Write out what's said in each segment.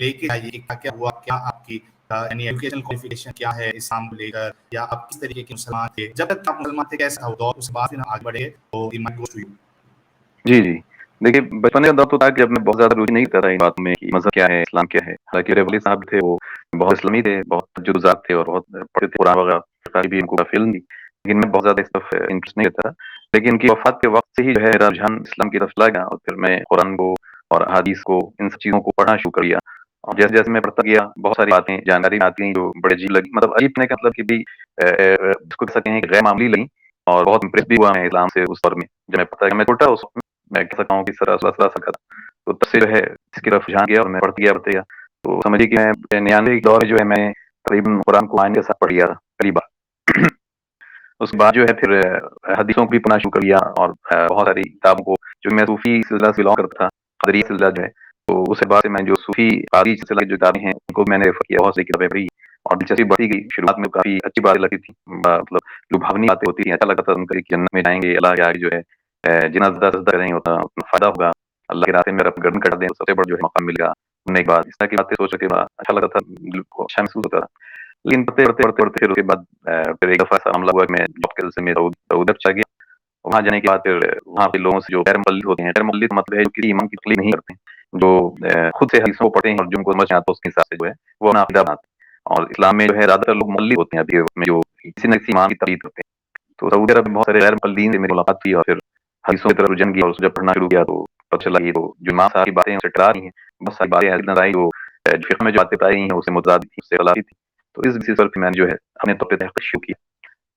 लेके आइए कि क्या-क्या हुआ, क्या आपकी यानी एजुकेशनल क्वालिफ़िकेशन क्या है इस्लाम को लेकर या आप किस तरीके के मुसलमान थे? जब तक आप मुसलमान थे कैसा था वो दौर? उसके बाद फिर हम आगे बढ़े तो in my goes to you. जी, जी। देखिए, बचपन का दौर तो था कि जब मैं बहुत ज़्यादा रुचि नहीं करता था इन बातों में कि मज़हब क्या है, इस्लाम क्या है। हालाँकि मेरे वालिद साहब थे वो बहुत इस्लामी थे, बहुत तजुर्बेज़ात थे और बहुत पढ़ते थे कुरान वगैरह, सरकारी भी उनको काफ़ी इल्म थी। लेकिन मैं बहुत ज़्यादा इस तरफ इंटरेस्ट नहीं लेता था। लेकिन उनकी वफ़ात के वक़्त से ही जो है मेरा रुझान इस्लाम की तरफ चला गया और फिर मैं कुरान को और अहादीस को, इन सब चीज़ों को पढ़ना शुरू कर दिया। और जैसे-जैसे मैं पढ़ता गया, बहुत सारी बातें, जानकारी में आती गईं जो बड़ी अजीब लगी। मतलब अजीब कहने का मतलब कि भई जिसको कह सकते हैं कि गैर मामूली लगी और बहुत इम्प्रेस भी हुआ मैं इस्लाम से उस दौर में। जब मैं पता मैं छोटा उस वक़्त मैं कह सकता हूँ कि सरा-सरा सका था। तो तब से जो है इसकी तरफ रुझान गया और मैं पढ़ते गया। तो समझिए कि मैं 99 के दौर में जो है मैं तकरीबन कुरान को आईने के साथ पढ़ गया था, पहली बार। उसके बाद जो है फिर हदीसों को भी पढ़ना शुरू कर दिया और बहुत सारी किताबों को जो मैं सूफ़ी सिलसिला से बिलॉन्ग करता था, क़दरिया सिलसिला जो है, तो उसके बाद से मैं जो सूफ़ी क़ादी सिलसिला की जो किताबें हैं, उनको मैंने रेफ़र किया, बहुत सारी किताबें पढ़ी और दिलचस्पी बढ़ती गई। शुरुआत में काफ़ी अच्छी बातें लगती थी, मतलब लुभावनी बातें होती थी, अच्छा लगता था सुनकर कि जन्नत में जाएँगे, अल्लाह के आगे जो है जितना ज़्यादा सजदा करेंगे उतना उतना फ़ायदा होगा। अल्लाह के रास्ते में अगर गर्दन कटा दें तो सबसे बड़ा जो है मक़ाम मिलेगा। सुनने के बाद इस तरह की बातें सोच के बड़ा अच्छा लगता था, दिल को अच्छा महसूस होता था। लेकिन पढ़ते फिर उसके बाद फिर एक दफ़ा ऐसा मामला हुआ कि मैं जॉब के सिलसिले में सऊदी अरब चला गया। वहाँ जाने के बाद फिर वहाँ के लोगों से जो गैर मुक़ल्लिद होते हैं, गैर मुक़ल्लिद का मतलब है जो किसी इमाम की तक़लीद नहीं करते हैं, जो खुद से हदीसों को पढ़ते हैं और जो उनको समझ में आता है उसके हिसाब से जो है वो अपना अक़ीदा बनाते हैं। और इस्लाम में जो है ज़्यादातर लोग मुक़ल्लिद होते हैं अभी के वक़्त में जो किसी न किसी इमाम की तक़लीद करते हैं। तो सऊदी अरब में बहुत सारे गैर मुक़ल्लिदीन से मेरी मुलाकात हुई और फिर हदीसों की तरफ रुझान गया और उसे जब पढ़ना शुरू किया तो पता चला ये तो जो इमाम साहब की बातें हैं उससे टकरा रही हैं। बहुत सारी बातें ऐसी नज़र आई जो फ़िक़्ह में जो बातें बताई गई हैं उससे मुतज़ाद थी, उससे ख़िलाफ़ी थी। तो इस बेसिस पर मैंने जो है अपने तौर पे तहक़ीक़ शुरू की।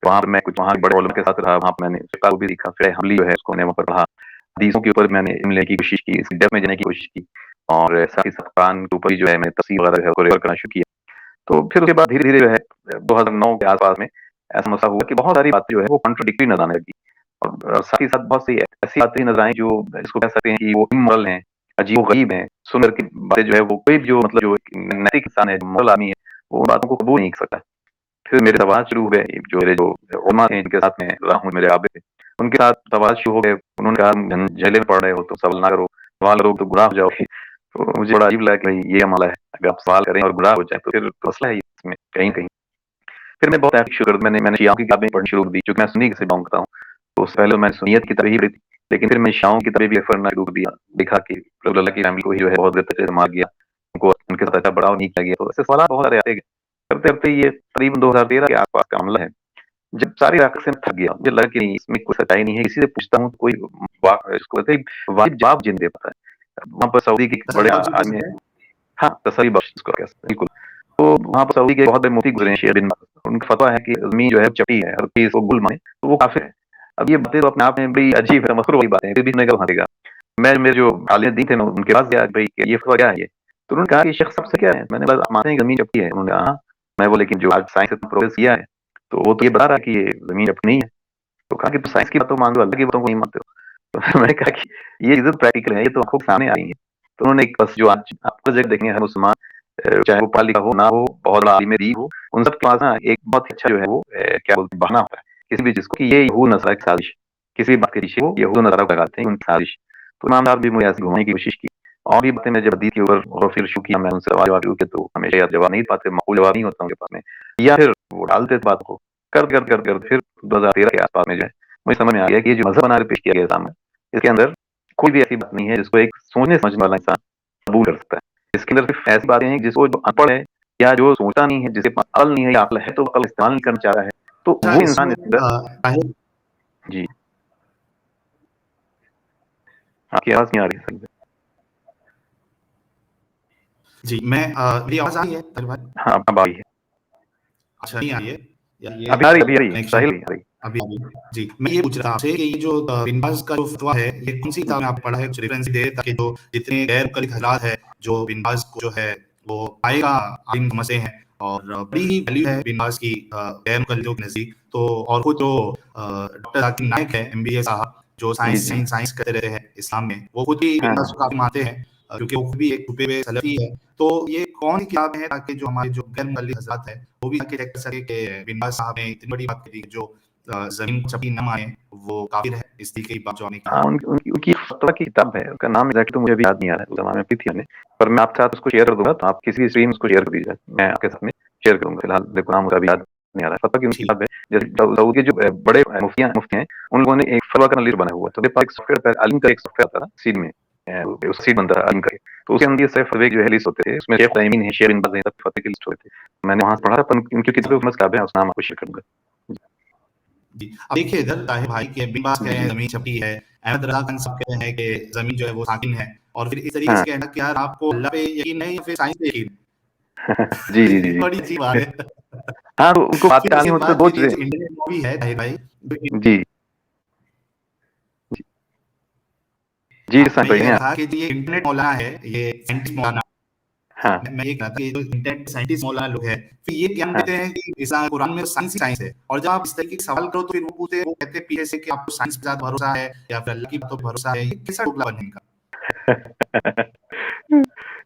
वहाँ पे मैं कुछ वहाँ के बड़े उलमा के साथ रहा, वहाँ पे मैंने फ़िक़्ह को भी सीखा, फ़िक़्ह हम्बली जो है उसको मैंने वहाँ पर पढ़ा। हदीसों के ऊपर मैंने इल्म लेने की कोशिश की, इसकी डेप्थ में जाने की कोशिश की और साथ ही साथ कुरान के ऊपर भी जो है मैंने तफ़सीर वग़ैरह जो है उसको रेफ़र करना शुरू किया। तो फिर उसके बाद धीरे-धीरे जो है 2009 के आस-पास में ऐसा मसला हुआ कि बहुत सारी बातें जो है वो कॉन्ट्राडिक्टरी नज़र आने लगी और साथ ही साथ बहुत सी ऐसी बातें नज़र आई जो जिसको कह सकते हैं कि वो इम्मोरल हैं, अजीब-ओ-गरीब हैं। सुनकर की बातें जो है वो कोई भी जो मतलब जो एक नैतिक इंसान है, मोरल आदमी है, वो उन बातों को कबूल नहीं कर सकता। फिर मेरे सवाल शुरू हुए, जो मेरे जो उलमा थे जिनके साथ मैं रहा हूँ, मेरे आबिद थे, उनके साथ सवाल शुरू हो गए। उन्होंने कहा जेल में पड़ रहे हो तो सवाल ना करो, सवाल करोगे तो गुनाह हो जाओगे। तो मुझे बड़ा अजीब लगा कि भई ये मामला है, अगर आप सवाल करें और गुनाह हो जाए तो फिर मसला है इसमें कहीं न कहीं। फिर मैं बहुत तहक़ीक़ शुरू कर दी, मैंने शियाओं की किताबें पढ़नी शुरू कर दी, चूँकि मैं सुन्नी से बिलॉन्ग करता हूँ। तो उससे पहले मैंने सुन्नियत की किताबें ही पढ़ी थी, लेकिन फिर मैं शियाओं की किताबें भी रेफ़र करना शुरू कर दिया। देखा कि रसूलुल्लाह की फ़ैमिली को ही जो है बहुत गलत तरीके से मारा गया, उनको उनके साथ अच्छा बर्ताव नहीं किया गया। तो ऐसे सवालात बहुत सारे आते गए। करते-करते ये करीबन 2013 के आस-पास का मामला है। जब सारी हरकत से मैं थक गया, मुझे लगा कि नहीं इसमें कोई सच्चाई नहीं है, किसी से पूछता हूँ तो कोई इसको कहते हैं वाजिब जवाब जिन दे पाता है। वहाँ पर सऊदी के बड़े तसल्ली बख्श बोल आदमी सकते हैं, हैं? हाँ, तसल्ली बख्श जिसको कह सकते हैं, बिल्कुल। तो वहाँ पर सऊदी के बहुत बड़े मुफ्ती गुज़रे हैं, शेख बिन बाज़। उनका फ़तवा है कि ज़मीन जो है चपटी है, हर कोई इसको गुल माने तो वो काफ़िर है। अब ये बातें तो अपने आप में बड़ी अजीब है, मसख़ूर वाली बातें हैं, फिर भी मैंने कहा वहाँ देगा। मैं मेरे जो आलिम दीन थे मैं उनके पास गया, भई ये फ़तवा क्या है ये? तो उन्होंने कहा कि शेख साहब से क्या है? मैंने कहा आप मानते हैं कि ज़मीन चपटी है? उन्होंने कहा हाँ। मैं बोला लेकिन जो आज साइंस ने प्रोग्रेस किया है, तो वो तो ये बता रहा है कि ये ज़मीन चपटी नहीं है। तो कहा कि तो साइंस की बात तो मान लो, अल्लाह की बातों को नहीं मानते हो। तो मैंने कहा कि ये चीज़ें प्रैक्टिकल है, ये तो आँखों के सामने आ रही हैं। तो उन्होंने एक बस जो आज आप प्रोजेक्ट देखेंगे हर मुसलमान चाहे वो पढ़ा लिखा हो, ना हो, बहुत बड़ा आलिम दीन हो, उन सब के पास ना एक बहुत ही अच्छा जो है वो क्या बोलते हैं बहाना होता है, किसी भी चीज़ को कि ये यहूद नसरा की साज़िश है। किसी भी बात के पीछे वो यहूद नसरा को लगाते हैं, उनकी साज़िश। तो इमाम साहब भी मुझे ऐसे घुमाने की कोशिश की और भी बातें मैं जब हदीस के ऊपर और फिर शुरू किया, मैंने उनसे सवाल-जवाब शुरू किए तो हमेशा यार जवाब नहीं पाते, माकूल जवाब नहीं होता उनके पास में या फिर वो टालते थे बात को। कर फिर 2013 के आस-पास में जो है, मुझे समझ में आ गया कि ये जो मज़हब बना के पेश किया गया सामने, इसके अंदर कोई भी ऐसी बात नहीं है जिसको एक सोचने-समझने वाला इंसान कबूल कर सकता है। इसके अंदर सिर्फ़ ऐसी बातें हैं जिसको जो अनपढ़ है या जो सोचता नहीं है, जिसके पास अक्ल नहीं है या अक्ल है तो अक्ल इस्तेमाल नहीं करना चाह रहा है, तो अच्छा वो इंसान इसमें इसके अंदर ताहिर जी, आपकी आवाज़ नहीं आ रही है सही से। जी, मैं मेरी आवाज़ आ रही है ताहिर भाई? हाँ, अब आ रही है। अच्छा नहीं आ रही है या ये अभी आ रही है, अभी आ रही है, कनेक्शन साहिल नहीं आ रही। अभी आ रही है? जी, मैं ये पूछ रहा था आपसे कि ये जो बिन बाज़ का जो फ़तवा है, ये कौन-सी किताब में आपने पढ़ा है? कुछ रेफ़रेंस दें ताकि जो जितने गैर मुक़ल्लिद हज़रात हैं, जो बिन बाज़ को जो है वो आएगा आलिम समझते हैं और बड़ी ही वैल्यू है बिन बाज़ की गैर मुक़ल्लिदों के नज़दीक। तो और वो जो डॉक्टर ज़ाकिर नाइक है, एमबीए साहब, जो जी, साइंस जी। साइंस साइंस करते रहते हैं इस्लाम में, वो खुद भी बिन हाँ, बाज़ हाँ। को काफ़ी मानते हैं क्योंकि वो खुद भी एक छुपे हुए सलफ़ी है। तो ये कौन-सी किताबें हैं ताकि जो हमारे जो गैर मुक़ल्लिद हज़रात हैं, वो भी आके चेक कर सके कि बिन बाज़ साहब ने इतनी बड़ी बात कही जो जमीन छपी न माने वो काफिर है, इस तरीके की बात जो आपने की। हाँ, उनकी उनकी फतवा की किताब है, उसका नाम एग्जैक्टली तो मुझे अभी याद नहीं आ रहा है, उस ज़माने में पढ़ी थी मैंने, पर मैं आपके साथ उसको शेयर कर दूँगा, तो आप किसी स्ट्रीम उसको शेयर कर दीजिएगा, मैं आपके साथ में शेयर करूँगा। फिलहाल देखो नाम मुझे अभी याद नहीं आ रहा है। फतवा की उनकी ठीक। किताब है, जैसे सऊदी के जो बड़े मुफ्ती हैं, उन लोगों ने एक फतवा का लिस्ट बनाया हुआ है, तो उनके पास एक सॉफ्टवेयर अलीम का एक सॉफ्टवेयर आता था सीड में, उस सीड बनता था अलीम करके, तो उसके अंदर ये सारे फतवे जो है लिस्ट होते थे, उसमें शेख उतैमीन है, शेख बिन बाज़ है, सब फतवे की लिस्ट होते थे। मैंने वहाँ से पढ़ा था, पर उनकी किताब फेमस किताब है, उसका नाम आपको शेयर करूँगा। जी, अब देखिए इधर ताहिर भाई के बिन बाज़ कह रहे हैं ज़मीन छपी है, अहमद रज़ा खान साहब कह रहे हैं कि ज़मीन जो है वो साकिन है, और फिर इस तरीके हाँ। से कहना कि यार आपको अल्लाह पे यकीन नहीं या फिर साइंस पे यकीन जी, जी, जी, है। जी। बड़ी अजीब बात है। हाँ, तो उनको बात फिर करनी उसके होती तो बाद 2 फिर ये चीज़ें जो इंडियन मूवी है ताहिर भाई, जी। जी, हाँ, समझ मैं रही ये कह हैं रहा आप। था कि जो ये इंटरनेट मौलाना है, ये साइंटिस्ट मौलाना, हाँ, मैं ये कह रहा था कि ये जो इंटरनेट साइंटिस्ट मौलाना लोग हैं, फिर ये ज्ञान हाँ। देते हैं कि कुरान में साइंस ही साइंस है, और जब आप इस तरीके के सवाल करो तो फिर वो पूछते हैं, वो कहते हैं पीछे से कि आपको साइंस पे ज़्यादा भरोसा है या फिर अल्लाह की बातों पे भरोसा है, ये कैसा दोगलापन है इनका?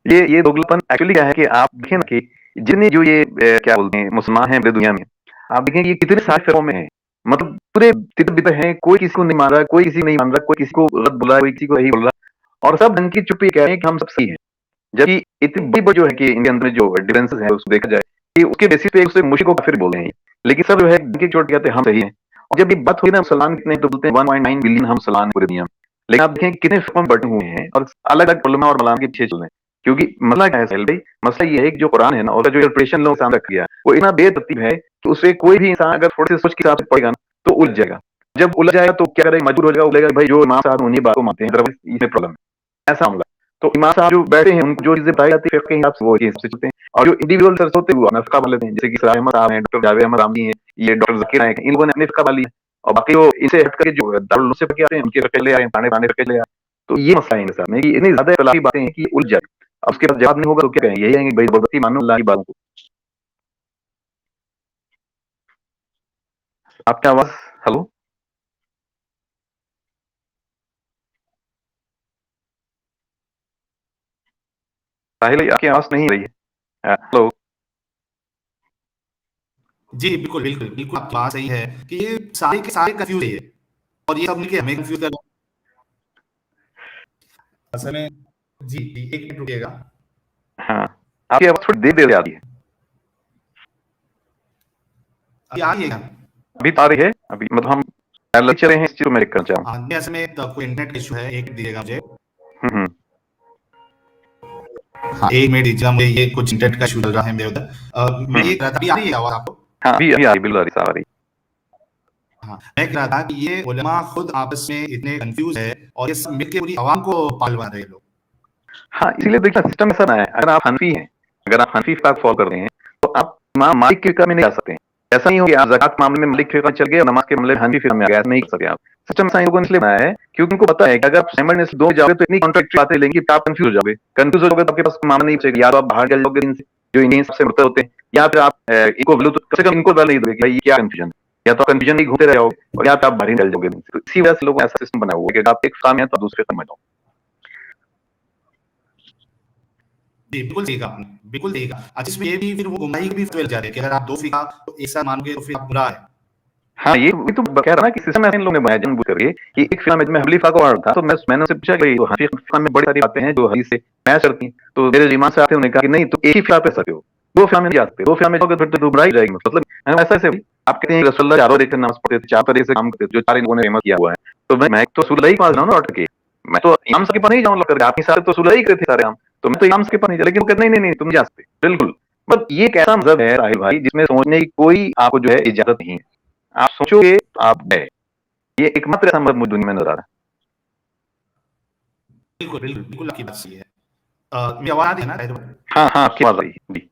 ये दोगलापन एक्चुअली क्या है कि आप देखें ना कि जितने जो ये क्या बोलते हैं मुसलमान हैं पूरी दुनिया में, आप देखें ये कितने सारे फ़िरक़ों में हैं। मतलब पूरे तितर-बितर हैं, कोई किसी को नहीं मान रहा, कोई किसी को नहीं मान रहा, कोई किसी को गलत बोल रहा है, कोई किसी को सही बोल रहा है, और सब ढंग की चुप्पी कह रहे हैं कि हम सब सही हैं। जबकि इतनी बड़ी जो है कि इनके अंदर जो डिफरेंसेस हैं उसको देखा जाए, कि उसके बेसिस पे एक-दूसरे को मुश्रिक और काफिर बोल रहे हैं। लेकिन सब जो है ढंग की चोट कहते हैं हम सही हैं। और जब ये बात हुई ना मुसलमान कितने तो बोलते हैं 1.9 बिलियन हम मुसलमान हैं पूरी दुनिया में। लेकिन आप देखें कितने फ़िरकों में बँटे हुए हैं और अलग-अलग उलमा और मौलाना के पीछे चल रहे हैं। क्योंकि मसला क्या है साहिल भाई, मसला ये है कि जो कुरान है ना उसका जो इंटरप्रिटेशन लोगों के सामने रखा गया है, वो इतना बेतरतीब है कि उसे कोई भी इंसान अगर थोड़े से सोच के हिसाब से पढ़ेगा ना, तो उलझ जाएगा। जब उलझ जाएगा तो क्या करेगा, मजबूर हो जाएगा, वो बोलेगा भाई जो इमाम साहब उन्हीं बात को मानते हैं, अदरवाइज़ इसमें प्रॉब्लम है। ऐसा मामला। तो इमाम साहब जो बैठे हैं उनको जो चीज़ें बताई जाती है फ़िक़्ह के हिसाब से वो ये हिसाब से चलते हैं। और जो इंडिविजुअल सर्च होते हैं वो अपना फ़िक़्ह पा लेते हैं। जैसे कि सलाह अहमद साहब हैं, डॉक्टर जावेद अहमद आमनी हैं, ये डॉक्टर ज़कीर नाइक हैं, इन लोगों ने अपनी फ़िक़्ह पा ली है। और बाकी वो इनसे हट करके जो दारुल उलूम से पढ़ के आते हैं, उनके फ़िक़्ह ले आए हैं, पुराने फ़िक़्ह ले आए। तो ये मसला है इनके साथ में कि इतनी ज़्यादा इख़्तिलाफ़ी बातें हैं कि ये उलझ जाए। अब उसके पास जवाब नहीं होगा तो क्या कहेंगे? यही कहेंगे भाई ज़बरदस्ती मानो अल्लाह की बातों को। आपकी आवाज़ हेलो? साहिल भाई आपकी आवाज़ नहीं आ रही है। हेलो? जी, बिल्कुल, बिल्कुल, बिल्कुल आपकी बात सही है कि ये सारे के सारे कन्फ्यूज़ है ये, और ये सब मिलके हमें कन्फ्यूज़ कर रहे हैं। असल में जी, जी, 1 मिनट रुकिएगा। हाँ, आपकी आवाज़ थोड़ी देर-देर से आती है। अभी आ रही है क्या? अभी तो आ रही है, अभी मतलब हम लेक्चर हैं इस चीज़ को मैं चेक करना चाह रहा हूँ। हाँ, नहीं असल में तो कोई इंटरनेट का इश्यू है, 1 मिनट दीजिएगा मुझे। हुँ, हुँ। हाँ, 1 मिनट दीजिएगा मुझे, ये कुछ इंटरनेट का इश्यू चल रहा है मेरे उधर। मैं हुँ। ये कह रहा था, अभी आ रही है आवाज़ आपको? हाँ, अभी आ रही है, बिल्कुल आ रही है, साफ आ रही है। हाँ, मैं कह रहा था कि ये उलमा खुद आपस में इतने कन्फ्यूज़ है और ये सब मिलके पूरी अवाम को पागल बना रहे हैं ये लोग। हाँ, इसीलिए देखिए सिस्टम ऐसा ना है, अगर आप हनफ़ी हैं, अगर आप हनफ़ी फ़िक़्ह फ़ॉलो कर रहे हैं, तो आप इमाम मालिक के फ़िक़्ह में नहीं जा सकते हैं। ऐसा नहीं हो कि आप ज़कात के मामले में मालिक फ़िक़्ह में चल गए और नमाज़ के मामले में हनफ़ी फ़िक़्ह में आ गए, ऐसा नहीं कर सकते आप। सिस्टम ऐसा इन लोगों ने इसलिए बनाया है क्योंकि उनको पता है कि अगर आप साइमल्टेनियसली 2 जाओगे तो इतनी कॉन्ट्राडिक्टरी बातें मिलेंगी कि आप कन्फ्यूज़ हो जाओगे। कन्फ्यूज़ हो जाओगे तो आपके पास मामला नहीं बचेगा, या तो आप बाहर चले जाओगे इनसे, जो इंडियन सबसे मुर्तद होते हैं, या फिर आप इनको ब्लूटूथ कम से कम इनको बयान नहीं दोगे कि भाई ये क्या कन्फ्यूज़न है। या तो आप कन्फ्यूज़न में ही घूमते रह जाओगे और या फिर आप बाहर ही निकल जाओगे इनसे। तो इसी वजह से लोगों ने ऐसा सिस्टम बनाया हुआ है कि अगर आप एक फ़िक़्ह में हैं तो आप दूसरे फ़िक़्ह में जाओ। जी, बिल्कुल सही कहा आपने, बिल्कुल सही कहा। अच्छा इसमें ये भी फिर वो गुमराही की भी फतवे लग जाते हैं कि अगर आप 2 फ़िक़्हा को एक साथ मानोगे तो फिर आप गुमराह हैं। हाँ, ये वही तो कह रहा ना कि सिस्टम ऐसा इन लोगों ने बनाया जानबूझ करके कि एक फ़िक़्ह में मैं हनफ़ी फ़िक़्ह को पढ़ रहा था, तो मैंने उनसे पूछा कि हनफ़ी फ़िक़्ह में बड़ी सारी बातें हैं जो हदीस से मैच करती हैं। तो मेरे जो इमाम साहब थे उन्होंने कहा कि नहीं तुम एक ही फ़िक़्ह पे सकते हो, 2 फ़िक़्ह में नहीं जा सकते, 2 फ़िक़्ह में जाओगे फिर तो गुमराह ही हो जाएगी। मतलब मैंने कहा ऐसा कैसे भाई? आप कहते हैं रसूलुल्लाह चारों तरीके से नमाज़ पढ़ते थे, 4 तरीके से काम करते थे, जो 4 इन लोगों ने फेमस किया हुआ है। तो मैं तो रसूलुल्लाह के पास जाऊँ ना लौट के, मैं तो इमाम साहब के पास नहीं जाऊँ लौट करके, आपके साथ तो रसूलुल्लाह ही करे थे सारे काम, तो मैं तो इमाम साहब के पास नहीं, लेकिन वो कहते नहीं, नहीं, नहीं तुम नहीं जा सकते। बिल्कुल, बट ये एक ऐसा मज़हब है साहिल भाई जिसमें सोचने की कोई आपको जो है इजाज़त नहीं है। आप सोचोगे तो आप गए। ये एकमात्र ऐसा मज़हब मुझे दुनिया में नज़र आ रहा है। बिल्कुल, बिल्कुल, बिल्कुल आपकी बात सही है। मेरी आवाज़ आ रही है ना ताहिर भाई? हाँ, हाँ, आपकी आवाज़ आ रही है। जी।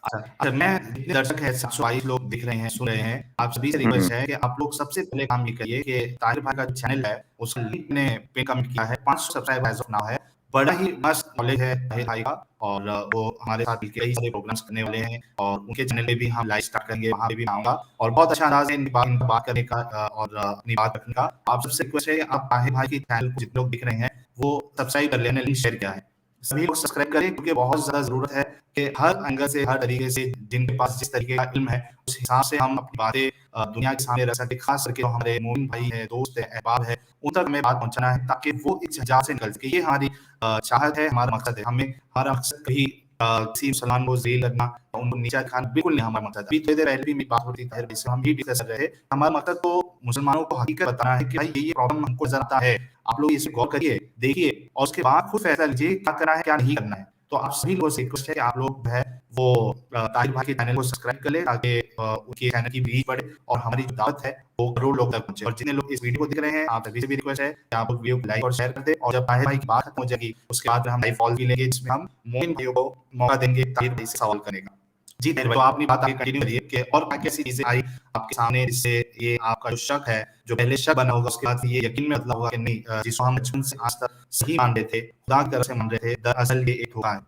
अच्छा, अच्छा मैं जितने दर्शक हैं 722 लोग दिख रहे हैं, सुन रहे हैं, आप सभी से हुँ, हुँ। रिक्वेस्ट है कि आप लोग सबसे पहले काम ये करिए कि ताहिर भाई का जो चैनल है, उसका लिंक मैंने पिन कमेंट किया है, 500 सब्सक्राइबर एज़ ऑफ नाउ है। बड़ा ही मस्त नॉलेज है ताहिर भाई का, और वो हमारे साथ मिलके कई सारे प्रोग्राम्स करने वाले हैं, और उनके चैनल पे भी हम लाइव स्टार्ट करेंगे, वहाँ पे भी मैं आऊँगा, और बहुत अच्छा अंदाज़ है इनका बात करने का, और अपनी बात रखने का। आप सबसे रिक्वेस्ट है कि आप ताहिर भाई के चैनल को जितने लोग दिख रहे हैं, वो सब्सक्राइब कर लें, मैंने लिंक शेयर किया है। सभी लोग सब्सक्राइब करें, क्योंकि बहुत ज़्यादा ज़रूरत है कि हर एंगल से, हर तरीके से जिनके पास जिस तरीके का इल्म है, उस हिसाब से हम अपनी बातें दुनिया के सामने रख सकें। ख़ास करके जो हमारे मोमिन भाई हैं, दोस्त हैं, अहबाब हैं, उन तक हमें बात पहुँचाना है, ताकि वो इस झंझाट से निकल सके। ये हमारी चाहत है, हमारा मकसद है। हमारा मकसद कभी किसी मुसलमान को ज़लील करना, उनको नीचा दिखाना बिल्कुल नहीं हमारा मकसद। अभी थोड़ी देर पहले भी मेरी बात हो रही थी ताहिर भाई से, हम ये डिस्कस कर रहे थे, हमारा मकसद तो मुसलमानों को हकीकत बताना है कि भाई ये प्रॉब्लम हमको नज़र आता है, आप लोग इस पे गौर करिए, देखिए और उसके बाद खुद फैसला लीजिए क्या करना है, क्या नहीं करना है। तो आप सभी लोगों से रिक्वेस्ट है कि आप लोग जो है वो ताहिर भाई के चैनल को सब्सक्राइब कर लें, ताकि उनके चैनल की रीच बढ़े और हमारी जो दावत है वो करोड़ लोग तक पहुंचे। और जितने लोग इस वीडियो को देख रहे हैं, आप सभी से भी रिक्वेस्ट है कि आप लोग वीडियो को लाइक और शेयर कर दें। और जब ताहिर भाई की बात खत्म हो जाएगी, उसके बाद हम लाइव कॉल भी लेंगे, जिसमें हम मोमिन भाइयों को मौका देंगे ताहिर भाई से सवाल करने का। जी ताहिर भाई, तो अपनी बात आगे कंटिन्यू करिए कि और क्या कैसी चीजें आई आपके सामने, जिससे ये आपका जो शक है, जो पहले शक बना होगा, उसके बाद ये यकीन में बदला होगा कि नहीं, जिसको हम बचपन से आज तक सही मान रहे थे, खुदा की तरफ से मान रहे थे, दरअसल ये एक धोखा है।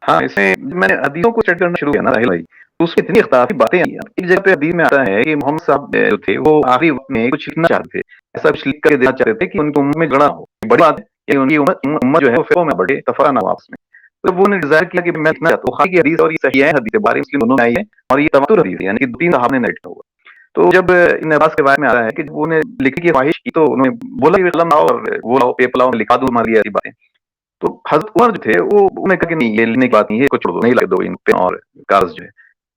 हाँ, इसमें मैंने हदीसों को स्टडी करना शुरू किया ना राहिल भाई, तो उसमें इतनी इख्तिलाफी बातें आई। एक जगह पे हदीस में आता है कि मोहम्मद साहब जो थे वो आखिरी वक्त में कुछ लिखना चाहते थे, ऐसा कुछ लिख कर देना चाहते थे कि उनकी उम्मत में झगड़ा हो। बड़ी बात है कि उनकी उम्मत जो है वो फिरों में बढ़े, तफरा ना हो आपस में। तो वो उन्होंने डिजायर किया कि मैं लिखना चाहता हूँ। बुखारी की हदीस और ये सहीह हदीस है, बुखारी मुस्लिम दोनों में आई है, और ये तवातुर हदीस है, यानी कि 2-3 सहाबा ने लिखा हुआ। तो जब इब्न अब्बास के बारे में आ रहा है कि उन्होंने लिखने की ख्वाहिश की, तो उन्होंने बोला कि कलम लाओ और वो लाओ, पेपर लाओ, मैं लिखा दूं तुम्हारी ऐसी बातें। तो हज़रत उमर जो थे वो उन्होंने कहा कि नहीं, ये लिखने की बात नहीं है, इसको छोड़ दो, नहीं लग दो इन पेन और कागज जो है।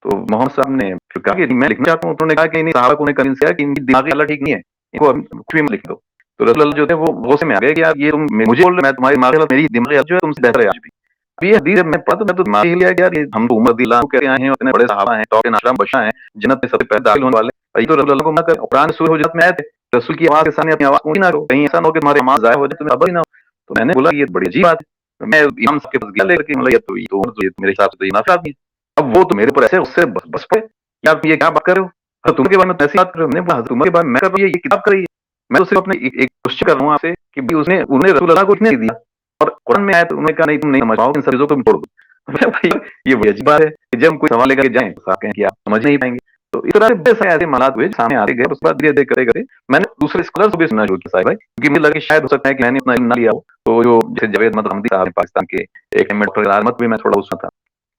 तो मोहम्मद साहब ने फिर कहा कि मैं लिखना चाहता हूँ। तो उन्होंने कहा कि नहीं, सहाबा को उन्हें कन्विंस किया कि इनकी दिमागी हालत ठीक नहीं है, इनको कुछ भी मत लिख दो। तो रसूल अल्लाह जो थे वो गुस्से में आ गए कि यार ये तुम मुझे बोल रहे हो, मैं तुम्हारी दिमागी हालत, मेरी दिमागी हालत जो है तुमसे बेहतर है आज भी। अब ये हदीस जब मैं पढ़ा तो मैं तो दिमाग हिल गया कि यार ये हम तो उमर रज़ियल्लाहु अन्हु कहते आए हैं और इतने बड़े सहाबा हैं, टॉप के नाशरा बदशाह हैं, जन्नत में सबसे पहले दाखिल होने वाले, और ये तो रसूल अल्लाह को मना करे। कुरान सूरह हुजरात में आयत है, रसूल की आवाज़ के सामने अपनी आवाज़ ऊँची ना करो, कहीं ऐसा ना हो कि तुम्हारी आवाज़ ज़ाया हो जाए, तुम्हें खबर ही ना हो। तो मैंने बोला ये बड़ी अजीब बात है। मैं इमाम साहब के पास गया लेकर के, मतलब ये तो मेरे हिसाब से तो ये नाफिल आदमी है। अब वो तो मेरे ऊपर ऐसे उससे बस पड़े, क्या आप ये क्या बात कर रहे हो? हज़रत उमर के बारे में तो ऐसी बात कर रहे हो? मैंने बोला हज़रत उमर के बारे में मैं कर रहा हूँ, ये किताब कर रही है। मैं तो सिर्फ अपने एक क्वेश्चन कर रहा हूँ आपसे कि भाई उसने उन्होंने रसूल अल्लाह को किसने दिया? और कुरान में आया तो उन्होंने कहा नहीं, तुम नहीं समझ पाओगे, इन सब चीज़ों को छोड़ दो। मैं भाई ये बड़ी अजीब बात है कि जब हम कोई सवाल लेकर जाएँ तो आप कहें कि आप समझ नहीं पाएँगे। तो इस तरह से बेहद सारे ऐसे मामलात हुए सामने आते गए, और उसके बाद धीरे-धीरे करते-करते मैंने दूसरे स्कॉलर्स को भी सुनना शुरू किया साहिब भाई, क्योंकि मुझे लगा कि शायद हो सकता है कि मैंने उतना इल्म ना लिया हो। तो जो जैसे जावेद अहमद रहमती साहब हैं पाकिस्तान के, एक डॉक्टर आज़मत भी मैं थोड़ा उसमें था।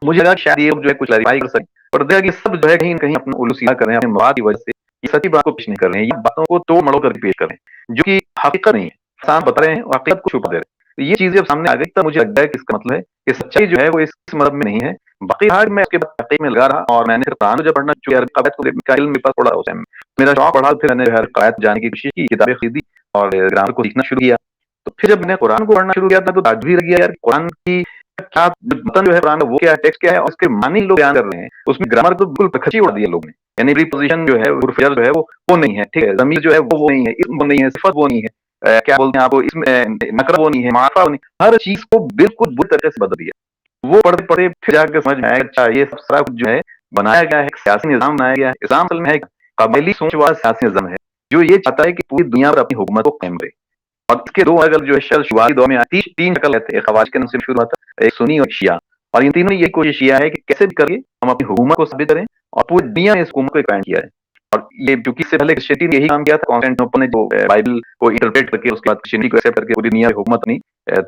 मुझे लगा कि शायद ये लोग जो है कुछ क्लैरिफाई कर सकें, और देखा कि सब जो है कहीं न कहीं अपना उलू सीधा कर रहे हैं अपने मवाद की वजह से। ये सच्ची बात को पेश नहीं कर रहे हैं, ये बातों को तोड़-मरोड़ करके पेश कर रहे हैं, जो कि हकीकत नहीं है। साफ बता रहे हैं और हकीकत को छुपा दे रहे हैं। तो ये चीज़ें जब सामने आ गई तब मुझे लगता है कि इसका मतलब है कि सच्चाई जो है वो इस मज़हब में नहीं है। बाकी हाल मैं उसके बाद तहक़ीक़ में लगा रहा, और मैंने फिर कुरान को जब पढ़ना शुरू किया, कवायद को का इल्म मेरे पास थोड़ा उस टाइम मेरा शौक बढ़ा, फिर मैंने जो है कवायद जानने की कोशिश की, किताबें खरीदी और ग्रामर को सीखना शुरू किया। तो फिर जब मैंने कुरान को पढ़ना शुरू किया था तो ताज्जुब ही लग गया यार, कुरान की क्या मतन जो है कुरान का वो क्या है, टेक्स्ट क्या है, और उसके मानी लोग बयान कर रहे हैं। उसमें ग्रामर तो बिल्कुल खची उड़ा दी है लोग ने। यानी प्रीपोज़िशन जो है, उर्फ़ जो है वो नहीं है, ठीक है? ज़मीर जो है वो नहीं है, इस्म वो नहीं है, सिफ़त वो नहीं है। क्या बोलते हैं आपको, इसमें नकरा वो नहीं है, माफ़ा वो नहीं, हर चीज़ को बिल्कुल बुरी तरह से बदल दिया। वो पढ़ते-पढ़ते फिर जाके समझ में आया कि अच्छा ये सब सारा कुछ जो है बनाया गया है, एक सियासी निज़ाम बनाया गया है। इस्लाम असल में है कबायली सोच वाला सियासी निज़ाम है, जो ये चाहता है कि पूरी दुनिया पर अपनी हुकूमत को कायम रहे। और इसके 2 अलग जो है शल शुरुआती दौर में आती 3 शक्ल रहते हैं, ख़वारिज के नाम से शुरू होता है, एक सुन्नी और एक शिया। और इन तीनों ने यही कोशिश किया है कि कैसे भी करके हम अपनी हुकूमत को साबित करें और पूरी दुनिया में इस हुकूमत को कायम किया है। और ये क्योंकि इससे पहले क्रिश्चियनिटी ने यही काम किया था, कॉन्स्टेंटिनोपल ने जो बाइबल को इंटरप्रेट करके उसके बाद क्रिश्चियनिटी को एक्सेप्ट करके पूरी दुनिया में हुकूमत अपनी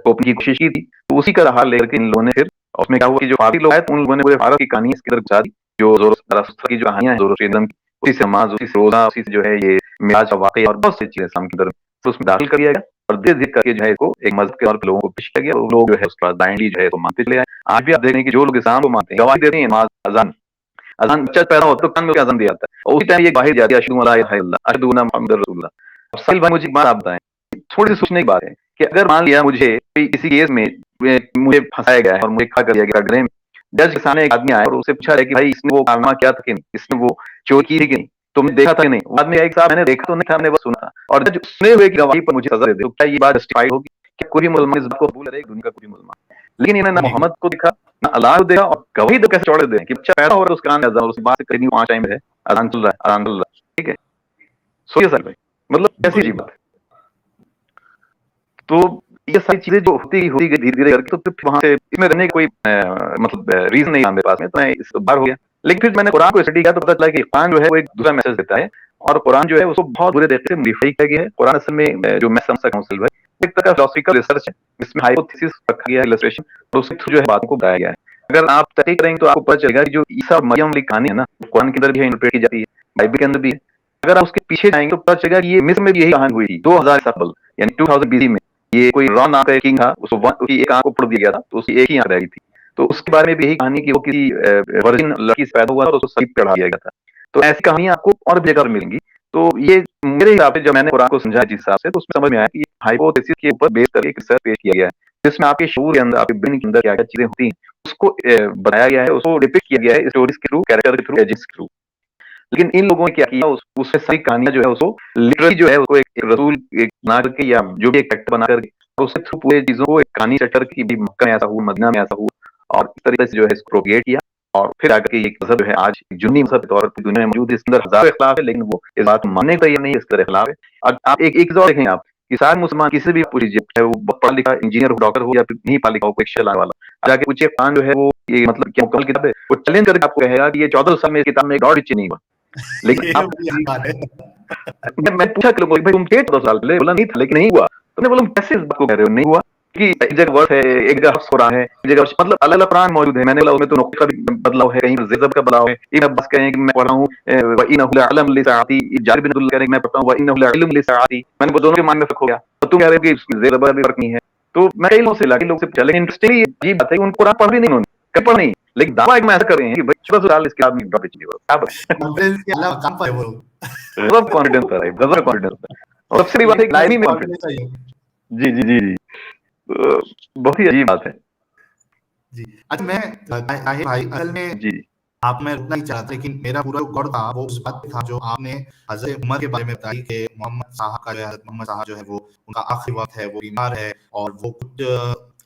थोपने की कोशिश की थी। तो उसी का हाल लेकर के इन लोगों ने फिर उसमें क्या हुआ कि जो फारसी लोग आए तो उन लोगों ने पूरे भारत की कहानी इसके अंदर घुसा दी। जो ज़ोरास्ट्र की जो कहानियाँ हैं, ज़ोरास्ट्रियनिज़्म की, उसी से नमाज़, उसी से रोज़ा, उसी से जो है ये मिराज का वाक़या और बहुत सी चीज़ें इस्लाम के अंदर तो उसमें दाखिल कर दिया गया, और धीरे-धीरे करके जो है इसको एक मज़हब के तौर पे लोगों को पेश किया गया, और लोग जो है उसके बाद ब्लाइंडली जो है इसको मानते चले आए। आज भी आप देख रहे हैं कि जो लोग इस्लाम को मानते हैं, गवाही देते हैं, नमाज़, अज़ान अज़ान बच्चा पैदा होता है तो कान में अज़ान दिया जाता है, और उसी टाइम ये बाहर जाती है, अशहदु अल्ला इलाहा इल्लल्लाह, अशहदु अन्ना मुहम्मदुर रसूलुल्लाह। अब साहिल भाई मुझे एक बात आप बताएँ, थोड़ी-सी सोचने की बात है कि अगर मान लिया मुझे कोई किसी केस में मुझे फँसाया गया है और मुझे खड़ा कर दिया गया कटघरे में, जज के सामने एक आदमी आया और उससे पूछा है कि भाई इसने वो कारनामा किया था कि नहीं? इसने वो चोरी की थी कि नहीं? तुमने देखा था कि नहीं? वो आदमी एक साहब मैंने देखा तो नहीं था, मैंने बस सुना था, और जज सुने हुए की गवाही पर मुझे सज़ा दे दे, तो क्या ये बात जस्टिफाइड होगी? क्या कोई भी मुसलमान इस बात को कबूल करेगा, दुनिया का कोई भी मुसलमान? लेकिन इन्होंने ना मोहम्मद को देखा, ना अल्लाह को देखा, और गवाही तो कैसे चौड़े दे कि बच्चा पैदा हो रहा है उसके कान में अज़ान, और उसके बाद से करीब 5 टाइम है अज़ान चल रहा है, अज़ान चल रहा है, ठीक है? सोचिए साहिल भाई, मतलब कैसी अजीब बात है। तो ये सारी चीज़ें जो होती गई धीरे-धीरे करके, तो फिर वहाँ से इसमें रहने की कोई मतलब रीज़न नहीं था मेरे पास में, तो मैं इस बार हो गया। लेकिन फिर मैंने कुरान को स्टडी किया तो पता चला कि कुरान जो है वो एक दूसरा मैसेज देता है, और कुरान जो है उसको बहुत बुरे तरीके से मॉडिफाई किया गया है। कुरान असल में जो मैं समझ सका हूँ साहिल भाई, एक तरह का फिलोसफिकल रिसर्च है, जिसमें हाइपोथेसिस रखा गया है, इलस्ट्रेशन, और उसके थ्रू जो है बातों को बताया गया है। अगर आप तहकीक करेंगे तो आपको पता चलेगा कि जो ईसा और मरियम वाली कहानी है ना, कुरान के अंदर भी इंटरप्रेट की जाती है, बाइबल के अंदर भी है। अगर आप उसके पीछे जाएंगे तो पता चलेगा कि ये मिस्र में भी यही कहानी हुई थी 2000 ईसा कबल, यानी 2000 बीसी में। ये कोई रॉन नाम का एक किंग था, उसकी एक आंख को फोड़ दिया गया था, तो उसकी एक ही आंख रह गई थी। तो उसके बारे में भी यही कहानी कि वो किसी वर्जिन लड़की से पैदा हुआ था और उसको सलीब पे चढ़ा दिया गया था। तो ऐसी कहानियां आपको और भी जगह मिलेंगी। तो ये मेरे हिसाब से जब मैंने कुरान को समझा जिस हिसाब से, तो उसमें समझ में आया कि हाइपोथेसिस के ऊपर बेस करके एक रिसर्च पेश किया गया है, जिसमें आपके शऊर के अंदर, आपके ब्रेन के अंदर क्या क्या चीजें होती हैं उसको बनाया गया है, उसको डिपिक्ट किया गया है स्टोरीज के थ्रू, कैरेक्टर के थ्रू, एजेस के थ्रू। लेकिन इन लोगों ने क्या किया, उसमें सारी कहानियां जो है उसको लिटरली जो है उसको एक रसूल एक बना करके या जो भी एक कैरेक्टर बना करके, और उसके थ्रू पूरे चीजों को एक कहानी सेटर की भी मक्का में ऐसा हुआ, मदीना में ऐसा हुआ, और इस तरीके से जो है इसको प्रोपेगेट किया। और फिर आकर के एक मजहब जो है आज जुन्नी मजहब के तौर पर दुनिया में मौजूद है, इसके अंदर हजारों इख्तिलाफ है, लेकिन वो इस बात को मानने का ये नहीं है, इसके अंदर इख्तिलाफ है। अब आप एक चीज और देखेंगे आप कि सारे मुसलमान किसी भी पूछिए, चाहे वो बहुत पढ़ा लिखा इंजीनियर हो, डॉक्टर हो, या फिर नहीं पढ़ा लिखा हो, कोई शिक्षा लाने वाला, जाके पूछिए कुरान जो है वो ये मतलब क्या मुकम्मल किताब है, वो चैलेंज करके आपको कहेगा कि ये 14 साल में इस किताब में एक डॉट नहीं हुआ। लेकिन ये आप बड़ी अजीब बात है। मैं पूछा कि लोगों को, भाई तुम थे 14 साल पहले, बोला नहीं था, लेकिन नहीं हुआ। तुमने बोला कैसे इस बात को कह रहे हो नहीं हुआ, कि एक जगह वर्ष है, एक जगह हफ्स हो रहा है, एक जगह मतलब अलग अलग प्राण मौजूद है। मैंने बोला उसमें तो नुक्ते का भी बदलाव है, कहीं ज़ेज़ब का बदलाव है। इब्न अब्बास कह रहे हैं कि मैं पढ़ रहा हूँ व इन्नहु लअलम लिसाअती, जाबिर बिन अब्दुल्लाह कह रहे हैं कि मैं पढ़ता हूँ व इन्नहु लअइल्म लिसाअती। मैंने वो दोनों के मान में फर्क हो गया, तो तुम कह रहे हो कि ज़ेज़ब का भी फर्क नहीं है। तो मैं कई लोगों से लगा, लोग से पूछा, लेकिन इंटरेस्टिंगली अजीब बात है कि उनको कुरान पढ़ भी नहीं, उन्होंने कभी पढ़ा नहीं, लेकिन दावा एक में ऐसा कर रहे हैं कि भाई 14 साल इसके आदमी ड्रॉप नहीं हुआ। आप कॉन्फिडेंस के अलावा काम पर है वो लोग। गजब कॉन्फिडेंस था, गजब कॉन्फिडेंस था। और सबसे बड़ी बात है कि लाइव में कॉन्फिडेंस। कॉन्फिडेंस चाहिए। जी जी जी जी। बहुत ही अजीब बात है। जी, अच्छा मैं ताहिर भाई असल में जी आप मैं रुकना ही चाह रहा था, लेकिन मेरा पूरा गौर था वो उस बात पे था जो आपने हज़रत उमर के बारे में बताई कि मोहम्मद साहब का जो है, हज़रत मोहम्मद साहब जो है वो उनका आखिरी वक्त है, वो बीमार है और वो कुछ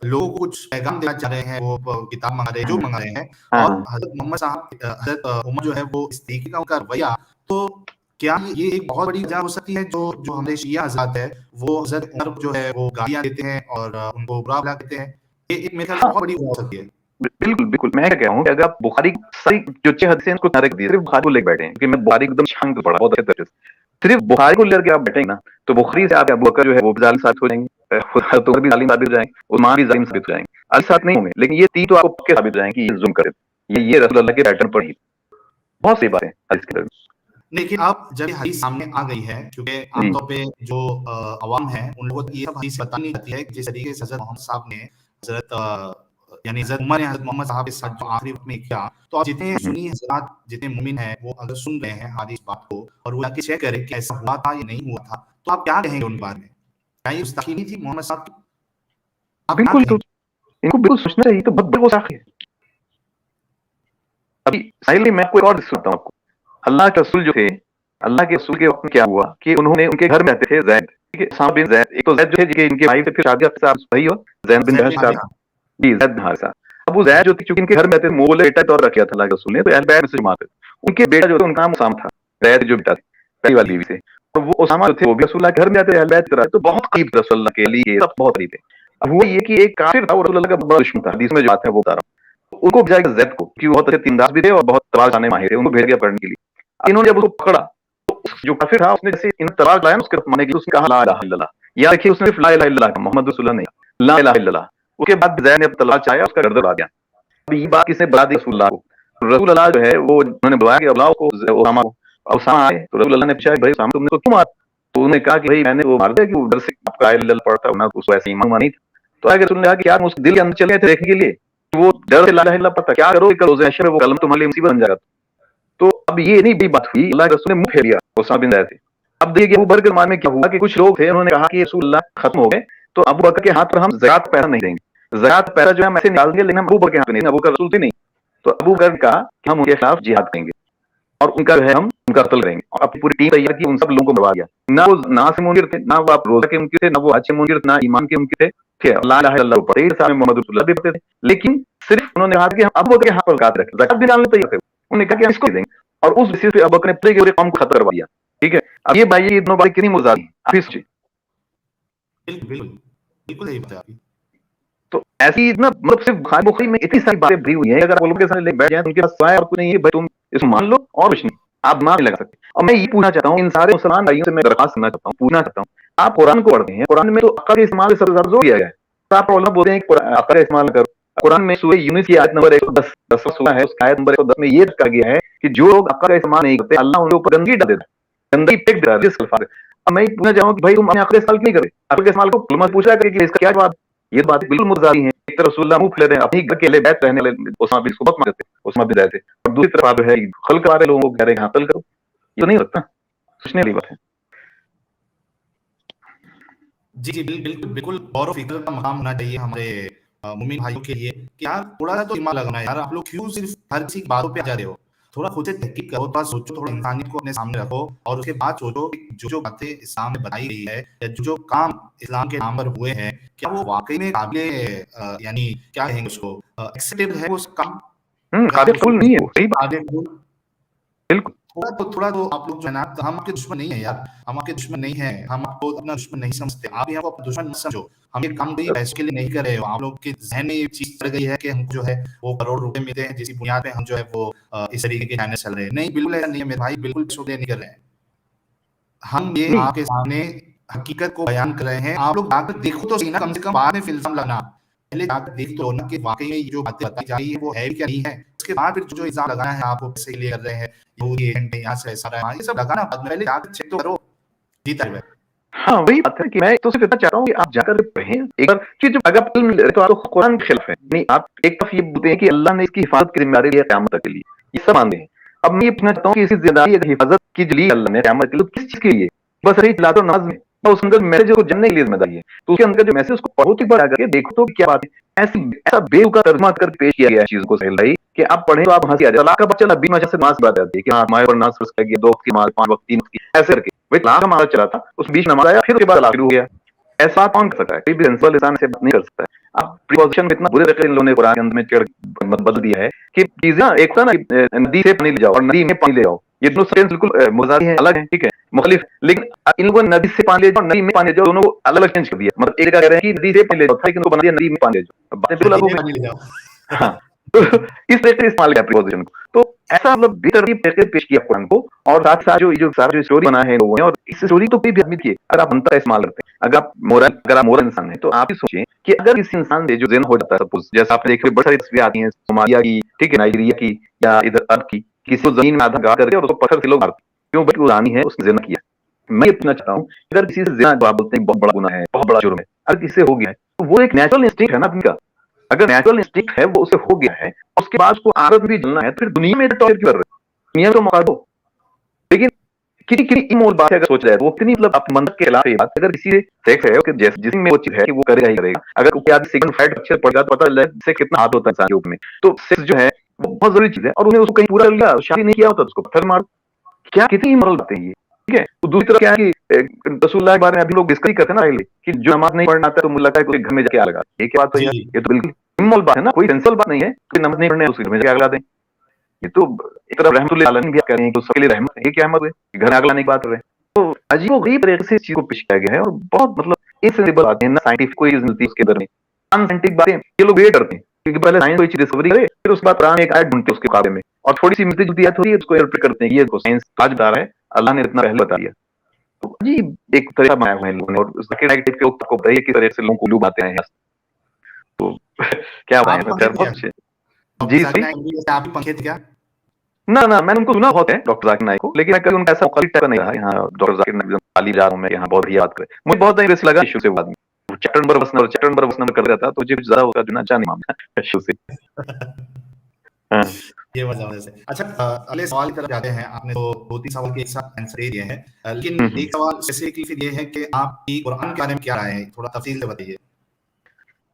लोगों को कुछ पैगाम देना चाह रहे हैं, वो किताब मंगा रहे हैं, जो मंगा रहे हैं। हाँ और हज़रत मोहम्मद साहब हज़रत उमर जो है वो इस तरीके का उनका रवैया, तो क्या ये एक बहुत बड़ी वजह हो सकती है जो जो हमारे शिया हज़रात है वो हज़रत उमर को जो है वो गालियाँ देते हैं और उनको बुरा भला कहते हैं, ये एक मेरे ख्याल से हाँ, बहुत बड़ी वजह हो सकती है। बिल्कुल बिल्कुल। मैं क्या कह रहा हूँ कि अगर आप बुखारी सारी जो 6 हदीसें हैं उसको नारे कर दिए, सिर्फ बुखारी को लेके बैठे हैं, क्योंकि मैं बुखारी एकदम छान के पढ़ा बहुत अच्छे तरीके से। सिर्फ बुखारी को लेकर के आप बैठेंगे ना, तो बुखारी से आप अबू बकर जो है वो भी जालिम साबित हो जाएंगे, हज़रत उमर भी जालिम साबित हो जाएंगे, उस्मान भी जालिम साबित हो जाएंगे। अली साथ नहीं होंगे, लेकिन ये 3 तो आपको पक्के साबित हो जाएंगे कि ये जुल्म करे, ये रसूल अल्लाह के पैटर्न पर ही। बहुत सी बातें हदीस के अंदर। लेकिन अब जब ये हदीस सामने आ गई है, क्योंकि जी आमतौर पे जो अवाम है उन लोगों को ये सब हदीस बतानी नहीं जाती है कि जिस तरीके से हज़रत मोहम्मद साहब ने यानी हज़रत उमर ने हज़रत मोहम्मद साहब के साथ जो आखिरी वक्त में किया, तो अब जितने सुन्नी हज़रात, जितने मुमिन हैं, वो अगर सुन रहे हैं हदीस बात को और वो जाके चेक करें कि ऐसा हुआ था या नहीं हुआ था, तो आप क्या कहेंगे उन बारे में? क्या ये गुस्ताखी नहीं थी मोहम्मद साहब की? आप क्या बिल्कुल। तो कहेंगे? इनको बिल्कुल सोचना चाहिए, तो बहुत बड़ी गुस्ताखी है। अभी साहिल मैं आपको एक और सुनाता हूँ आपको। अल्लाह के रसूल जो थे, अल्लाह के रसूल के वक्त में क्या हुआ कि उन्होंने उनके घर में रहते थे जैद, ठीक है, उसामा बिन जैद। एक तो जैद जो थे जिनके इनके भाई से फिर शादी का सही हुआ, जैद बिन ज़ैद जहश बिन का। हारिसा? जी जैद बिन हारिसा। अब वो जैद जो थी, चूंकि इनके घर में रहते थे, मोहल्ले बेटा तौर रखा था अल्लाह के रसूल ने, तो अहल बैत में से जमात थे। उनके बेटा जो थे उनका नाम उसामा था, जैद जो बेटा थे पहली वाली बीवी से। और वो उसामा जो थे वो भी रसूल के घर में रहते थे, अहल बैत की तरह, तो बहुत करीब थे रसूल के लिए, सब बहुत करीब थे। अब हुआ ये कि एक काफिर था, वो रसूल का बड़ा दुश्मन था, हदीस में जो बात है वो बता रहा हूँ। उनको भेजा गया जैद को, क्योंकि वो बहुत अच्छे तीरंदाज भी थे और बहुत तलवार चलाने माहिर थे, उनको भेज गया पकड़ने के लिए। इन्होंने जब उसको पकड़ा, तो जो काफिर था उसने जैसे इन तलवार चलाया ना उसके तरफ मारने के लिए, उसने कहा ला इलाहा इल्लल्लाह। या देखिए उसने सिर्फ ला इलाहा इल्लल्लाह कहा, मोहम्मद रसूलुल्लाह नहीं, ला इलाहा इल्लल्लाह। उसके बाद जैद ने तलवार चलाया, उसका गर्दन उड़ा दिया। अब ये बात किसने बता दी? रसूलुल्लाह को। रसूल अल्लाह जो है वो उन्होंने बुलाया कि बुलाओ को उसामा को। अब उसामा आए तो रसूल अल्लाह ने पूछा भाई उसामा तुमने तो क्यों मारा? तो उन्होंने कहा कि भाई मैंने वो मार दिया कि वो डर से आपका ला इलाहा इल्लल्लाह पढ़ता ना, उसको ऐसे ईमान नहीं था। तो आगे रसूल ने कहा कि यार उसके दिल के अंदर चले गए थे देखने के लिए, वो डर से ला इलाहा इल्लल्लाह पढ़ता, क्या करोगे कल रोज़े हश्र में वो कलम तुम्हारे लिए मुसीबत बन जाएगा। तो अब ये नहीं बड़ी बात हुई, अल्लाह के रसूल ने मुंह फेर लिया उसामा बिन ज़ैद से। अब देखिए अबू बकर के ज़माने में क्या हुआ कि कुछ लोग थे, उन्होंने कहा कि रसूल अल्लाह खत्म हो गए, तो अबू बकर के हाथ पर हम ज़कात पैसा नहीं देंगे, ज़कात पैसा जो है हम ऐसे निकाल देंगे, लेकिन हम अबू बकर के हाथ में नहीं, अबू बकर रसूल थे नहीं। तो अबू बकर ने कहा कि हम उनके खिलाफ जिहाद करेंगे और उनका जो है हम उनका कत्ल करेंगे, और अपनी पूरी टीम तैयार की, उन सब लोगों को मरवा दिया। ना वो ना से मुनकिर थे, ना वो आप रोजा के मुनकिर थे, ना वो हज के मुनकिर थे, ना ईमान के मुनकिर थे, ला इलाहा इल्लल्लाह पढ़े, सारे मोहम्मद रसूलुल्लाह भी पढ़ते थे, लेकिन सिर्फ उन्होंने कहा कि हम अबू बकर के हाथ पर ज़कात रखें, ज़कात भी डालने तैयार थे। उन्होंने कहा कि हम इसको देंगे, और उस बेसिस पे अबू बकर ने पूरे के पूरे कौम को खत्म करवा दिया। ठीक है, अब ये भाई ये दोनों बात कितनी मुजाद है, आप ही सोचिए। बिल्कुल, बिल्कुल। बिल्कुल सही बात है आपकी। तो ऐसी ना मतलब सिर्फ बुखारी में इतनी सारी बातें भरी हुई हैं, अगर आप लोगों के सामने लेके बैठ जाए तो उनके पास सवाल और कुछ नहीं है, भाई तुम इसको मान लो और कुछ नहीं, आप दिमाग नहीं लगा सकते। और मैं ये पूछना चाहता हूँ इन सारे मुसलमान भाइयों से, मैं दरख्वास्त करना चाहता हूँ, पूछना चाहता हूँ, आप कुरान को पढ़ते हैं, कुरान में तो अक्ल के इस्तेमाल से जोर दिया गया है, तो आप प्रॉब्लम बोलते हैं कि अक्ल का इस्तेमाल करो। कुरान में सूरह यूनुस की आयत नंबर 110 10वां सूरा है, उसकी आयत नंबर 110 में ये कहा गया है कि जो लोग अक्ल का इस्तेमाल नहीं करते, अल्लाह उनके ऊपर गंदगी डाल देता है, गंदगी फेंक देता है जिस अल्फाज। अब मैं पूछना चाहूंगा कि भाई तुम अपने अक्ल का इस्तेमाल क्यों नहीं करे? अक्ल का इस्तेमाल को कुलमा पूछा करे कि इसका क्या जवाब? ये बात बिल्कुल मुतजादी है। एक तरफ रसूलुल्लाह मुंह फुला रहे हैं, अपनी घर के अहले बैत रहने वाले उस्मा बिन सुबत मारते, उस्मा बिन ज़ैद, और दूसरी तरफ आप जो है खल्क वाले लोगों को कह रहे हैं हाँ कल करो। ये तो नहीं लगता, सोचने वाली बात है। जी, जी, बिल्कुल, बिल्कुल गौर और फ़िक्र का मकाम होना चाहिए हमारे मोमिन भाइयों के लिए कि यार थोड़ा-सा तो दिमाग लगाना है यार, आप लोग क्यों सिर्फ़ हर किसी की बातों पे आ जा रहे हो? थोड़ा खुद से तहक़ीक़ करो, थोड़ा सोचो, थोड़ा इंसानियत को अपने सामने रखो और उसके बाद सोचो कि जो-जो बातें इस्लाम में बताई गई है या जो-जो काम इस्लाम के नाम पर हुए हैं, क्या वो वाक़ई में काबिले यानी क्या कहेंगे उसको एक्सेप्टेबल है वो काम? अगर आप काबिल उसको कबूल नहीं है वो, सही बात है। काबिल कबूल बिल्कुल। थोड़ा तो आप लोग जो है ना, हम आपके दुश्मन नहीं हैं यार, हम आपके दुश्मन नहीं हैं, हम आपको अपना दुश्मन नहीं समझते, आप भी हमको अपना दुश्मन मत समझो। हम ये काम कोई पैसों के लिए नहीं कर रहे हो, आप लोग के ज़हन में ये चीज़ चढ़ गई है कि हमको जो है वो करोड़ रुपए मिलते हैं, जिसकी बुनियाद पे हम जो है वो इस तरीके के चैनल चल रहे हैं। नहीं, बिल्कुल ऐसा नहीं है मेरे भाई, बिल्कुल पैसों के लिए नहीं कर रहे हैं। हम ये नहीं, आपके सामने हकीकत को बयान कर रहे हैं, आप लोग जाकर देखो तो सही ना, कम से कम बाद में फिर इल्ज़ाम लगाना। पहले जाकर देख तो लो ना कि वाक़ई में ये जो बातें बताई जा रही है वो है भी क्या नहीं है। उसके बाद फिर जो इल्ज़ाम लगाना है आप वो पैसे के लिए कर रहे हैं, यहूदी एजेंट है, यहाँ से पैसा आ रहा है, ये सब लगाना बाद में, पहले जाकर चेक तो करो। जी ताहिर भाई। हाँ, वही बात है कि मैं तो सिर्फ इतना चाहता हूँ कि आप जाकर पढ़ें एक बार कि जो अगर आप इल्म तो आप कुरान के खिलाफ है। नहीं, आप एक तरफ ये बोलते हैं कि अल्लाह ने इसकी हिफाज़त की ज़िम्मेदारी ली है क़यामत तक के लिए, ये सब मानते हैं। अब मैं ये पूछना चाहता हूँ कि इसकी ज़िम्मेदारी अगर हिफाज़त की जो ली अल्लाह ने क़यामत के लिए, तो किस चीज़ के लिए? बस रही तिलावत और नमाज़ में, और उसके अंदर मैसेज को जानने के लिए ज़िम्मेदारी है। तो उसके अंदर जो मैसेज उसको पढ़ो तो एक बार जा करके देखो तो क्या बात है। ऐसा बेवकूफ़ तर्जुमा करके पेश किया गया है चीज़ को साहिल भाई कि आप पढ़ें तो आप हँसी आ जाए। तलाक का बच्चा नबी माशा से नमाज़ की बात आती है कि हाँ, हमारे ऊपर नमाज़ फ़र्ज़ कर दिया, 2 वक़्त की नमाज़, 5 वक़्त, 3 वक़्त की, ऐसे करके। भाई तलाक का मामला चला था, उस बीच नमाज़ आया, फिर उसके बाद तलाक शुरू हो गया। ऐसा कौन कर सकता है? कोई भी सेंसिबल इंसान ऐसे बात नहीं कर सकता है। अब प्रीपोज़िशन में इतना बुरे तरीके से इन लोगों ने कुरान के अंदर में चढ़ बदल दिया है कि चीज़ें ना एक था ना नदी से पानी ले जाओ और नदी में पानी ले आओ। ये दोनों सेंस बिल्कुल मुतज़ादी हैं, अलग हैं, ठीक है, मुख़ालिफ़। लेकिन इन लोगों ने नदी से पानी ले जाओ और नदी में पानी ले जाओ, दोनों को अलग-अलग चेंज कर दिया। मतलब एक जगह कह रहे हैं कि नदी से पानी ले जाओ, था लेकिन उनको बना दिया नदी में पानी ले जाओ। बातें बिल्कुल अलग नदी हो में गई। पानी ले जाओ। हाँ, तो इस तरह से इस्तेमाल किया प्रीपोज़िशन को। तो ऐसा मतलब बेतरतीब तरीके से पेश किया कुरान को, और साथ-साथ जो सारा जो स्टोरी बना है लोगों ने, और इस स्टोरी को कोई भी आदमी देखिए, अगर आप बनता इस्तेमाल करते हैं, अगर आप मोरल इंसान हैं, तो आप ही सोचिए कि अगर किसी इंसान से जो ज़िना हो जाता है, सपोज़ जैसे आपने देखा बहुत सारी तस्वीरें आती हैं सोमालिया की, ठीक है, नाइजीरिया की या इधर अरब की, किसी को ज़मीन में आधा गाड़ करके और उसको पत्थर से लोग मारते हैं। क्यों? भाई वो रानी है, उसने ज़िना किया। मैं ये पूछना चाहता हूँ, अगर किसी से ज़िना, जो आप बोलते हैं बहुत बड़ा गुनाह है, बहुत बड़ा जुर्म है, अगर किसी से हो गया है, तो वो एक नेचुरल इंस्टिंक्ट है ना आदमी का। अगर नेचुरल इंस्टिंक्ट है, वो उसे हो गया है, उसके बाद उसको आखिरत में भी जलना है, तो फिर दुनिया में टॉर्चर क्यों कर रहे हो? दुनिया में तो मौका दो। लेकिन कितनी इमोरल बात है अगर सोचा जाए तो, वो कितनी मतलब आप मंतक के खिलाफ है ये बात। अगर किसी से सेक्स है कि जिस्म में वो चीज़ है कि वो करेगा ही करेगा। अगर उसके आगे सेकंड फैट अक्षर पड़ जाए तो पता चल जाए इससे कितना हाथ होता है इंसान के ऊपर में। तो सेक्स जो है वो बहुत ज़रूरी चीज़ है, और उन्हें उसको कहीं पूरा कर लिया, शादी नहीं किया होता तो उसको पत्थर मारो। क्या कितनी इमोरल बातें हैं ये, ठीक है? तो दूसरी तरफ क्या है कि रसूलुल्लाह के बारे में अभी लोग डिस्कस ही करते हैं ना पहले कि जो नमाज़ नहीं पढ़ना आता है तो मुझे लगता है कोई घर में जाके आग लगा। ये क्या बात है जी, यार? जी। ये तो बिल्कुल इमोरल बात है ना, कोई सेंसिबल बात नहीं है। कोई नमाज़ नहीं पढ़नी है उसके घर में जाके आग लगा दें। ये तो एक तरफ रहमतुल्लिल आलमीन भी कह रहे हैं कि सबके लिए रहमत है। ये क्या रहमत है? घर में आग लगाने की बात कर रहे हैं। तो अजीबो-गरीब तरीके से इस चीज़ को पेश किया गया है, और बहुत मतलब इनसेंसिबल बातें हैं ना, साइंटिफिक कोई रीज़न मिलती है उसके अंदर में। अनसाइंटिफिक बातें ये लोग ये करते हैं क्योंकि पहले साइंस कोई चीज़ डिस्कवरी करे, फिर उसके बाद कुरान में एक आयत ढूँढते हैं उसके बारे में, और थोड़ी-सी मिलती-जुलती आयत होती है, उसको इंटरप्रेट करते हैं कि ये देखो साइंस आज बता रहा है, अल्लाह ने इतना पहले बता दिया। तो अजीब एक तरीका बनाया हुआ है इन लोगों ने, और उसके नेगेटिव के लोग को बताइए किस तरह से लोगों को उल्लू बातें हैं। तो क्या बताएँ आप मैं, पंखे खैर थे बहुत क्या? अच्छे। डॉक्टर जी, ज़ाकिर सही। नाइक भी जैसे आप भी पंखे थे क्या? ना, मैंने उनको सुना बहुत है डॉक्टर ज़ाकिर नाइक को, लेकिन मैं कभी उनका ऐसा मुख़ालिफ़ टाइप का नहीं रहा। यहाँ डॉक्टर ज़ाकिर नाइक खाली जा रहा हूँ मैं, यहाँ बहुत बढ़िया बात करे। मुझे बहुत इंटरेस्ट लगा इश्यू से बाद में। चैप्टर नंबर बस नंबर कर रहा था, तो मुझे कुछ ज़्यादा उसका जो ना अच्छा नहीं माना इश्यू से। हाँ। ये बात ज़बरदस्त है। अच्छा अगले सवाल की तरफ जाते हैं। आपने तो 2-3 सवाल के एक साथ आंसर दे दिए हैं। लेकिन हुँ, हुँ। एक सवाल स्पेसिफिकली फिर ये है कि आपकी कुरान के बारे में क्या राय है? थोड़ा तफ़सील से बताइए।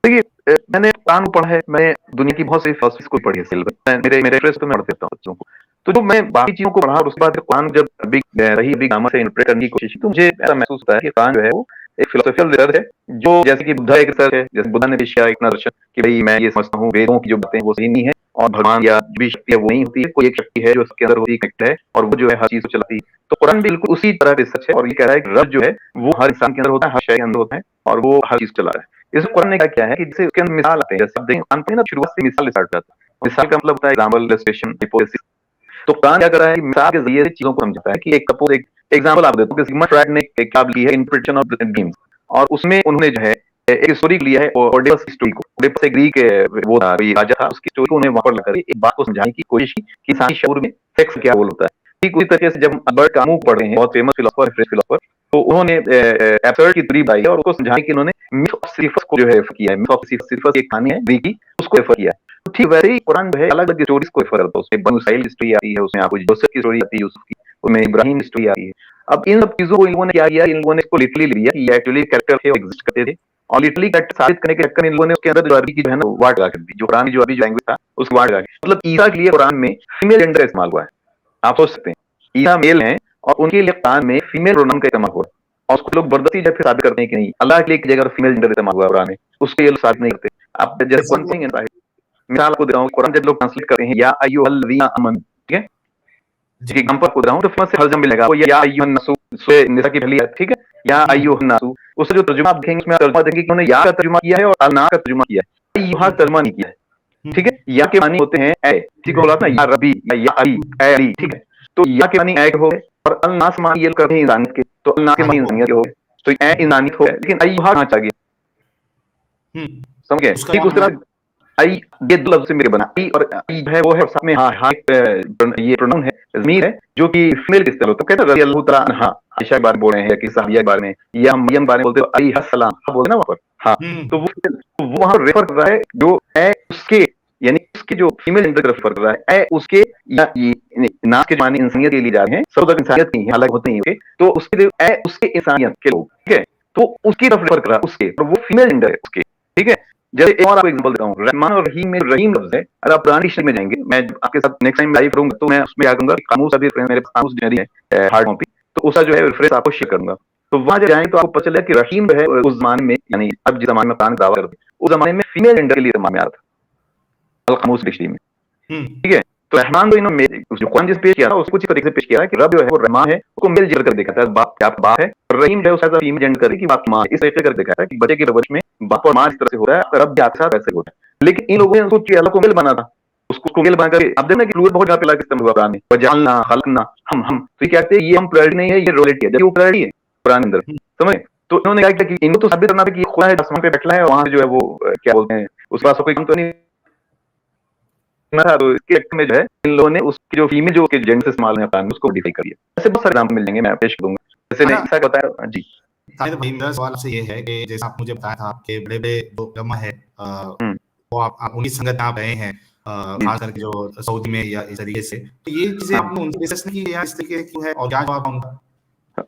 देखिए मैंने कुरान को पढ़ा है, मैंने दुनिया की बहुत सी फिलॉसफीज़ को पढ़ी है सिलेबस में, मेरे इंटरेस्ट पे मैं पढ़ देता हूँ बच्चों को। तो जो मैं बाकी चीज़ों को पढ़ा और उसके बाद कुरान जब अभी ग्रामर से इंटरप्रेट करने की कोशिश की, तो मुझे ऐसा महसूस होता है कि कुरान जो है वो एक फिलोसॉफिकल रिसर्च है, जो जैसे कि बुद्धा एक रिसर्च है, जैसे बुद्धा ने पेश किया एक दर्शन कि भई मैं ये समझता हूँ वेदों की जो बातें हैं वो सही नहीं है, और भगवान या जो भी शक्ति है वो नहीं होती है, कोई एक शक्ति है जो सबके अंदर होती है, कनेक्ट है, और वो जो है हर चीज़ को चलाती है। तो कुरान बिल्कुल उसी तरह का रिसर्च है, और ये कह रहा है कि रब जो है वो हर इंसान के अंदर होता है, हर शय के अंदर होता है, और वो हर चीज़ को चला रहा है। इस कुरान ने क्या किया है कि जैसे उसके अंदर मिसाल आते हैं, जैसे आप देखें कुरान में ना शुरुआत से मिसाल स्टार्ट करता है। मिसाल का मतलब होता है एग्जाम्पल, इलस्ट्रेशन, हाइपोथेसिस। तो कुरान क्या कर रहा है कि मिसाल के ज़रिए से चीज़ों को समझाता है कि एक सपोज़ एक एग्जाम्पल आप देता हूँ कि सिगमंड फ्रॉइड ने एक किताब ली है इंटरप्रिटेशन ऑफ ड्रीम्स, और उसमें उन्होंने जो है एक स्टोरी लिया है ओडेपस की स्टोरी को। ओडेपस एक ग्रीक वो था, कोई राजा था, उसकी स्टोरी को उन्हें वहां पर लेकर एक बात को समझाने की कोशिश की कि इंसानी शऊर में सेक्स क्या रोल होता है। ठीक उसी तरीके से जब अल्बर्ट कामू पढ़ रहे हैं, बहुत फेमस फिलोसोफर, फ्रेंच फिलोसोफर, तो उन्होंने एब्सर्ड की थ्योरी बताई है और उसको समझाने की उन्होंने मिथ ऑफ सिसिफस को जो है रेफर किया है। मिथ ऑफ सिसिफस एक कहानी है ग्रीक की, उसको रेफर किया है। तो ठीक वैसे ही कुरान जो है अलग अलग स्टोरीज को रेफर करता है। उसमें बनु इसराइल की स्टोरी आती है, उसमें आपको जोसेफ की स्टोरी आती है, यूसुफ की, उसमें इब्राहिम की स्टोरी आती है। अब इन सब चीजों को इन लोगों ने क्या किया, इन लोगों ने इसको लिटरली लिया कि ये एक्चुअली कैरेक्टर थे, एग्जिस्ट करते थे, और लिटरली कैरेक्टर साबित करने के चक्कर में इन लोगों ने उसके अंदर जो अरबी की जो है ना वर्ड लगा कर दी, जो कुरान की जो अरबी लैंग्वेज था उसको वर्ड लगा के, मतलब ईसा के लिए कुरान में फीमेल जेंडर इस्तेमाल हुआ है। आप सोच सकते हैं, ईसा मेल हैं और उनके लिए कुरान में फीमेल प्रोनाउन का इस्तेमाल हुआ है, और उसको लोग जबरदस्ती जब साबित करते हैं कि नहीं, अल्लाह के लिए एक जगह फीमेल जेंडर इस्तेमाल हुआ है कुरान में, उसको ये लोग साबित नहीं करते। आप जैसे जैसा वन वो थिंग इन मिसाल आपको दे रहा हूँ, कुरान जब लोग ट्रांसलेट करते हैं या अय्युहल्लज़ीना आमनू, ठीक है, जी एग्जांपल आपको दे रहा हूँ, तो फेमस से हर जम मिलेगा वो या अय्युहन नासू, सूरह निसा की पहली आयत, ठीक है, या अय्युहन नासू, उससे जो तर्जुमा आप देखेंगे उसमें तर्जुमा देखेंगे कि उन्होंने या का तर्जुमा किया है और अना का तर्जुमा किया है, अय्युहा तर्जुमा नहीं किया है, ठीक है। या के मानी होते हैं ए, ठीक है, बोला था ना, या रबी या अली, ए अली, ठीक है, तो या के मानी ए हो गए, और अलनास मानी ये करते हैं इंसानियत के, तो अल्लाह के हाँ मानी इंसानियत के हो गए, तो ए इंसानियत हो गए, लेकिन अय्युहा कहाँ चला गया, समझ गए? उसका ठीक क्या उस माना तरह आई, ये दो लफ्ज से मेरे बना, आई और आई जो है वो है, और साथ में हाँ हाँ ये प्रोनाउन है, ज़मीर है, जो कि फीमेल के इस्तेमाल होता है। कहते हैं रज़ी अल्लाह तआला अन्हा, आयशा के बारे में बोल रहे हैं या कि सहाबिया के बारे में, या मरियम के बारे में बोलते हो अलैहा सलाम, आप बोलते हैं ना वहाँ पर, हाँ, तो वो वहाँ रेफर कर रहा है जो है उसके, यानी उसके जो फीमेल जेंडर का रेफर कर रहा है, ए उसके, या ये नास के मानी इंसानियत के लिए जा रहे हैं, सब तक इंसानियत नहीं है, अलग होते हैं, तो उसके लिए ए उसके इंसानियत के लोग, ठीक है, तो उसकी तरफ रेफर कर रहा है, उसके, और वो फीमेल जेंडर है उसके, ठीक है। जैसे एक और आपको एग्जांपल देता हूँ, रहमान और रहीम में रहीम लफ्ज है, अगर आप पुरानी डिक्शनरी में जाएंगे, मैं आपके साथ नेक्स्ट टाइम लाइव करूंगा तो मैं उसमें क्या करूंगा, कामूस अभी मेरे पास कामूस डिक्शनरी है हार्ड कॉपी, तो उसका जो है रेफरेंस आपको शेयर करूंगा, तो वहां जब जाएंगे तो आपको पता चलेगा कि रहीम जो है उस जमाने में, यानी अब जिस जमाने में कुरान दावा करते हैं, उस जमाने में फीमेल जेंडर के लिए इस्तेमाल में आ रहा था अल कामूस डिक्शनरी में, ठीक है। तो रहमान तो इन्होंने जो कुरान जिस पेश किया था उसको कुछ तरीके से पेश किया है कि रब जो है वो रहमान है, उसको मेल जेंडर कर देखा था, बाप आपका बाप है, रहीम जो है उसका फीमेल जेंडर कर कि बाप माँ, इस तरीके कर देखा था कि बच्चे की परवरिश में बाप और माँ इस तरह से होता है, रब भी आपके साथ वैसे होता है। लेकिन इन लोगों ने उसको अल्लाह को मेल बना था, उसको मेल बना करके, आप देखना कि प्लूरल बहुत जगह पे लगा इस्तेमाल हुआ कुरान में, वजअलना खलकना, हम, तो ये कहते हैं ये हम प्लूरल नहीं है, ये रोलिटी है, जबकि वो प्लूरल है कुरान के अंदर, समझ। तो इन्होंने क्या किया कि इनको तो साबित करना था कि खुदा है, आसमान पे बैठा है, वहां से जो है वो क्या बोलते हैं, उस पास कोई काम तो नहीं था, तो इसके एक्ट में जो है इन लोगों ने उसकी जो फीमेल जो के जेंडर से इस्तेमाल है उसको मॉडिफाई कर दिया। ऐसे बहुत सारे एग्जांपल मिल जाएंगे, मैं पेश करूंगा, जैसे नहीं ऐसा बताया जी। तो भाई मेरा सवाल आपसे ये है कि जैसा आप मुझे बताया था आपके बड़े बड़े जो उलमा है वो आप उन्हीं संगत में आप रहे हैं, खास करके जो सऊदी में या इस तरीके से, तो ये चीजें आपने उनसे डिस्कस नहीं की या इस तरीके की है, और क्या जवाब उनका?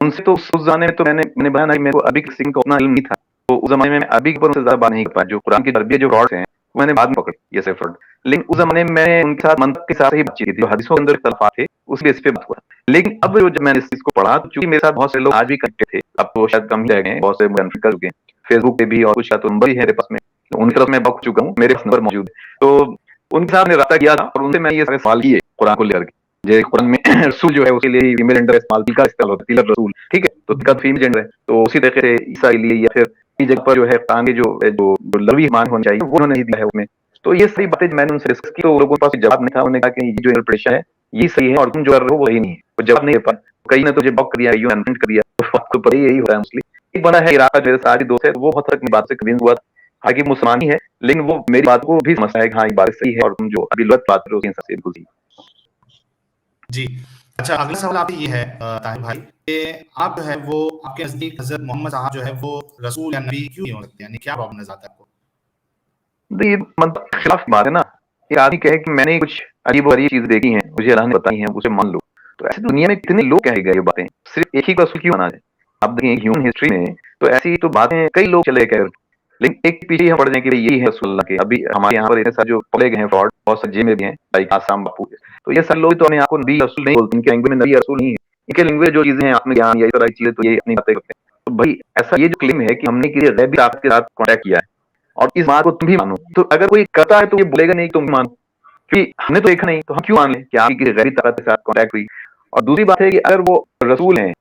उनसे तो उस जमाने में तो मैंने बताया ना कि मेरे को अभी किसी का उतना इल्म नहीं था, तो उस जमाने में मैं अभी के ऊपर उनसे ज्यादा बात नहीं कर पाया, जो कुरान की तरबियत जो फ्रॉड्स हैं वो मैंने बाद में पकड़ी, ये से फ्रॉड, लेकिन उस जमाने में मैंने उनके साथ मंतक के साथ ही बातचीत की थी, जो हदीसों के अंदर इख्तिलाफात थे उस बेस पे बात हुआ। लेकिन अब जब मैंने इस चीज को पढ़ा, तो चूंकि मेरे साथ बहुत से लोग आज भी कनेक्टेड थे, अब तो शायद कम ही रह गए हैं, बहुत से कनेक्ट कर चुके हैं फेसबुक पे भी, और कुछ तो नंबर ही है मेरे पास में, उनकी तरफ मैं बक चुका हूँ, मेरे पास नंबर मौजूद है, तो उनके साथ मैंने रब्ता किया था और उनसे मैंने ये सारे सवाल किए कुरान को लेकर के, जैसे कुरान में रसूल जो है उसके लिए फीमेल जेंडर इस्तेमाल का इस्तेमाल होता है, तिलक रसूल, ठीक है, तो तिलक फीमेल जेंडर है, तो उसी तरीके से ईसा के लिए या फिर इस जगह पर जो है कुरान के जो लवी मान होना चाहिए वो उन्होंने दिया है उसमें। तो ये सारी बातें मैंने उनसे डिस्कस की, तो लोगों के पास जवाब नहीं था, उन्होंने कहा कि ये जो इंटरप्रिटेशन है ये सही है और तुम जो कर रहे हो वो सही नहीं है, वो जवाब नहीं दे पाए, कहीं ने तुझे ब्लॉक कर दिया, यू अनफ्रेंड कर दिया, तो आपको पता ही यही हो रहा है मोस्टली। एक बड़ा है इराक का मेरे साथ ही दोस्त है, वो बहुत तक मेरी बात से कन्विंस हुआ था, हालांकि मुसलमान ही है, लेकिन वो मेरी बात को भी समझता है कि हाँ ये बात सही है और तुम जो अभी गलत बात कर रहे हो उसके से बिल्कुल सही। जी अच्छा, अगला सवाल आपसे ये है ताहिर भाई कि आप जो है वो आपके नजदीक हजरत मोहम्मद साहब जो है वो रसूल या नबी क्यों नहीं हो सकते, यानी क्या प्रॉब्लम नजर आता है आपको? ये मतलब खिलाफ बात है ना, एक आदमी कहे कि मैंने कुछ अजीब और अजीब चीजें देखी हैं, मुझे अल्लाह ने बताई हैं, उसे मान लो, तो ऐसी दुनिया में कितने लोग कहे गए ये बातें, सिर्फ एक ही का रसूल क्यों माना जाए? आप देखें ह्यूमन हिस्ट्री में तो ऐसी तो बातें कई लोग चले गए, लेकिन एक पीछे हम पड़ जाए कि यही है रसूलुल्लाह के। अभी हमारे यहाँ पर इतने सारे जो पड़े गए हैं फ्रॉड, बहुत से जेल में भी हैं, लाइक आसाम बापू, तो ये सारे लोग तो अपने आप को नबी रसूल नहीं बोलते, इनके लैंग्वेज में नबी रसूल नहीं है, इनके लैंग्वेज जो चीजें हैं आत्मज्ञान या इस तरह की चीजें, तो ये अपनी बातें करते हैं। तो भाई ऐसा ये जो क्लेम है कि हमने किसी गैबी ताकत के साथ कॉन्टेक्ट किया है और इस बात को तुम भी मानो, तो अगर कोई करता है तो ये बोलेगा नहीं तुम मानो, क्योंकि हमने तो देखा नहीं, तो हम क्यों मान लें कि आपकी किसी गैबी ताकत के साथ कॉन्टेक्ट हुई। और दूसरी बात है कि अगर वो रसूल हैं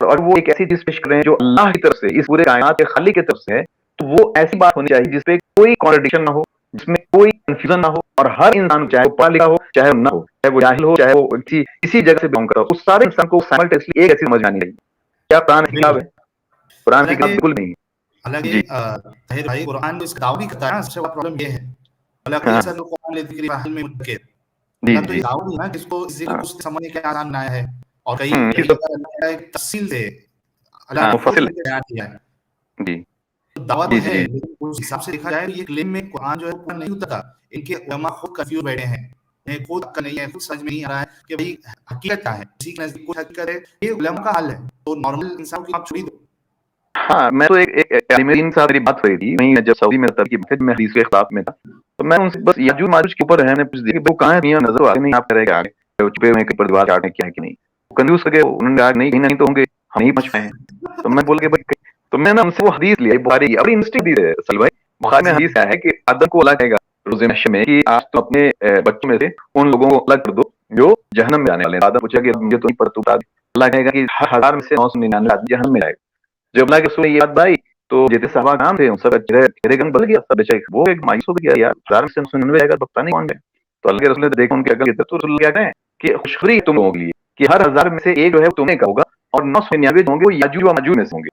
और वो एक ऐसी चीज पेश कर रहे हैं जो अल्लाह की तरफ से, इस पूरे कायनात के खालिक की तरफ से है, तो वो ऐसी बात होनी चाहिए जिसपे कोई कॉन्ट्रडिक्शन ना हो, जिसमें कोई कंफ्यूजन ना हो, और हर इंसान, चाहे वो पढ़ा लिखा हो चाहे वो ना हो, चाहे वो जाहिल हो चाहे वो किसी जगह से बिलोंग कर रहा हो, उस सारे इंसान को साइमल्टेनियसली एक ऐसी समझ में आनी चाहिए। क्या कुरान ऐसी किताब बिल्कुल। है? कुरान ऐसी किताब हालांकि बिल्कुल नहीं है। हालांकि जी। ताहिर भाई, कुरान तो इसका दावा नहीं करता है ना, सबसे बड़ा प्रॉब्लम ये है। वलक़द हाँ। यस्सरना कुरान लिज़िक्रि फ़हल मिन मुद्दकिर। जी, अल्लाह तो ये जी। दावा नहीं ना कि इसको इस ज़िक्र को उसके समझने के आसान बनाया है। और कई ये कई सब जगह अल्लाह ने तफ़सील से अल्लाह हाँ, ने खुद मुफ़स्सिल करके बयान किया है। जी। तो दावा तो जी, है, जी, जी। लेकिन उस हिसाब से देखा जाए तो ये क्लेम में कुरान जो है पूरा नहीं उतरता। इनके उलमा खुद कन्फ्यूज़ बैठे हैं। इन्हें खुद अक्ल नहीं है, खुद समझ में नहीं आ रहा है कि भई हकीकत क्या है? किसी के नज़दीक कुछ हकीकत है, ये उलमा का हल है। तो नॉर्मल इंसान की आप छोड़ ही दो। हाँ, मैं तो एक तालिम साहब मेरी बात हुई थी, वहीं जब सऊदी में था कि मैं हदीस के खिलाफ में था। तो मैं उनसे बस याजूज-माजूज के ऊपर मैंने पूछ दिया कि वो कहाँ है? मियाँ नज़र आते नहीं, आप कह रहे हैं कि आ गए। वो छुपे हुए हैं, कहीं पर दीवार काट रहे हैं, क्या है कि नहीं? कंफ्यूज़ हो गए, उन्होंने कहा नहीं, कहीं न कहीं तो होंगे, हम नहीं पहुँच पाए हैं। तो मैं बोला कि भाई, तो मैंने उनसे वो हदीस ली बुखारी की, बड़ी इंटरेस्टिंग हदीस है असल भाई। बुखारी में जी, हदीस क्या है कि आदम को अल्लाह कहेगा रोज़े महशर में कि आज तुम अपने बच्चों में से उन लोगों को अलग कर दो जो जहन्नम में जाने वाले हैं। आदम पूछेगा कि अब मुझे तो नहीं पता, तू बता दे। अल्लाह कहेगा कि हर 1000 में से 999 आदमी जहन्नम में जाएगा। जब अल्लाह के रसूल ने ये बात बताई तो जितने सहाबा काम थे उन सब चेहरे रंग बदल गया, सब बेचारे वो एक मायूस हो गया, यार 1000 में से 999 आएगा तो पता नहीं कौन है। तो अल्लाह के रसूल ने देखा उनकी अकल, तो रसूल क्या कहें कि खुशखबरी तुम लोगों के लिए कि हर 1000 में से एक जो है वो तुम्हें का होगा, और 999 जो होंगे वो याजूज व माजूज में से होंगे।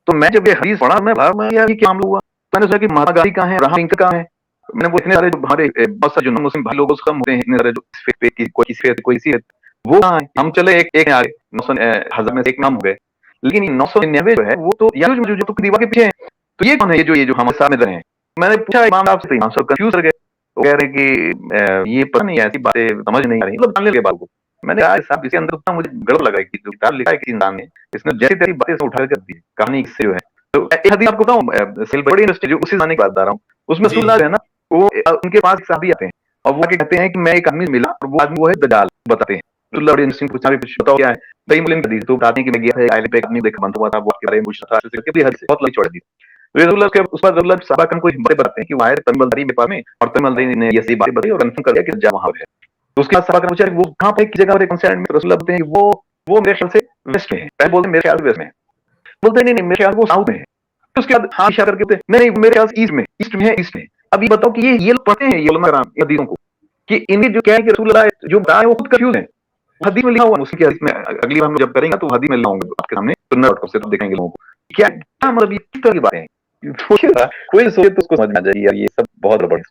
तो मैं जब ये हदीस पढ़ा, मैं यार ये क्या मामला हुआ? मैंने सोचा कि महात्मा गांधी कहाँ है, अब्राहम लिंकन कहाँ है? मैंने वो इतने सारे जो हमारे बहुत सारे जो मुस्लिम भाई लोग कम होते हैं, इतने सारे जो इस फेथ पे की कोई किसी फेथ कोई इसी फेथ, वो कहाँ है? हम चले एक एक में आ गए, 900 1000 में से एक नाम हो गए। लेकिन ये 999 जो है वो तो याजूज माजूज जो तो दीवार के पीछे है। तो ये कौन है ये जो हमारे सामने रहे हैं? मैंने पूछा इमाम साहब से, तो इमाम साहब कंफ्यूज रह गए। वो कह रहे हैं कि ये पता नहीं ऐसी बातें समझ नहीं आ रही, मतलब जानने लगे बात को। मैंने कहा साहब इसके अंदर उतना मुझे गड़बड़ लगा कि जो किताब लिखा है किसी इंसान ने, इसने जैसी तैसी बातें सब उठा कर दी है, कहानी किससे जो है। तो एक हदीस आपको बताऊं, सेल बड़ी इंडस्ट्री जो उसी जमाने की बात बता रहा हूँ, उसमें जी, रसूलुल्लाह जो है ना, वो उनके पास एक साहबी आते हैं और वो आके कहते हैं कि मैं एक आदमी मिला और वो आदमी वो है दज्जाल, बताते हैं। रसूलुल्लाह बड़ी इंटरेस्टिंग पूछा भी, कुछ बताओ क्या है? सही मुस्लिम की हदीस, तो बताते हैं कि मैं गया था एक आइलैंड पे, एक आदमी देखा बंधा हुआ था, वो आपके बारे में पूछ रहा था, ऐसे करके भी हदीस बहुत लंबी चौड़ी हदीस। रसूलुल्लाह के उस पर रसूलुल्लाह सहाबा को कोई बातें बताते हैं कि वो आए तमिल बलदारी व्यापार में, और तमिल बलदारी ने ये सही बातें बताई और कन्फर्म कर दिया कि दज्जाल वहां है। तो उसके बाद सहाबा ने पूछा कि वो कहाँ पे, किस जगह पर, कौन से आइलैंड में? तो रसूलुल्लाह बोलते हैं कि वो मेरे ख्याल से वेस्ट में है। पहले बोलते हैं मेरे ख्याल से वेस्ट में है, बोलते हैं नहीं नहीं मेरे ख्याल वो साउथ में है। तो उसके बाद हाँ इशारा करके बोलते हैं नहीं नहीं मेरे ख्याल से ईस्ट में है, ईस्ट में। अब ये बताओ कि ये लोग पढ़ते हैं ये उलमा कराम ये हदीसों को, कि इनके जो क्या है कि रसूलुल्लाह जो बता है वो खुद कंफ्यूज है। हदीस में लिखा हुआ, मुस्लिम की हदीस में, अगली बार हम जब करेंगे तो हदीस में लाऊंगे आपके सामने, सुन्नत.com से, तो दिखाएंगे लोगों को क्या क्या मतलब ये किस तरह की बातें हैं। सोचिएगा, कोई सोचे तो उसको समझ में आ जाएगी यार, ये सब बहुत गड़बड़ है।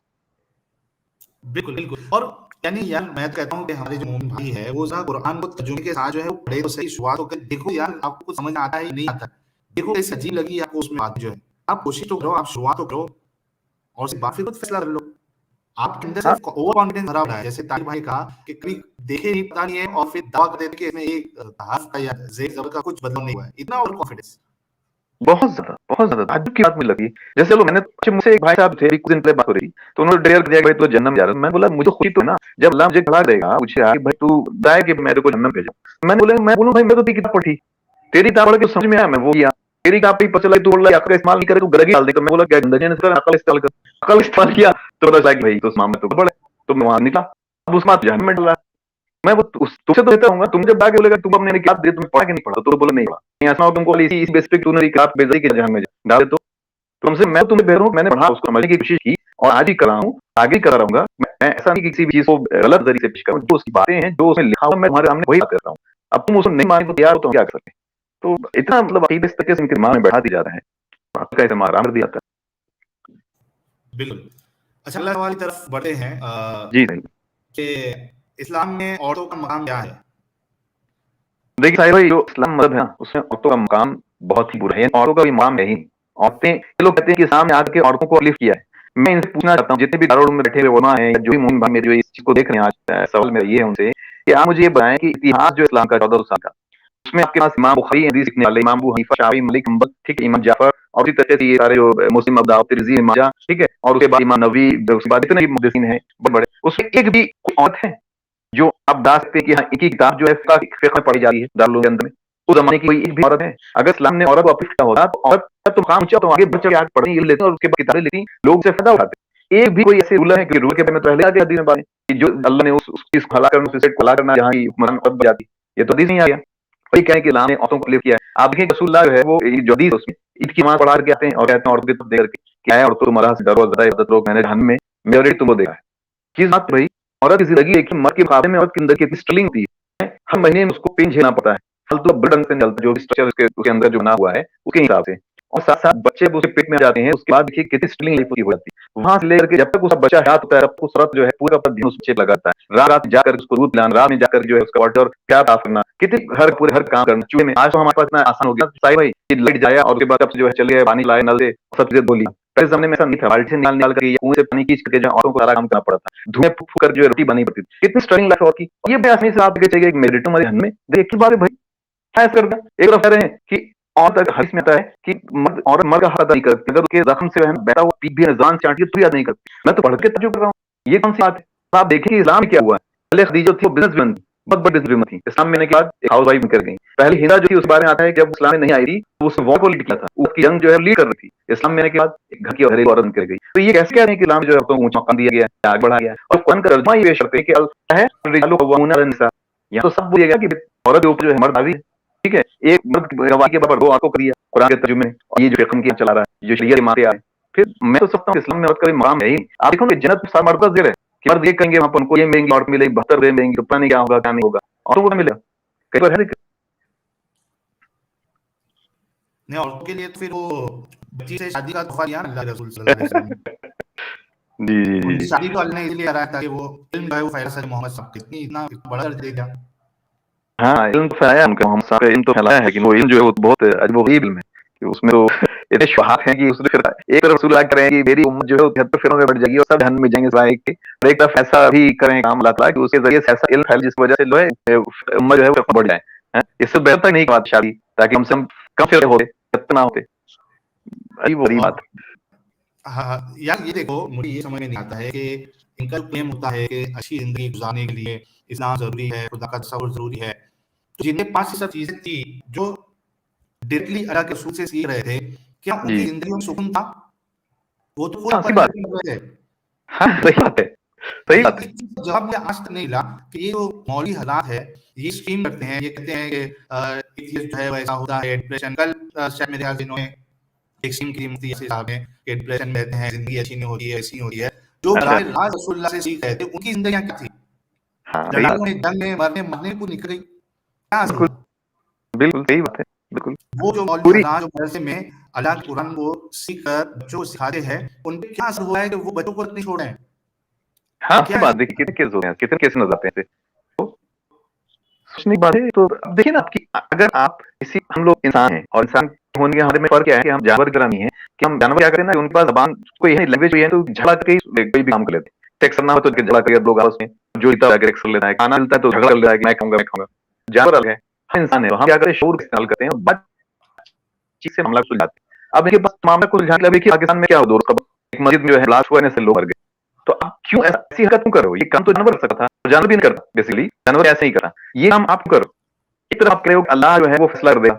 बिल्कुल, बिल्कुल। और यानी यार मैं तो कहता हूँ कि हमारे जो मोमिन भाई है, वो ज़रा कुरान को तर्जुमे के साथ जो है वो पढ़े तो सही, शुरुआत तो करें। देखो यार आपको कुछ समझ में आता है या नहीं आता है। देखो कैसी अजीब लगी आपको उसमें बात जो है। आप कोशिश तो करो, आप शुरुआत तो करो और उसके बाद फिर खुद फैसला कर लो। आपके अंदर हाँ, सिर्फ ओवर कॉन्फिडेंस भरा हुआ है। जैसे ताहिर भाई ने कहा कि कभी देखे नहीं, पता नहीं है, और फिर दावा कर देते कि इसमें एक हर्फ का या ज़ेर ज़बर का कुछ बदलाव नहीं हुआ है। इतना ओवर कॉन्फिडेंस। बहुत ज्यादा ताज्जुब की बात मुझे लगी। जैसे चलो मैंने मुझसे एक भाई साहब थे, कुछ दिन पहले बात हो रही, तो उन्होंने डेयर दिया कि भाई तो जन्नत जा रहा है। मैं बोला मुझे खुशी तो है ना, जब अल्लाह मुझे खड़ा करेगा पूछेगा कि भाई तू बताया कि मेरे को जन्नत भेजा। मैं बोलूं भाई मैं तो तेरी किताब पढ़ी, तेरी किताब पढ़ के समझ में आया, मैं वो किया। तेरी किताब पे पता चला कि तू बोल रहा है अकल का इस्तेमाल नहीं करे, तू गलत ही डाल दे। तो मैं बोला क्या जिंदगी ने कर अकल इस्तेमाल कर, अकल इस्तेमाल किया तो पता चला कि भाई तो उस मामले तो बड़े। तो मैं वहां निकला, अब उस बात जहन्नम में डला। मैं वो तुमसे तो बेहतर हूँ, तुम जब आके बोलेगा तुम अपने किताब दे, तुमने पढ़ा कि नहीं पढ़ा, तो बोले नहीं पढ़ा, नहीं ऐसा हो तुमको इसी इस बेस पे तूने किताब बेचई के जहन्नम में डाल दे। तो तुमसे मैं तुम्हें बेहतर हूँ, मैंने पढ़ा, उसको समझने की कोशिश की और आज भी कर रहा हूँ, आगे कर रहूंगा। मैं ऐसा नहीं कि किसी भी चीज को गलत तरीके से पेश करूँ, जो उसकी बातें हैं जो उसमें लिखा हुआ मैं तुम्हारे सामने वही बात कर रहा हूँ। अब तुम उसको नहीं माने तो यार तो हम क्या कर सकते हैं? तो इतना मतलब अकीदे इस तरीके से इनके दिमाग में बैठा दिया जाता है, आपका इस्तेमाल आराम कर दिया जाता बिल्कुल। अच्छा, अगला सवाल की तरफ बढ़ते हैं है। जी नहीं, कि इस्लाम में औरतों का मकाम क्या है? देखिए साहिर भाई, जो इस्लाम मजहब है ना उसमें औरतों का मकाम बहुत ही बुरा है, औरतों का भी मकाम है ही नहीं। औरतें, ये लोग कहते हैं कि इस्लाम ने आके औरतों को लिफ्ट किया है। मैं इनसे पूछना चाहता हूँ जितने भी दारुल में बैठे हुए उलमा हैं या जो भी मोमिन भाई मेरे जो इस चीज को देख रहे हैं आज, सवाल मेरा ये है उनसे कि आप मुझे ये बताएं कि इतिहास जो इस्लाम का 1400 साल का, उसमें आपके पास इमाम बुखारी हदीस लिखने वाले, इमाम अबू हनीफा, शाफी, मलिक, हम्बल, ठीक है, इमाम जाफर, और इसी तरह से ये सारे जो मुस्लिम, अबू दाऊद, तिरमिजी, इमाम माजा, ठीक है, और उसके बाद इमाम नबवी, उसके बाद इतने भी मुहद्दिसीन हैं बड़े बड़े, उसमें एक भी औरत है जो आप बता सकते हैं कि हाँ एक ही किताब जो है फिक्र में पढ़ी जा रही है दारुल के अंदर में, उस जमाने की कोई एक भी औरत है? अगर इस्लाम ने औरत को अपलिफ्ट किया होता तो औरत का तो काम ऊंचा, तो आगे बढ़ चढ़ के आगे पढ़ने ये लेते और उसके बाद किताबें लिखती, लोग उससे फायदा उठाते। एक भी कोई ऐसे रूलर है कि रूल के बारे में तो पहले आगे हदीस में बातें कि जो अल्लाह ने उस चीज को हला करना, उस सेट को हला करना जहाँ की हुक्मरान औरत बन जाती, ये तो हदीस नहीं आ गया। वही कहें कि इस्लाम ने औरतों को अपलिफ्ट किया है। आप देखें रसूलुल्लाह जो है वो जो हदीस उसमें ईद की नमाज पढ़ा के आते हैं और कहते हैं औरतों की तरफ देख करके क्या है, औरतों तुम्हारा से डरो, ज़रा इज्जत करो, मैंने जहन्नम में मेजॉरिटी तुमको देखा है किस बात पे भाई, औरत की जिंदगी एक ही मर्द के मुकाबले में औरत की जिंदगी कितनी स्ट्रगलिंग होती है, हर महीने में उसको पेन झेलना पड़ता है, फालतू बर्डन से निकलता है, जो भी स्ट्रक्चर उसके अंदर जो बना हुआ है उसके हिसाब से, और साथ साथ बच्चे जब उसके पेट में आ जाते हैं उसके बाद देखिए कितनी स्ट्रगलिंग लाइफ पूरी हो जाती है, वहां से लेकर के जब तक उसका बच्चा हयात होता है तब तक उस औरत जो है पूरा का पूरा ध्यान उस बच्चे पे लगाता है, रात रात जाकर उसको दूध पिलाना, रात में जाकर जो है उसका वाटर और प्यार साफ करना, कितनी हर काम करना चूहे में, आज तो हमारे पास इतना आसान हो गया साहिब भाई कि लाइट जाया और उसके बाद अब जो है चले गए पानी लाए नल से सब चीजें धो ली, पहले जमाने में ऐसा नहीं था, बाल्टी से निकाल निकाल कर या कुएं से पानी खींच करके जो है औरतों को सारा काम करना पड़ा था, धुएं फूक फूक कर जो है रोटी बनानी पड़ती थी, कितनी स्ट्रगलिंग लाइफ और की, और ये बयास नहीं से आप चाहिए एक मेरिट हमारे हन में देखिए किस बात है भाई, क्या ऐसा करना एक तरफ कह रहे हैं कि और तक हदीस में आता है कि मर्द औरत मर्द का हक अदा नहीं करती, अगर उसके जख्म से बहन बहता हुआ पीप भी है जान चाटती है तो याद नहीं करती, मैं तो पढ़ के तजुब कर रहा हूँ, ये कौन सी बात है, तो आप देखिए इस्लाम में क्या हुआ है, पहले खदीजा थी वो बिजनेस वुमन थी, बहुत बड़ी बिजनेस वुमन थी, इस्लाम में आने के बाद एक हाउस वाइफ कर गई, पहले हिंदा जो थी उस बारे में आता है कि जब इस्लाम में नहीं आई थी तो उस वॉर को लीड किया था, उसकी जंग जो है लीड कर रही थी, इस्लाम में आने के बाद एक घर की घरेलू औरत बनकर गई, तो ये कैसे कह रहे हैं कि इस्लाम जो है तो ऊंचा मकाम दिया गया है, आगे बढ़ा गया है, और कुरान का तर्जुमा ये शर्त है कि क्या है रिजालु कव्वामूना अलन निसा, यहाँ तो सब बोला गया कि औरत के ऊपर जो है मर्द हावी है, ठीक है, एक मर्द गवाही के बराबर दो आपको करिए कुरान के तर्जुमे में, और ये जो फिक्र किया चला रहा है जो शरीयत मानते आए, फिर मैं तो समझता हूँ इस्लाम में औरत का भी मकाम है ही, आप देखो ना जन्नत सारा मर्द का जिक्र है कि मर्द ये कहेंगे वहां पर उनको ये मिलेंगे औरत मिलेगी 72 मिलेंगी तो पता नहीं क्या होगा क्या नहीं होगा, औरतों को मिलेगा कई बार है नहीं, औरतों के लिए तो फिर वो बच्ची से शादी का तोहफा दिया ना अल्लाह रसूल सल्लल्लाहु अलैहि वसल्लम ने, जी जी उनकी जी शादी तो अल्लाह ने इसलिए कराया ताकि वो इल्म जो है वो फैला मोहम्मद साहब कितनी इतना बड़ा कर दे दिया। हाँ इल्म तो फैलाया उनका मोहम्मद साहब का इल्म तो फैलाया है कि वो इल्म जो है वो बहुत अजीब इल्म है कि उसमें तो इतने शुहात हैं कि उसने फिर एक तरफ रसूल कह रहे हैं कि मेरी उम्मत जो है 73 फिरों में बढ़ जाएगी और सब जहन्नम में जाएंगे सिवाय एक के, और एक तरफ ऐसा भी करें काम अल्लाह ताला कि उसके जरिए से ऐसा इल्म फैल जिस वजह से जो है उम्मत जो है वो बढ़ जाए, हैं इससे बेहतर तक नहीं की बात शादी ताकि हमसे हम कम फिर होते इतना होते, अजीब बड़ी बात। हाँ यार ये देखो मुझे ये समझ में नहीं आता है कि इनका क्लेम होता है कि अच्छी जिंदगी गुजारने के लिए इस्लाम जरूरी है, खुदा का तसव्वुर जरूरी है, तो जिनके पास ये सब चीजें थी जो डायरेक्टली अल्लाह के रसूल से सीख रहे थे, क्या उनकी जी जिंदगी में सुकून था? वो तो पूरा हाँ सही बात परेशान हो रहे थे। हाँ सही बात है सही ये बात है इस चीज़ का जवाब मुझे आज तक नहीं मिला कि ये जो मौलवी हालात है, ये स्ट्रीम करते हैं, ये कहते हैं कि एथियस्ट जो है वैसा होता है, डिप्रेशन कल शायद मेरे ख्याल से इन्होंने एक स्ट्रीम की मुफ्ती यासिर साहब ने कि डिप्रेशन में रहते हैं, जिंदगी अच्छी नहीं होती है, ऐसी नहीं होती है। जो अच्छा बराए रास्त रसूलुल्लाह से सीख रहे थे, उनकी जिंदगियां क्या थी? हाँ सही लड़ाइयों बात है में, जंग में, मरने को निकली, क्या असर बिल्कुल हुआ? बिल्कुल सही बात है बिल्कुल वो जो मौलवी पूरी हज़रात जो मदरसे में अल्लाह के कुरान को सीख कर बच्चों को सिखाते हैं, उन पे क्या असर हुआ है कि वो बच्चों को नहीं छोड़ रहे हैं? हाँ सही क्या बात देखिए कितने केस हो रहे हैं कितने केस नजर आते हैं तो सोचने की बात है तो अब देखिए ना आपकी अगर आप किसी हम लोग इंसान हैं और इंसान होने के हमारे में फर्क क्या है कि हम जानवर की तरह नहीं है कि हम जानवर क्या करते हैं ना उनके पास जबान कोई है लैंग्वेज है तो झगड़ा करके कोई भी काम कर लेते हैं टेक्स करना हो तो झगड़ा करके लोग आपस में जो जीता है कर लेता है खाना मिलता है तो झगड़ा कर लेता है कि मैं खाऊंगा जानवर अलग है हम इंसान है हम क्या करते हैं शोर इस्तेमाल करते हैं बात चीज से मामला सुलझाते हैं अब इनके पास मामला को सुलझाने के लिए देखिए पाकिस्तान में क्या हो दो एक मस्जिद में जो है ब्लास्ट हुआ से लोग मर गए तो आप क्यों ऐसी हरकत क्यों करो ये काम तो जानवर कर सकता था जानवर भी नहीं करता बेसिकली जानवर ऐसे ही करा ये काम आप क्यों करो एक तरफ आप कह रहे हो अल्लाह जो है वो फैसला कर देगा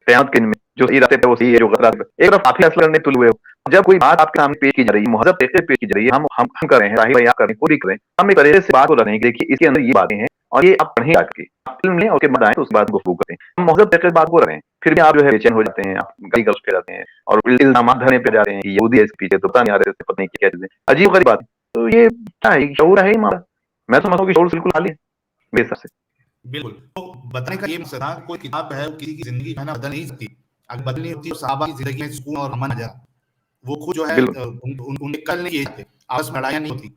क़यामत के दिन में जो सही रास्ते पे वो सही है जो गलत रास्ते पे एक तरफ आप ही फैसला करने तुले हुए हो जब कोई बात आपके सामने पेश की जा रही है मुहज़्ज़ब तरीके से पेश की जा रही है हम कर रहे हैं राही भाई आप कर रहे हैं कोई भी कर रहे हैं हम एक तरीके से बात हो रहे हैं कि देखिए इसके अंदर ये बातें हैं और ये आप पढ़ें आके आप फिल्म लें और उसके बाद आए तो उस बात को गुफ्तगू करते हैं हम मुहज़्ज़ब तरीके से बात कर रहे हैं फिर भी आप जो है बेचैन हो जाते हैं आप गाली गलौज पे जाते हैं और इल्जाम धरने पे जाते हैं कि यहूदी है इसके पीछे तो पता नहीं आ रहे पता नहीं क्या चीजें अजीब गरीब बात तो ये क्या है शऊर है ही हमारा मैं तो समझता हूँ कि शऊर बिल्कुल खाली है मेरे हिसाब से बिल्कुल, तो बताने का ये मकसद था कोई किताब है वो किसी की जिंदगी जो है ना बदल नहीं सकती, अगर बदलनी होती तो सहाबा की जिंदगी में सुकून और अमन आ जाता, वो खुद जो है उनके कल नहीं किए जाते, आपस में लड़ाइयां नहीं होती।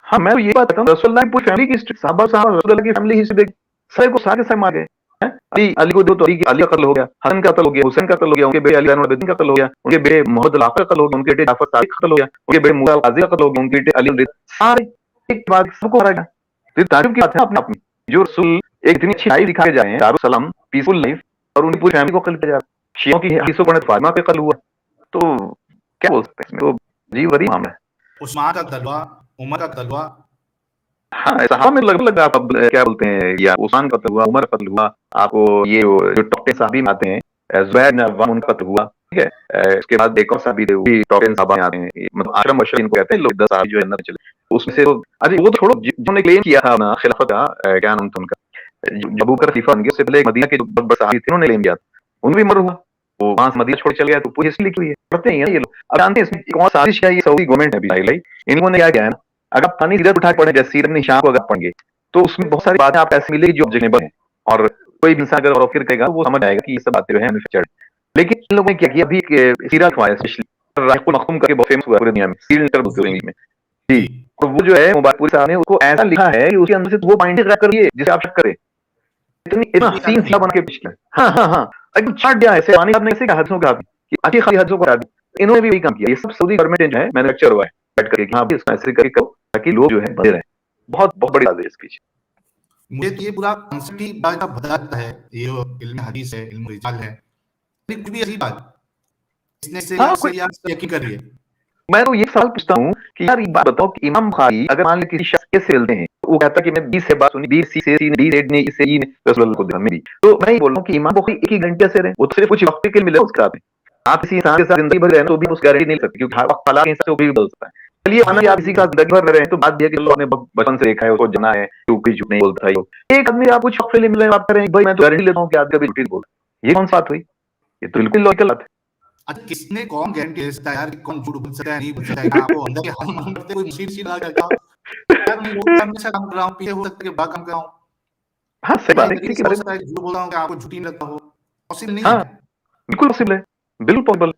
हाँ मैं तो ये बात कहता हूँ रसूलुल्लाह की पूरी फैमिली की हिस्ट्री साहबा साहब रसूलुल्लाह की फैमिली हिस्ट्री देख सारे को सारे सारे मार गए हैं अली अली को दो तो अली का कत्ल हो गया हसन का कत्ल हो गया हुसैन का कत्ल हो गया उनके बेटे अली ज़ैनुल आबिदीन का कत्ल हो गया उनके बेटे मोहम्मद अल आक़िर का कत्ल हो गया उनके बेटे जाफर सादिक का कत्ल हो गया उनके बेटे मूसा अल काज़ी का कत्ल हो गया उनके बेटे अली सारे एक के बाद सबको मारा गया तो तारीफ की बात है अपने आप में जो रसूल एक इतनी अच्छी लाइफ दिखाए जा रहे हैं दारुल सलाम पीसफुल लाइफ और उनकी पूरी फैमिली को कत्ल किया जा रहा है शियों की हदीसों पर फातिमा पे कत्ल हुआ तो क्या बोल सकते हैं इसमें तो अजीब गरीब मामला है उस्मान का कत्ल हुआ, उमर का कत्ल हुआ, हाँ सहाबा में लग आप अब क्या बोलते हैं या उस्मान का कत्ल हुआ उमर का कत्ल हुआ आपको ये जो टॉप 10 सहाबी में आते हैं ज़ुबैर बिन अव्वाम उनका कत्ल हुआ ठीक है इसके बाद एक और सहाबी थे वो भी टॉप 10 सहाबा में आते हैं मतलब आशरम अशरफ इनको कहते हैं लोग 10 सहाबी जो है जन्नत में चले उसमें से अरे वो तो छोड़ो जिन्होंने क्लेम किया था ना खिलाफत का क्या नाम था उनका अबू बकर खलीफा बन गए उससे पहले मदीना के जो बहुत बड़े सहाबी थे उन्होंने क्लेम किया था उन्हें भी मर हुआ वो वहां से मदीना छोड़ चल गया, तो पूरी हिस्ट्री लिखी हुई है, पढ़ते हैं ये लोग। अब जानते हैं इसमें कौन साजिश है, ये सऊदी गवर्नमेंट है अभी, इन्होंने क्या किया है ना, अगर आप पानी सीरत उठा के पढ़े, जैसे सीरत निशान को अगर पढ़ेंगे, तो उसमें बहुत सारी बातें आपको ऐसी मिलेगी जो ऑब्जेक्शनेबल है, और कोई भी इंसान अगर फिर कहेगा वो समझ आएगा कि ये सब बातें जो है मैन्युफैक्चर्ड। लेकिन इन लोगों ने क्या किया, अभी सीरा लिखवाया स्पेशली राइकुल मखदूम करके बहुत फेमस हुआ पूरी दुनिया में, सील इंटर बोलते हैं इंग्लिश में जी। तो वो जो है मुबारकपुर साहब ने उसको ऐसा लिखा है कि उसके अंदर से वो पॉइंट क्रैक कर दिए जिसे आप शक करें, इतना सीन सीधा बन के पेश किया। हाँ हाँ हाँ, एकदम चाट दिया है पानी साहब ने, ऐसे कहा हदीसों का कि अच्छी खाली हदीसों को हटा दी। इन्होंने भी वही काम किया, ये सब सऊदी गवर्नमेंट जो है मैन्युफैक्चर हुआ है बैठ करके, हाँ भी इसमें ऐसे करके करो ताकि लोग जो है बने रहे। बहुत बहुत बड़ी बात है इस पीछे। मुझे तो ये पूरा कॉन्सेप्ट ही बड़ा बदलता है, ये जो इल्म हदीस है, इल्म रिजाल है, कुछ भी अजीब बात, इसने से हाँ, से यार यकीन कर रही है। मैं तो ये सवाल पूछता हूँ कि यार एक बात बताओ कि इमाम बुखारी अगर मान लो किसी शख्स के से मिलते हैं, तो वो कहता है कि मैं 20 से बात सुनी, 20 सी से सी ने 20 एड ने इससे ई ने रसूलुल्लाह को देखा मेरी, तो मैं ये बोल रहा हूँ कि इमाम बुखारी एक ही घंटे से रहे, वो तो सिर्फ कुछ वक्त के लिए मिले उसके साथ में। आप किसी इंसान के साथ जिंदगी भर रहे तो भी उस गारंटी नहीं सकते, क्योंकि हर वक्त हालात के हिसाब से वो भी बदल सकता है। चलिए माना कि आप किसी का जिंदगी भर रहे हैं, तो बात भी है कि लोगों ने बचपन से देखा है, उसको जाना है, क्यों कुछ झूठ नहीं बोलता है। एक आदमी आप कुछ वक्त के लिए मिल रहे हैं, आप कर रहे हैं भाई मैं तो गारंटी लेता हूँ कि आदमी कभी झूठ नहीं बोलता, ये कौन सी बात हुई? ये तो बिल्कुल लॉजिकल बात है। अच्छा, किसने कौन गारंटी दे सकता है यार कि कौन झूठ बोल सकता है, नहीं बोल सकता है? आपको अंदर के हम करते कोई मुसीबत लगा करता यार, मैं वो हमेशा काम कर रहा हूँ, पीछे हो सकता है कि बड़ा काम कर रहा हूँ। हाँ, सही बात है लेकिन कि हो सकता है झूठ बोल रहा हूँ कि आपको झूठ ही लगता हो, पॉसिबल नहीं हाँ, है। बिल्कुल पॉसिबल है, बिल्कुल पॉसिबल।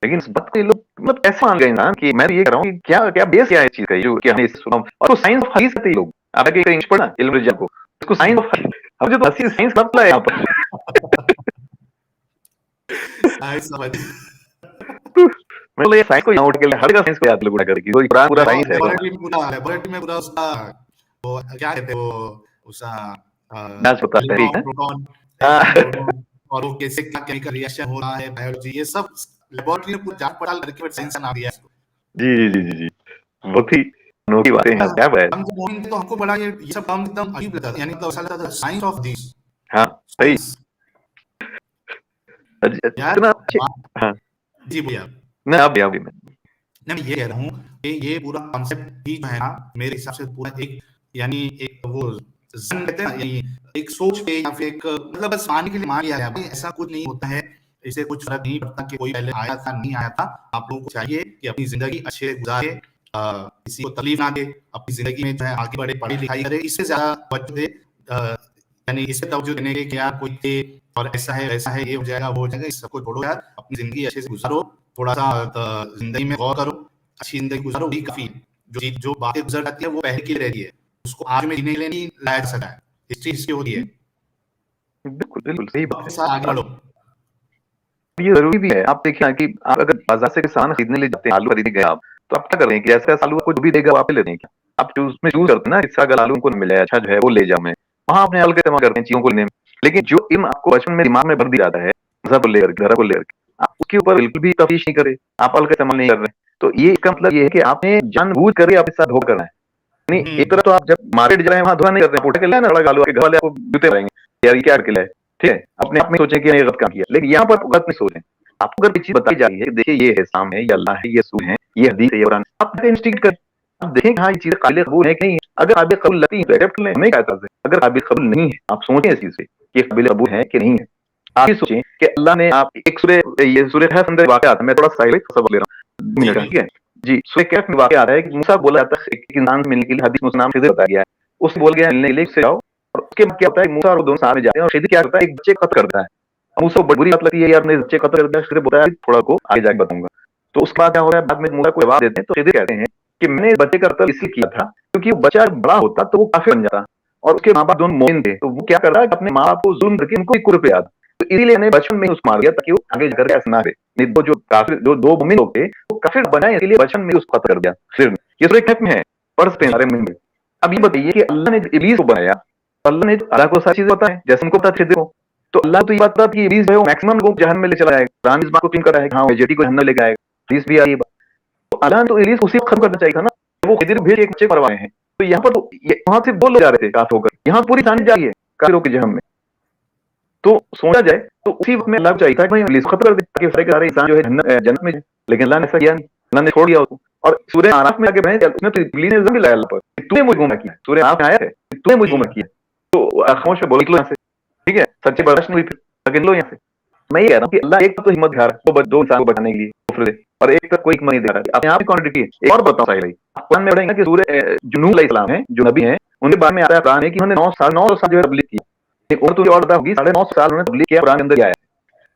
लेकिन इस बात को ये लोग मतलब कैसे मान गए ना, कि मैं ये कह रहा हूँ कि क्या क्या बेस क्या है इस चीज का, जो कि हमने इसे सुना, और वो साइंस ऑफ हदीस कहते हैं लोग। आप आगे इंग्लिश पढ़ना इल्म रिजाल को, इसको साइंस ऑफ हदीस, अब जो हदीस साइंस का मतलब है यहाँ पर। साइंस समझ मतलब ये साइंस को यहाँ उठ के हर जगह साइंस को याद लोग करके, तो पूरा पूरा साइंस है। लेबोरेटरी में पूरा उसका वो क्या कहते हैं, वो उसका मैच होता है, ठीक है? प्रोटॉन हाँ। और वो कैसे क्या केमिकल रिएक्शन हो रहा है, बायोलॉजी, ये सब लेबोरेटरी में पूरा जांच पड़ताल करके साइंस नाम दिया है इसको। जी जी जी जी, बहुत ही अनोखी बातें हैं, क्या है? हम जब मोमिन थे तो हमको बड़ा ये सब काम एकदम अजीब लगता था, यानी तो ऐसा लगता था साइंस ऑफ दिस। हाँ सही। यार इतना अच्छे, हाँ जी भैया, मैं आप भी मैं ये कह रहा हूँ कि ये पूरा कॉन्सेप्ट ही जो है ना, मेरे हिसाब से पूरा एक, यानी एक वो जन कहते हैं ना, यानी एक सोच पे या फिर एक मतलब बस मानने के लिए मान लिया है। भाई ऐसा कुछ नहीं होता है, इससे कुछ फर्क नहीं पड़ता कि कोई पहले आया था नहीं आया था। आप लोगों को चाहिए कि अपनी जिंदगी अच्छे गुजारे, किसी को तकलीफ ना दे, अपनी जिंदगी में जो है आगे बढ़े, पढ़ाई लिखाई करे, इससे ज्यादा तवज्जो दे, यानी इससे तवज्जो देने के कि यार कोई थे और ऐसा है वैसा है, ये हो जाएगा वो हो जाएगा, इस सबको छोड़ो यार, अपनी जिंदगी अच्छे से गुजारो, थोड़ा सा जिंदगी में गौर करो, अच्छी जिंदगी गुजारो, वही काफी। जो बातें गुजर जाती है वो पहले की रहती है, उसको आज में जीने के लिए नहीं लाया जा सकता है। हिस्ट्री होती है, बिल्कुल बिल्कुल सही बात है। आगे बढ़ो। ये जरूरी भी है। आप देखिए कि आप अगर बाजार से किसान खरीदने ले जाते हैं, आलू खरीदने गए आप, तो आप क्या कर रहे हैं कि जैसे आलू आपको जो भी देगा आप ले लेते हैं क्या? आप उसमें चूज करते हैं ना, इससे अगर आलू को मिले अच्छा जो है वो ले जाओ, मैं वहां अपने अलग इस्तेमाल करते हैं चीजों को लेने में। लेकिन जो इल्म आपको बचपन में दिमाग में भर दिया जाता है, मजहब को लेकर, घर को लेकर, आप उसके ऊपर बिल्कुल भी तफ्तीश नहीं करे, आप अलग इस्तेमाल नहीं कर रहे। तो ये इसका मतलब ये है कि आपने जानबूझ कर आपके साथ धोखा करना है। नहीं, एक तरह तो आप जब मार्केट जा रहे हैं वहां धोखा नहीं कर रहे हैं, पोटे के लिए ना बड़ा आलू, आपके घर वाले आपको जूते मारेंगे यार ये क्या करके लाए, ठीक है? अपने आप में सोचें कि ये गलत काम किया, लेकिन यहाँ पर गलत नहीं सोचें। आपको अगर कोई चीज बताई जा रही है, देखिए ये है इस्लाम है, ये अल्लाह है, ये रसूल है, ये हदीस है, ये कुरान, आप इन्वेस्टिगेट करें, आप देखें कि हाँ ये चीजें काबिल कबूल है कि नहीं है। अगर काबिल कबूल लगती है तो एक्सेप्ट कर लें, हमें क्या एतराज है। अगर काबिल कबूल नहीं है, आप सोचें इस चीज से कि काबिल कबूल है कि नहीं है। आप ये सोचें कि अल्लाह ने आप एक सूरह कहफ अंदर वाकया आता है, मैं थोड़ा साइलेंट सब ले रहा हूँ मिनट, ठीक है जी। सूरह कहफ में वाकया आता है कि मूसा बोला जाता है एक इंसान से मिलने के लिए, हदीस में उसका नाम खिज़र बताया गया है, उससे बोल गया मिलने के लिए, उससे जाओ। और उसके बाद क्या होता है, मूसा और दोनों साथ में जाते हैं और खिज़र क्या करता है, एक बच्चे को कत्ल करता है। मूसा को बुरी बात लगती है, यार अपने बच्चे कत्ल कर दिया, खिज़र बताया थोड़ा को आगे जाके बताऊंगा। तो उसके बाद क्या हो रहा है, बाद में मूसा को जवाब देते हैं, तो खिज़र कहते हैं कि मैंने बच्चे का कत्ल इसलिए किया था क्योंकि वो बच्चा बड़ा होता तो वो काफिर बन जाता, और उसके माँ बाप दोनों मोमिन थे, तो वो क्या कर रहा है, अपने माँ बाप को जुल्म करके उनको एक रुपये याद, तो इसीलिए मैंने बचपन में उसको मार दिया ताकि वो आगे जाकर ऐसा ना रहे। नहीं तो जो काफिर, जो दो मोमिन लोग थे वो काफिर बनाए, इसलिए बचपन में उसको कत्ल कर दिया। फिर ये सूरह कहफ में है, पढ़ सकते हैं सारे में। अब ये बताइए कि अल्लाह ने इब्लीस को बनाया, अल्लाह ने अल्लाह को सारी चीजें पता है, जैसे उनको पता था खिज़र को, तो अल्लाह तो ये बात था कि इब्लीस जो है वो मैक्सिमम लोगों को जहन्नम में ले चला जाएगा। कुरान इस बात को क्लीन कर रहा है कि हाँ जेटी को जहन्नम लेके आएगा, इब्लीस भी आ रही है। तो अल्लाह ने तो इब्लीस को उसी वक्त खत्म करना चाहिए था ना, वो खिज़र भेज एक बच्चे मरवाए हैं। तो यहाँ पर तो वहां से दो लोग जा रहे थे काफिर होकर, यहाँ पूरी इंसानियत जा रही है काफिरों के जहन्नम में। तो सोचा जाए तो उसी वक्त में अल्लाह को चाहिए था कि भाई इब्लीस को खत्म कर दे ताकि सारे के सारे इंसान जो है जन्नत में जाए, लेकिन अल्लाह ने ऐसा किया नहीं, अल्लाह ने छोड़ दिया उसको। और सूरह आराफ में आगे बढ़े, उसमें तो इब्लीस ने इल्जाम भी लगाया अल्लाह पर कि तूने मुझे गुमराह किया। सूरह आराफ में आया है कि तूने मुझे गुमराह किया, तो खामोश में बोल निकलो यहाँ से, ठीक है? सच्चे बर्दाश्त नहीं हुई, फिर निकलो यहाँ से। मैं ये कह रहा हूँ कि अल्लाह एक तो हिम्मत दिखा रहा है दो इंसान को बचाने के लिए कुफ्र से, और एक तक कोई हिम्मत नहीं दिखा रहा है। अपने आप ही कॉन्ट्रडिक्टी है। एक और बताओ साहिल भाई, आप कुरान में पढ़ेंगे कि जो नूह अलैहिस्सलाम है, जो नबी हैं, उनके बारे में आता है कुरान में कि उन्होंने 9 साल जो है तबलीग की। एक और तुझे और पता होगी 9.5 साल उन्होंने तबलीग किया, कुरान के अंदर आया है।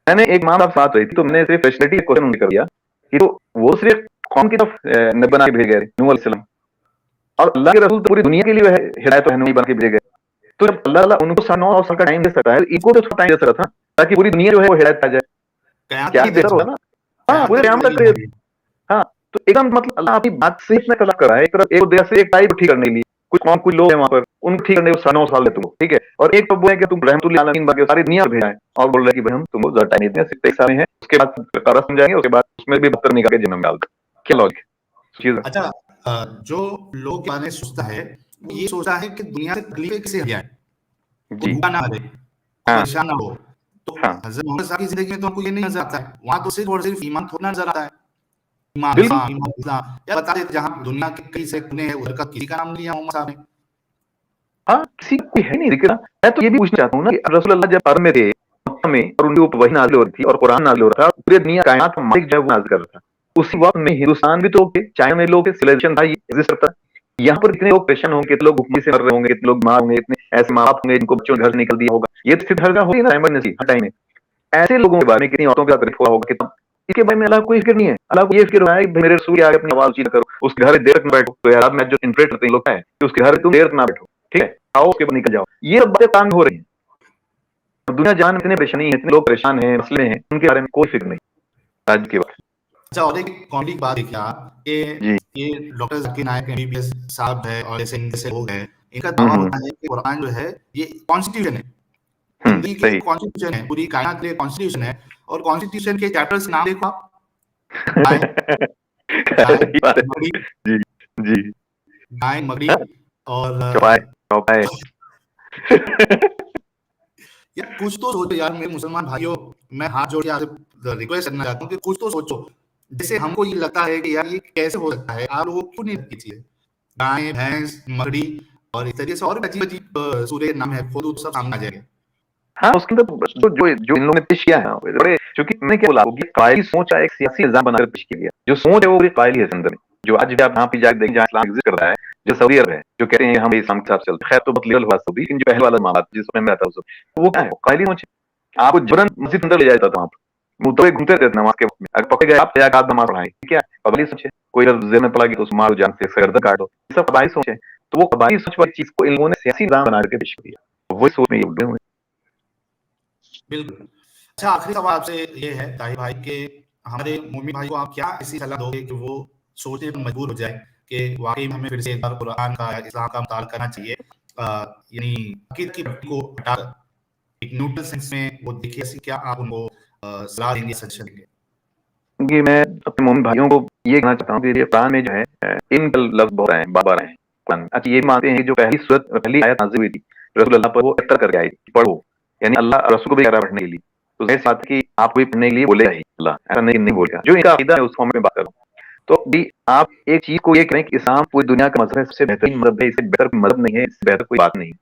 मैंने एक माँ बाप साथ रही थी, तो मैंने सिर्फ फैसिलिटी क्वेश्चन उनसे कर दिया कि तो वो सिर्फ कौन की तरफ नबी बना के भेजे गए नूह अलैहिस्सलाम, और अल्लाह के रसूल तो पूरी दुनिया के लिए हिदायत और रहनुमाई बन के भेजे गए। तो जब अल्लाह ताला उनको 9 साल का टाइम दे सकता है, इनको तो टाइम दे सकता था ताकि पूरी दुनिया जो है वो हिदायत पा जाए। कयामत क्या तक ही बेहतर होगा ना। हाँ, पूरे कयामत क़यामत तक तक करे। हाँ, तो एकदम मतलब अल्लाह आपकी बात से इतना कलह कर रहा है। एक तरफ एक देर से एक टाइप ठीक करने के लिए कुछ लोग हैं वहां पर, उनको ठीक करने को 9 साल दे तुमको, ठीक है, और एक तो बोले कि तुम रहमतुल्लिल आलमीन बाकी सारी दुनिया भेजा है, और बोल रहे हैं कि भाई हम तुमको ज्यादा टाइम नहीं देंगे, सिर्फ 1 साल है, उसके बाद करस समझाएंगे, उसके बाद उसमें भी बदतर निकाल के जन्म डाल दो। क्या लॉजिक चीज। अच्छा, जो लोग के बारे में सोचता है, ये सोचता है कि दुनिया से तकलीफें कैसे हट जाए, कोई जी भूखा ना मरे, हाँ परेशान ना हो। तो हाँ हजरत मोहम्मद साहब की जिंदगी में तो हमको ये नहीं नजर आता है। वहां तो सिर्फ और सिर्फ ईमान थोड़ा नजर आता है। ईमान बिल्कुल। इस्लाम, ईमान इस्लाम, यार बता देते जहां दुनिया के कई से कोने हैं, उधर का किसी का नाम नहीं लिया मोहम्मद साहब ने। हाँ, किसी का कोई है नहीं दिख रहा। मैं तो ये भी पूछना चाहता हूँ ना कि रसूलुल्लाह जब अरब में थे, मक्का में, और उनके ऊपर वही नाज़िल हो रही थी और कुरान नाज़िल हो रहा था, पूरी दुनिया कायनात का मालिक जो है वो नाज़िल कर रहा था। उसी वक्त में हिंदुस्तान भी तो थे, चाइना में लोग थे, सिविलाइजेशन था, ये एग्जिस्ट करता। यहाँ पर कितने लोग परेशान होंगे, कितने लोग भूखमरी से मर रहे होंगे, कितने लोग बीमार होंगे, इतने ऐसे माँ बाप होंगे जिनको बच्चों ने घर से निकल दिया होगा। ये तो स्थिति हर जगह होगी ना, इमरजेंसी हर टाइम में। ऐसे लोगों के बारे में, कितनी औरतों के साथ रेप हुआ होगा, कितना, इसके बारे में अल्लाह को कोई फिक्र नहीं है। अल्लाह को ये फिक्र है कि मेरे रसूल आगे अपनी आवाज ऊंची न करो, उसके घर देर तक न बैठो। तो यार में जो इंटरप्रेट करते हैं लोग है कि उसके घर तुम देर तक ना बैठो, ठीक है, आओ उसके बाद निकल जाओ। ये सब बातें काम हो रही हैं। और दुनिया जान में इतनी परेशानी है, इतने लोग परेशान हैं, मसले हैं, उनके बारे में कोई फिक्र नहीं आज के बाद। अच्छा, और एक कॉमेडी की बात देखिए आप, जी ये डॉक्टर जाकिर नायक एमबीबीएस साहब है और ऐसे जैसे लोग हैं, इनका दावा होता है कि कुरान जो है ये कॉन्स्टिट्यूशन है, जिंदगी के सही। कॉन्स्टिट्यूशन है, पूरी कायनात के लिए कॉन्स्टिट्यूशन है। और कॉन्स्टिट्यूशन के चैप्टर्स नाम देखो आप, गाय गाय सही बात है। मकड़ी, जी जी। गाय मकड़ी, हाँ, और चौपाए चौपाए। यार कुछ तो सोचो यार मेरे मुसलमान भाइयों, मैं हाथ जोड़ के आपसे रिक्वेस्ट करना चाहता हूँ कि कुछ तो सोचो। जैसे हमको ये लगता है कि यार ये कैसे हो सकता है, आप लोगों को क्यों नहीं लगती चीजें, गाय भैंस मकड़ी और इस तरीके से और अजीब अजीब सूर्य नाम है, खुद सब सामने आ जाएंगे। हाँ, उसके अंदर जो जो जो इन लोगों ने पेश किया है ना, बड़े, क्योंकि मैंने क्या बोला कि कायली सोच का एक सियासी इल्जाम बनाकर पेश किया गया। जो सोच है वो भी कायली है इस अंदर में। जो आज भी आप यहाँ पे जाकर देखें जहाँ इस्लाम एग्जिस्ट कर रहा है, जो सऊदी अरब है, जो कहते हैं हम इस्लाम के साथ चलते हैं, खैर तो बहुत लीगल हुआ सऊदी, लेकिन जो पहले वाला मामला जिसमें मैं रहता हूँ, तो वो क्या है, कायली सोच है। आपको जबरन मस्जिद अंदर ले जाता था, वहाँ पर मुद्दे घूमते रहते नमाज के वक्त में, अगर पकड़े गए आप या आप नमाज पढ़ाएं, क्या कबाली सोच है। कोई अगर जेल में पड़ा गया तो उस मारो जान से गर्दन काटो, ये सब कबाली सोच है। तो वो कबाली सोच वाली चीज को इन लोगों ने सियासी इल्जाम बना करके पेश किया, वही सोच में ये उड़े हुए। बिल्कुल। अच्छा, आखिरी सवाल आपसे ये है ताहिर भाई के, हमारे मोमिन भाई को आप क्या ऐसी सलाह दोगे कि वो सोचने पर मजबूर हो जाए कि वाकई में हमें फिर से एक बार कुरान का इस्लाम का मुताला करना चाहिए, यानी अकीदत की भट्टी को हटाकर एक न्यूट्रल सेंस में वो देखिए, ऐसी क्या आप उनको सलाह देंगे, सजेशन देंगे? कि मैं अपने मोमिन भाइयों को ये कहना चाहता हूँ कि ये कुरान में जो है इन लफ्ज बहुत आए हैं, बार-बार आए हैं कुरान में। अच्छा, ये मानते हैं कि जो पहली सूरत पहली आयत नाज़िल हुई थी रसूल अल्लाह पर, वो इतर करके आई थी, पढ़ो, यानी अल्लाह रसूल को भी कह रहा है पढ़ने के लिए। तो ज़ाहिर सी बात है कि आपको भी पढ़ने के लिए बोलेगा ही अल्लाह, ऐसा नहीं बोलेगा। जो इनका अकीदा है उस फॉर्म में बात कर रहा हूँ। तो भी आप एक चीज को ये करें कि इस्लाम पूरी दुनिया का मजहब है, सबसे बेहतरीन मजहब है, इससे बेहतर कोई मजहब नहीं है, इससे बेहतर कोई बात नहीं है,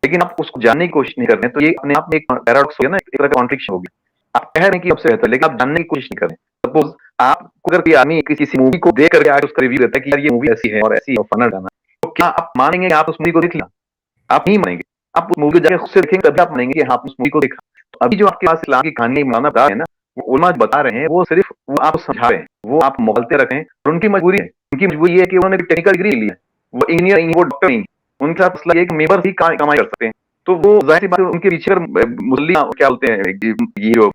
लेकिन आप उसको जानने की कोशिश नहीं कर रहे हैं, तो ये अपने आप में एक पैराडॉक्स हो गया ना, एक तरह का कॉन्ट्रडिक्शन हो गया। आप कह रहे हैं कि सबसे बेहतर, लेकिन आप जानने की कोशिश नहीं कर रहे हैं। सपोज आप अगर कोई आदमी किसी मूवी को देख करके आगे उसका रिव्यू देता है कि यार ये मूवी ऐसी है और ऐसी है और फलाना ढाना, तो क्या आप मानेंगे कि आप उस मूवी को देख लिया? आप नहीं मानेंगे। आप उस मूवी को जाके खुद से देखेंगे तभी आप मानेंगे कि हाँ, आप उस मूवी को देखा। तो अभी जो आपके पास इस्लाम की कहानी मौलाना बता रहे हैं ना, वो उलमा बता रहे हैं, वो सिर्फ वो आप समझा रहे हैं, वो आप मोहलते रख रहे हैं, और उनकी मजबूरी है। उनकी मजबूरी है कि उन्होंने टेक्निकल डिग्री ली है, वो इंजीनियर नहीं, वो डॉक्टर नहीं, उनके साथ मसला ये है कि मेंबर ही कमाई कर सकते हैं। तो वो जाहिर सी बात है उनके पीछे अगर मुसल्ली क्या बोलते हैं, ये जो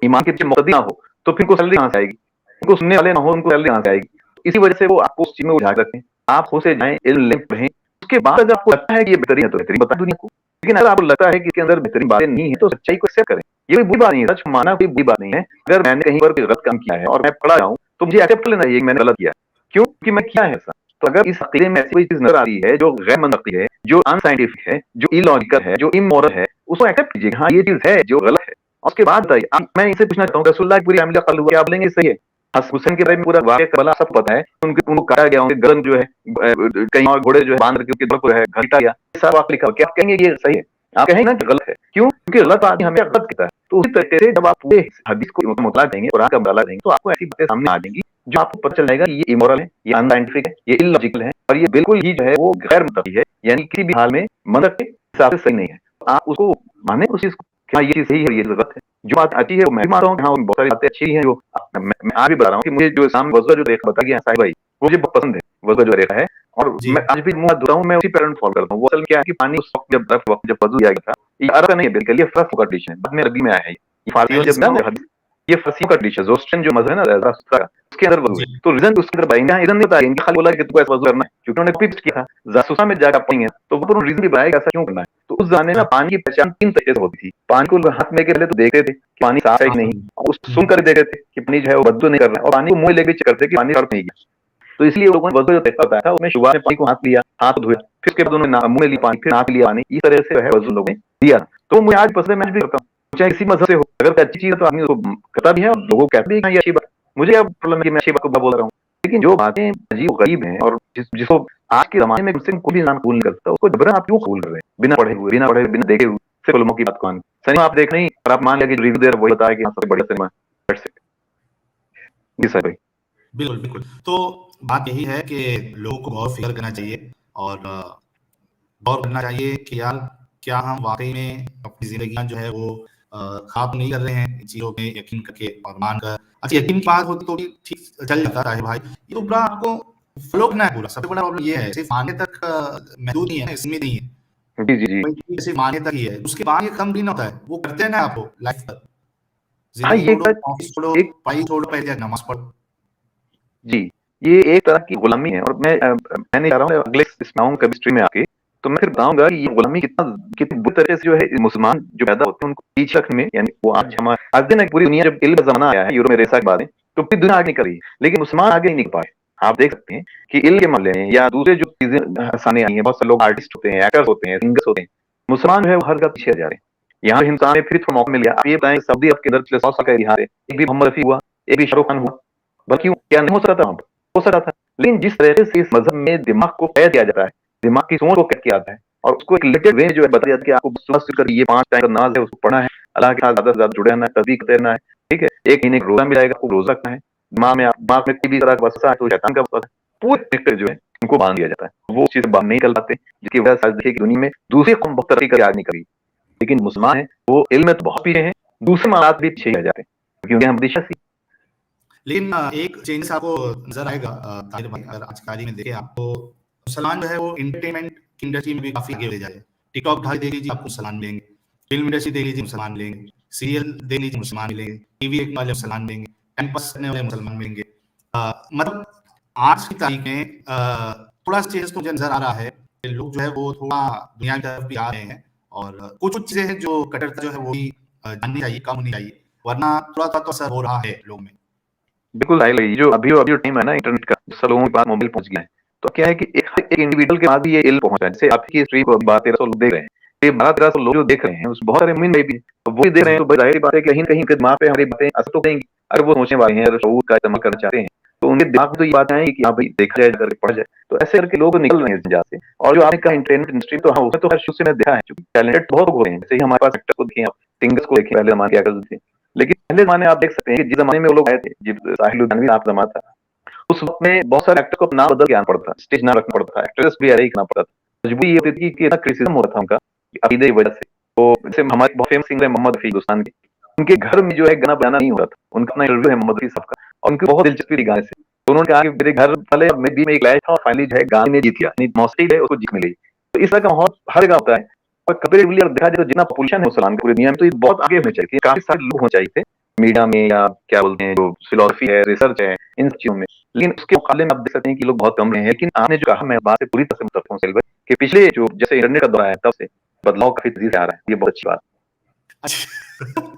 ईमान के पीछे मुक़द्दी ना हो, तो फिर उनको सैलरी कहाँ से आएगी? उनको सुनने वाले ना हो, उनको सैलरी कहाँ से आएगी? तो इसी वजह से वो आपको उस चीज़ में उलझा के रखते हैं। आप खुद से जाएँ, इल्म लें, पढ़ें, उसके बाद अगर आपको लगता है कि ये बेहतरीन है तो बेहतरीन बताएं दुनिया को। लेकिन अगर आपको लगता है कि इसके अंदर बेहतरीन बातें नहीं है, तो सच्चाई को एक्सेप्ट करें। ये कोई बुरी बात नहीं है, सच मानना कोई बुरी बात नहीं है। अगर मैंने कहीं पर कोई गलत काम किया है और मैं पकड़ा गया हूँ, तो मुझे एक्सेप्ट कर लेना चाहिए कि मैंने गलत किया है। क्यों? क्योंकि मैं किया है ऐसा। तो अगर इस अक़ीदे में ऐसी कोई चीज़ नज़र आ रही है जो गैर मनतकी है, जो अनसाइंटिफिक है, जो इलॉजिकल है, जो इमोरल है, उसको एक्सेप्ट कीजिए, हाँ ये चीज़ है जो गलत है। और उसके बाद बताइए। मैं इनसे पूछना चाहता हूँ, रसूलुल्लाह की पूरी फैमिली का कत्ल हुआ, क्या आप बोलेंगे सही है? हुसैन के बारे में पूरा वाक़या करबला सब पता है, उनको काटा गया, उनके गर्दन जो है कहीं और घोड़े जो है बांध के उनके गले को है घसीटा गया, ये सारा वाक़या लिखा हुआ, क्या आप कहेंगे ये सही है? आप कहेंगे ना कि गलत है। क्यों? क्योंकि अल्लाह तो आदमी हमें गलत कहता है। तो उसी तरीके से जब आप पूरे हदीस को मुताला देंगे, कुरान का मुताला देंगे, तो आपको ऐसी बातें सामने आ जाएँगी, जो आपको पता चल जाएगा कि ये इमोरल है, ये अनसाइंटिफिक है, ये इलॉजिकल है और ये बिल्कुल ही जो है वो गैर मंतकी है, यानी किसी भी हाल में मंतक के हिसाब से सही नहीं है। तो आप उसको मानें उस चीज़ को कि हाँ, ये चीज़ सही है और ये गलत है। जो बात अच्छी है वो मैं भी मानता हूँ कि हाँ, बहुत सारी बातें अच्छी हैं जो मैं आज भी बता रहा हूँ कि मुझे जो इस्लाम वज़्फ़ा जो रेखा बताई है साहिब भाई, वो मुझे बहुत पसंद है, वज़्फ़ा जो रेखा है और जी। मैं आज भी मुँह हाथ धोता हूँ, मैं उसी पैटर्न फॉलो करता हूँ। वो असल में क्या है कि पानी उस वक़्त जब वज़ू किया गया था, ये अरब का नहीं है बेसिकली, ये फ़ारसी का ट्रेडिशन है, बाद में अरबी में आया है ये। फारसियों मैंने जब ना सुना हदीस ये फारसियों का ट्रेडिशन है, ज़ोस्ट्रियन जो मज़हब है ना ज़राथुस्त्रा का, उसके अंदर वज़ू है। जी, तो रीज़न उसके अंदर बताया इनका रीज़न नहीं बताया, इनके खाली बोला कि तुमको ऐसा वज़ू करना है, क्योंकि उन्होंने कॉपी पेस्ट किया था। ज़राथुस्त्रा में जाके आप पढ़ेंगे तो वो उन्होंने रीज़न भी बताया कि ऐसा क्यों करना है। तो उस ज़माने में पानी की पहचान 3 तरीके से होती थी। पानी को लोग हाथ में लेके पहले तो देखते थे कि पानी साफ है कि नहीं, और उसको सूंघ कर देखते थे कि पानी जो है वो बदबू नहीं कर रहा है और पानी को मुँह लेके चेक करते कि पानी साफ नहीं है। तो इसलिए लोगों ने वज़ू जो तरीका बताया था, उसमें शुरुआत में पानी को हाथ लिया, हाथ धोया, फिर उसके बाद उन्होंने मुँह में लिया पानी, फिर नाक में लिया पानी, इस तरह से जो है वज़ू लोगों ने दिया। तो मुझे आज पसंद है, मैं आज भी करता हूँ। चाहे किसी मज़हब से हो, अगर कोई अच्छी चीज़ है तो आदमी उसको करता भी है और लोगों को कहता भी है कि हाँ, ये अच्छी बात है। मुझे क्या प्रॉब्लम है कि मैं अच्छी बात को बोल रहा हूँ। लेकिन जो बातें अजीब-गरीब हैं और जिसको आज के ज़माने में मुस्लिम कोई भी इंसान कबूल नहीं कर सकता, उसको जबरन आप क्यों कबूल कर रहे हैं? बिना पढ़े, बिना देखे हुए, सिर्फ उलमा की बात को मान के। सिनेमा आप देख रहे हैं और आप मान लिया कि रिव्यू दे रहा है वही बताया कि हाँ, सबसे बढ़िया सिनेमा है। That's it. जी साहिब भाई। बिल्कुल, बिल्कुल। तो बात यही है कि लोगों को गौर-फ़िक्र करना चाहिए और गौर करना चाहिए कि यार क्या हम वाक़ई में अपनी ज़िंदगियाँ जो है वो ख़राब नहीं कर रहे हैं इन चीज़ों पे यकीन करके और मानकर। अच्छा, यकीन की बात होती तो भी ठीक चल जाता है भाई। ये तो पूरा आपको फ़ॉलो करना है पूरा। सबसे बड़ा प्रॉब्लम ये है, सिर्फ़ मानने तक महदूद नहीं है ना, सीमित नहीं है। जी, जी, जी। कोई चीज़ सिर्फ़ मानने तक ही है। उसके बाद ये कम भी ना होता है। वो करते हैं ना आपको लाइफ़ भर। हाँ, ज़िंदगी ये छोड़ो, एक ऑफ़िस छोड़ो, एक पढ़ाई छोड़ो, पहले जाके नमाज़ पढ़ो। जी, ये एक तरह की गुलामी है और मैं नहीं चाह रहा हूँ अगले इसमें आऊँ केमिस्ट्री में आके, तो मैं फिर बताऊँगा कि ये गुलामी कितनी बुरी तरह से जो है मुसलमान जो पैदा होते हैं उनको पीछे रखने में, यानी वो आज दिन पूरी दुनिया जब इल्म का ज़माना आया है, यूरोप में रेनेसां के बाद में, तो पूरी दुनिया आगे नहीं कर रही है, लेकिन मुसलमान आगे नहीं निकल पाए। आप देख सकते हैं कि इल्म के मामले में या दूसरे जो चीज़ें सामने आई हैं, बहुत सारे लोग आर्टिस्ट होते हैं, एक्टर्स होते हैं, सिंगर्स होते हैं, मुसलमान जो है वो हर जगह पीछे रह जा रहे हैं। यहाँ हिंदुस्तान में फिर थोड़ा मौका मिल गया। आप ये बताएँ सऊदी अरब के अंदर पिछले 100 साल का इतिहास है, एक भी मोहम्मद रफ़ी हुआ, एक भी शाहरुख खान हुआ, बल्कि क्या नहीं हो सकता था वहाँ पे? हो सकता था। लेकिन जिस तरीके से इस मज़हब में दिमाग को कैद किया जाता है, दिमाग की सोच को कैद किया जाता है और उसको एक लिमिटेड वे में जो है बताया जाता है कि आपको सुबह से लेकर ये 5 टाइम का नमाज़ है, उसको पढ़ना है, अल्लाह के साथ ज़्यादा से ज़्यादा जुड़े रहना है, तस्बीह करते रहना है, ठीक है? 1 महीने का रोज़ा मिलाएगा, आपको रोज़ा रखना है। दिमाग में किसी भी तरह का वसवसा है तो शैतान का वसवसा है। पूरे तरीके से जो है उनको बाँध दिया जाता है। वो उस चीज़ से बाहर नहीं निकल पाते, जिसकी वजह से आज देखिए कि दुनिया में दूसरी कौम बहुत तरक्की करके आगे नहीं कर रही। लेकिन मुसलमान हैं, वो इल्म में तो बहुत पीछे हैं, दूसरे मामलात भी पीछे ही रह जाते हैं, क्योंकि उनके यहाँ हमेशा से लेकिन एक चेंजेस आपको नज़र आएगा ताहिर भाई, अगर आज की तारीख में देखें आप तो मुसलमान जो है वो एंटरटेनमेंट की इंडस्ट्री में भी काफ़ी आगे बढ़ जाए हैं। टिकटॉक उठा के देख लीजिए आपको मुसलमान मिलेंगे, फ़िल्म इंडस्ट्री देख लीजिए मुसलमान मिलेंगे, सीरियल देख लीजिए मुसलमान मिलेंगे, टीवी देखने वाले मुसलमान मिलेंगे, टाइम पास करने वाले मुसलमान मिलेंगे। मतलब आज की तारीख में थोड़ा चेंजेस तो मुझे नज़र आ रहा है कि लोग जो है वो थोड़ा दुनिया की तरफ भी आ रहे हैं और कुछ-कुछ चीज़ें हैं जो कट्टरता जो है वो भी जाननी चाहिए, कम होनी चाहिए, वरना थोड़ा-थोड़ा तो असर हो रहा है लोगों में। बिल्कुल आई लगी जो अभी जो टाइम है ना इंटरनेट का, सब लोगों के पास मोबाइल पहुँच गया है। तो क्या है कि एक इंडिविजुअल के पास भी ये इल्म पहुँच रहा है। जैसे आपकी स्ट्रीम को 12-1300 लोग देख रहे हैं। ये 12-1300 लोग जो देख रहे हैं, उस बहुत सारे मुमिन भाई भी हैं। तो वो भी देख रहे हैं जी, तो ज़ाहिर-सी बात है कि कहीं न कहीं उनके दिमाग पे हमारी बातें असर तो करेंगी। अगर वो सोचने वाले हैं, अगर शऊर का इस्तेमाल करना चाहते हैं, तो उनके दिमाग में तो ये बातें आएँगी कि हाँ भाई देखा जाए, करके पढ़ा जाए। तो ऐसे करके लोग निकल रहे हैं इस जहाँ से। और जो आपने कहा एंटरटेनमेंट इंडस्ट्री तो हाँ, उसमें तो हर शुरू से मैंने देखा है क्योंकि टैलेंटेड बहुत लोग हो रहे हैं। जैसे ही हमारे पास एक्टर को देखिए आप, सिंगर्स को देखिए पहले ज़माने क्या करते थे। लेकिन पहले ज़माने आप देख सकते हैं कि जिस ज़माने में वो लोग आए थे, जिस साहिल लुधियानवी साहब का ज़माना था, उस वक़्त में बहुत सारे एक्टर को अपना नाम बदल के आना पड़ता था, स्टेज नाम रखना पड़ता था, एक्ट्रेस भी अलग ही करना पड़ता था। मजबूरी ये होती थी कि ना क्रिटिसिज़्म हो रहा था उनका, अकीदे की वजह से। तो जैसे हमारे बहुत फेमस सिंगर हैं मोहम्मद रफ़ी हिंदुस्तान के, उनके घर में जो है गाना बजाना नहीं हो रहा था। उनका अपना इंटरव्यू है मोहम्मद रफ़ी साहब का और उनकी बहुत दिलचस्पी थी गाने से। तो उन्होंने कहा कि मेरे घर वाले मैं भी में एक लाया था और फाइनली जो है गाने में जीत गया, यानी मौसीकी है उसको जीत मिली। तो इस तरह का माहौल हर जगह होता है और कंपैरेटिवली अगर देखा जाए तो जितना पॉपुलेशन है मुसलमान की पूरी दुनिया में तो ये बहुत आगे होने चाहिए, काफ़ी सारे लोग होने चाहिए थे, मीडिया में या क्या बोलते हैं जो फिलॉसफी है, रिसर्च है, इन सब चीज़ों में। लेकिन उसके मुकाबले में आप देख सकते हैं कि लोग बहुत कम रहे हैं। लेकिन आपने जो कहा मैं बात से पूरी तरह से मुत्तफ़िक हूँ सैल भाई, कि पिछले जो जैसे इंटरनेट का दौर आया है तब से बदलाव काफ़ी तेज़ी से आ रहा है। ये बहुत अच्छी बात अच्छा।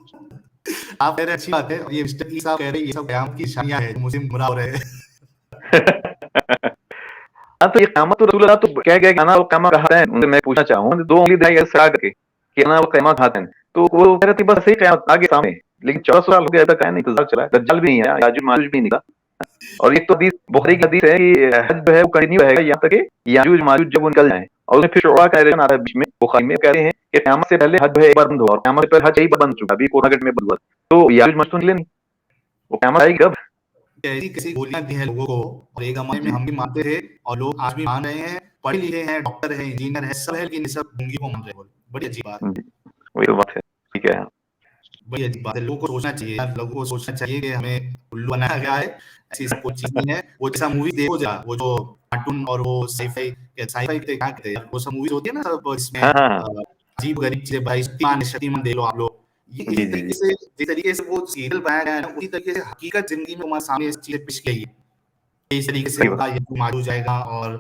आप कह रहे हैं अच्छी बात है और ये मिस्टर ई साहब कह रहे हैं ये सब क़यामत की निशानियाँ हैं, जो मुस्लिम गुमराह हो रहे हैं। है। हाँ, तो ये क़यामत तो रसूल अल्लाह तो कह गए कि अना वल क़यामा कहा है। उनसे मैं पूछना चाहूँगा 2 उँगली दिखाई ऐसे करके कि अना वल क़यामा कहा है। तो वो कह रहे थे बस सही क़यामत आगे सामने। लेकिन 1400 साल हो गया अभी तक है नहीं, इंतज़ार चला है। दज्जाल भी नहीं है, याजूज माजूज भी नहीं निकला। और एक तो हदीस बुखारी की हदीस है कि हज जो है वो कंटिन्यू रहेगा यहाँ तक कि याजूज माजूज जब वो निकल जाएँ और उसमें फिर शुरा का नरेशन आ रहा है बीच में बुखारी में कहते हैं कि क़यामत से पहले हज जो है एक बार बंद हुआ और क़यामत से पहले हज कई बार बंद चुका, अभी कोरोना काल में बंद हुआ। तो याजुज माजुज नहीं, वो क़यामत आएगी कब? ऐसी कैसी गोलियां दी हैं लोगों को, और एक जमाने में जी। हम भी मानते थे और लोग आज भी मान रहे हैं, पढ़े लिखे हैं, डॉक्टर है, इंजीनियर है, सब है, लेकिन ये सब गूंगी को मान रहे हैं। बड़ी अजीब बात है। जी, वही तो बात है, ठीक है। बड़ी अजीब बात है। लोगों को सोचना चाहिए यार, लोगों को सोचना चाहिए कि हमें उल्लू बनाया गया है, ऐसी सब कोई चीज़ नहीं है। वो जैसा मूवी देखो ज़रा, वो जो कार्टून और वो साइ-फाई क्या कहते हैं, वो सब मूवीज़ होती है ना, सब इसमें हाँ, हाँ, हाँ। अजीब-गरीब चीज़ें भाई, शक्तिमान देख लो आप लोग। ये जी, इसी जी, तरीके जी। से जिस तरीके से वो सीरियल बनाया गया है ना, उसी तरीके से हकीकत ज़िंदगी में हमारे सामने ऐसी चीज़ें पेश की गई है। इस तरीके से सही बात। होगा, यमराज जाएगा और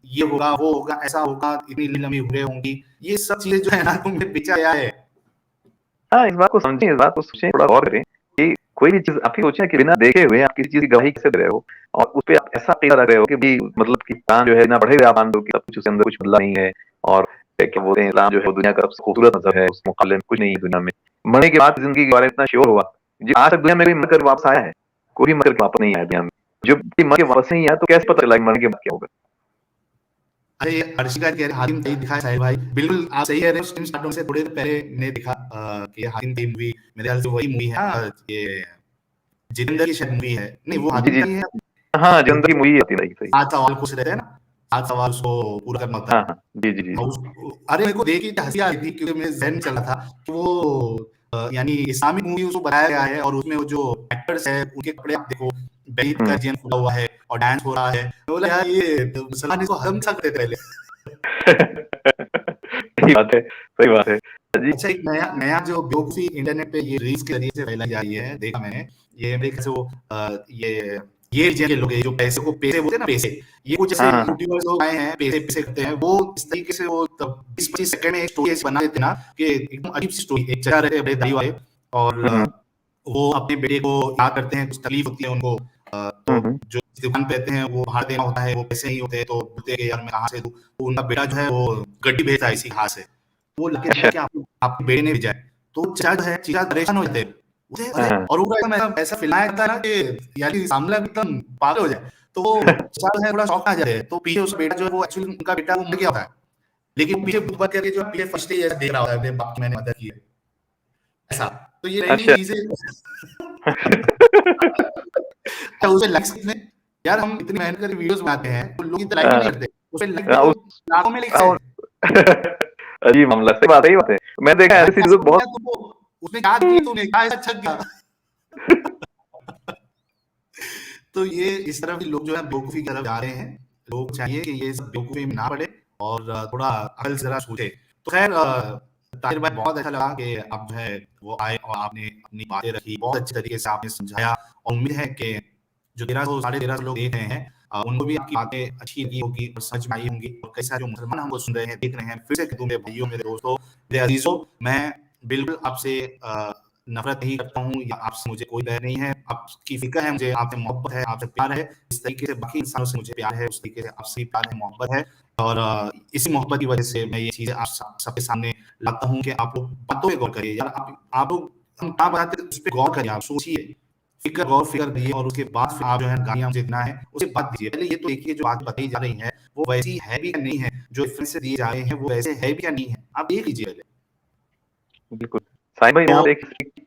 ये होगा, वो होगा, ऐसा होगा, इतनी लंबी उम्रें होंगी। ये सब चीज़ें जो है ना, तुमने बेचा गया है। हाँ, इस बात को समझें, इस बात को सोचें, थोड़ा गौर करें कि कोई भी चीज़ आप ही सोचें कि बिना देखे हुए आप किसी चीज़ की गवाही कैसे दे रहे हो और उसपे आप ऐसा टीका लगा रहे हो कि भई मतलब कि इंसान जो है इतना बढ़े हुए आप मान लो कि सब कुछ उसके अंदर कुछ बदला नहीं है और क्या बोलते हैं, इंसान जो है वो दुनिया का सबसे खूबसूरत मज़हब है, उसके मुकाबले में कुछ नहीं है दुनिया में। मरने के बाद ज़िंदगी के बारे में इतना श्योर हुआ, जी आज तक दुनिया में कोई मर कर वापस आया है? कोई भी मर कर वापस नहीं आया दुनिया में। जब कोई मर के वापस नहीं आया तो कैसे पता चला कि मरने के बाद क्या होगा? अरे ये अर्शिका कह रहे हातिम सही दिखा है साहिल भाई। बिल्कुल आप सही कह रहे हो। स्टार्टअप से थोड़े देर पहले मैंने देखा कि हातिम की मूवी, मेरे ख्याल से वही मूवी है ये जितेंद्र की शायद मूवी है। नहीं, वो जी, हातिम जी। का ही है। हाँ, वो जंतर की मूवी आती है, सही। 7 सवाल पूछ रहे थे ना, 7 सवाल उसको पूरा करना होता हाँ, है। हाँ। जी, जी, जी, और जी। उस अरे मेरे को देख के हँसी आ रही थी, क्योंकि मेरे ज़हन में चल रहा था कि वो यानी इस्लामिक मूवी उसको बनाया गया है और उसमें वो जो एक्टर्स हैं, उनके कपड़े आप देखो, बेईद का हुँ। चेन खुला हुआ है और डांस हो रहा है। मैं बोला यार ये तो मुसलमान इसको हरम सा करते थे पहले। सही बात है, सही बात है। जी। अच्छा, एक नया नया जो बेवकूफ़ी इंटरनेट पे ये रील्स के ज़रिए से फैलाई जा रही है, देखा मैंने। ये मेरे ख्याल से वो ये जे के लोग हैं, जो पैसे को पैसे बोलते हैं ना, पैसे। ये कुछ ऐसे हाँ, हाँ, हाँ। यूट्यूबर्स लोग आए हैं, पैसे पैसे करते हैं। वो इस तरीके से वो तब 20-25 सेकंड में एक स्टोरी ऐसी बना देते हैं ना कि एकदम अजीब सी स्टोरी। एक चचा रहते हैं बड़े दाढ़ी वाले, और हुँ, हुँ। वो अपने बेटे को याद करते हैं, कुछ तकलीफ होती है उनको। हुँ, तो हुँ। जो दुकान पे रहते हैं वो भाड़ देना होता है, वो पैसे नहीं होते, तो बोलते हैं कि यार मैं कहाँ से दूँ? तो उनका बेटा जो है वो गड्डी भेजता है इसी हाथ से। वो लाके देता अच्छा। है कि आप आपके बेटे ने भेजा है। तो चचा जो है, चचा परेशान हो जाते हैं। बोलते हैं, हाँ, "अरे!" हाँ। और वो एकदम ऐसा फिल्माया जाता है ना कि यानी सामने वाला एकदम पागल हो जाए। तो वो चचा जो है थोड़ा शॉक में आ जाते हैं। तो पीछे उसका बेटा जो है, वो एक्चुअली उनका बेटा वो मर गया होता है। लेकिन पीछे भूत बन करके जो है, पीछे फर्स्ट ही ऐसे देख रहा होता है, मेरे बाप की मैंने मदद की है। ऐसा। तो ये नई-नई अच्छा। चीज़ें अच्छा, उसपे लाइक्स कितने? यार हम इतनी मेहनत करके वीडियोज़ बनाते हैं, तो लोग इतना लाइक भी नहीं करते। उसपे लाइक देखो, उस लाखों में लाइक्स हैं। अजीब मामला, सही बात है, सही बात है। मैंने देखा है भाई ऐसी क्या चीज़ें समझ बहुत। गया तुमको? उसने क्या किया तूने? क्या ऐसा छक गया? तो ये इस तरफ भी लोग जो है बेवकूफ़ी की तरफ जा रहे हैं। लोगों को चाहिए कि ये सब बेवकूफ़ी में ना पड़े और थोड़ा अकल से ज़रा सोचें। तो ख़ैर ताहिर भाई, बहुत अच्छा लगा कि आप जो है वो आए और आपने अपनी बातें रखी। बहुत अच्छे तरीके से आपने समझाया, और उम्मीद है कि जो 1300 साढ़े 1300 लोग देख रहे हैं, उनको भी आपकी बातें अच्छी लगी होगी और समझ में आई होंगी। और कई सारे जो मुसलमान हमको सुन रहे हैं, देख रहे हैं, फिर से कहता हूँ मेरे भाइयों, मेरे दोस्तों, मेरे अज़ीज़ों, मैं बिल्कुल आपसे नफ़रत नहीं करता हूँ या आपसे मुझे कोई बैर नहीं है। आपकी फ़िक्र है मुझे, आपसे मोहब्बत है, आपसे प्यार है। इस तरीके से बाकी इंसानों से मुझे प्यार है, उस तरीके से आपसे भी प्यार है, मोहब्बत है। और इसी मोहब्बत की वजह से मैं ये चीज़ें आप सबके सामने लाता हूँ कि आप लोग बातों पे गौर करिए। यार आप लोग हम क्या बताते हैं, उस पे गौर करिए, आप सोचिए। फ़िक्र दिए और उसके बाद फिर आप जो है गालियाँ मुझे देना है, उसके बाद दीजिए। पहले ये तो देखिए जो बात बताई जा रही है, वो वैसी है भी या नहीं है? जो रेफ़रेंस से दिए जा रहे हैं, वो वैसे है भी या नहीं है? आप देख लीजिए पहले। बिल्कुल। साहिब भाई, यहाँ तो पे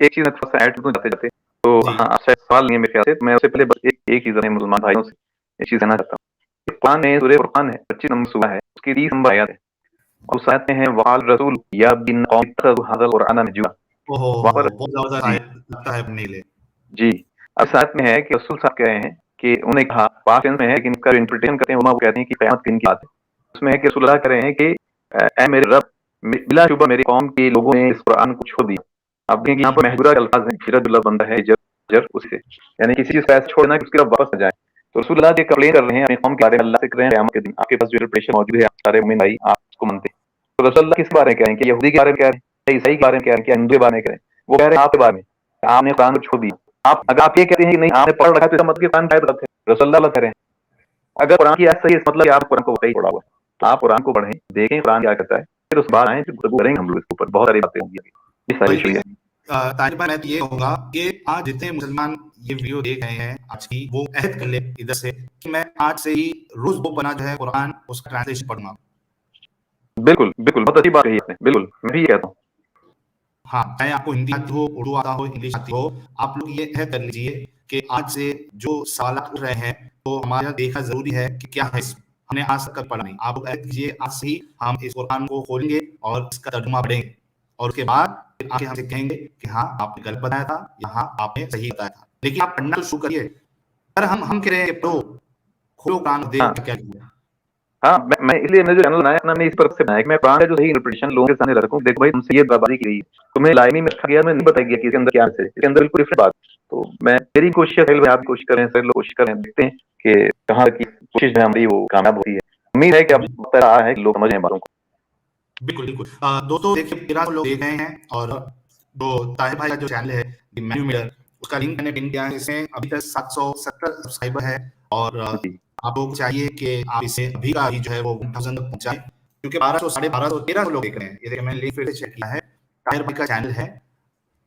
एक चीज़ मैं थोड़ा-सा ऐड कर दूँ जाते-जाते। तो हाँ, जी, आपसे सवाल नहीं है मेरे ख्याल से, तो मैं उससे पहले बस एक चीज़ अपने मुसलमान भाइयों से एक चीज़ कहना चाहता हूँ। कुरान में सूरह फुरक़ान है, 25 नंबर सूरा है, उसकी 30 नंबर आयत है। और उस आयत में है, वक़ाल रसूल या बिन कौम इत्तख़ज़ू हाज़ल क़ुरआन महजूरा। ओहो वहाँ हो! पर बहुत ज़बरदस्त जी, आयत लगता है पढ़ने के लिए। जी। अब इस आयत में है कि रसूल साहब कह रहे हैं कि उन्होंने कहा, पास्ट टेंस में है, लेकिन इसका जो इंटरप्रिटेशन करते हैं उलमा वो कहते हैं कि क़यामत के दिन की बात है। उसमें है कि रसूलुल्लाह कह रहे हैं कि ऐ मेरे रब, बिलाशुबा मेरी कौम के लोगों ने इस कुरान को छोड़ दिया। अब देखिए यहाँ पर महजूरा के अल्फाज़ हैं, हिजरत जो लफ्ज़ बनता है हिजर उससे, यानी किसी चीज़ को ऐसे छोड़ना कि उसकी तरफ वापस न जाए। तो रसूलुल्लाह ये कंप्लेन कर रहे हैं अपनी कौम के बारे में, अल्लाह से कर रहे हैं क़यामत के दिन आपके पास जो इंटरप्रिटेशन मौजूद है, आप सारे मोमिन भाई आप उसको मानते हैं। तो रसूलुल्लाह किसके बारे में कह रहे हैं? कि यहूदी के बारे में कह रहे हैं, या ईसाई के बारे में कह रहे हैं, क्या हिंदू के बारे में कह रहे हैं? वो कह रहे हैं आपके बारे में, आपने कुरान को छोड़ दिया। आप अगर आप ये कहते हैं कि नहीं आपने पढ़ रखा है, तो इसका मतलब कि कुरान शायद गलत है। रसूलुल्लाह कह रहे हैं, अगर कुरान की आयत सही है, इसका मतलब कि आप कुरान को वाक़ई पढ़ा हुआ है। तो आप कुरान को पढ़ें, देखें कुरान क्या कहता है, फिर उसके बाद आएँ, फिर गुफ्तगू करेंगे हम लोग इसके ऊपर। बहुत सारी बातें होंगी आगे। जी, साहिल बल्कि शुक्रिया। तारिक भाई, मैं तो ये कहूँगा कि आज जितने मुसलमान ये वीडियो देख रहे हैं आज की, वो अहद कर ले इधर से कि मैं आज से ही रोज़ 2 पन्ना जो है कुरान, उसका ट्रांसलेशन पढ़ूँगा। बिल्कुल, बिल्कुल, बहुत अच्छी बात कही आपने, बिल्कुल, मैं भी ये कहता हूँ। हाँ, चाहे आपको हिंदी आती हो, उर्दू आता हो, इंग्लिश आती हो, आप लोग ये तय कर लीजिए कि आज से जो सवालात उठ रहे हैं, तो हमारा देखना ज़रूरी है कि क्या है इसमें। हमने आज तक कभी पढ़ा नहीं। आप लोग तय कीजिए, आज से ही हम इस कुरान को खोलेंगे और इसका तर्जुमा पढ़ेंगे और उसके बाद फिर आके हमसे कहेंगे कि हाँ, आपने गलत बताया था या हाँ, आपने सही बताया था। लेकिन आप पढ़ना तो शुरू करिए। अगर हम कह रहे हैं कि पढ़ो, खोलो कुरान, देखो हाँ। क्या लिखा है। हाँ, मैं इसलिए मैंने जो चैनल बनाया अपना, मैंने इस पर्पज़ से बनाया कि मैं कुरान का जो सही इंटरप्रिटेशन लोगों के सामने रखूँ। देखो भाई, तुमसे ये बर्बादी की गई है, तुम्हें लाइन ही में रखा गया, मैं नहीं बताया गया कि इसके अंदर क्या है, इसके अंदर बिल्कुल डिफरेंट बात। तो मैं मेरी कोशिश है, आप भी कोशिश कर रहे हैं, सभी लोग कोशिश कर रहे हैं, देखते हैं कि कहाँ की कोशिश जो है हमारी वो कामयाब होती है। उम्मीद है कि अब रहा है कि लोग समझ रहे हैं बातों को। बिल्कुल, बिल्कुल। दोस्तों देखिए 1300 लोग देख रहे हैं और जो ताहिर भाई का जो चैनल है मैन्यू मिरर, उसका लिंक मैंने पिन किया है। इसमें अभी तक 770 सब्सक्राइबर है और जी, आप लोगों को चाहिए कि आप इसे अभी का अभी जो है वो 1000 तक पहुँचाएँ, क्योंकि 1200 साढ़े 1200 1300 लोग देख रहे हैं। ये देखिए मैंने लिंक फिर से शेयर किया है। ताहिर भाई का चैनल है,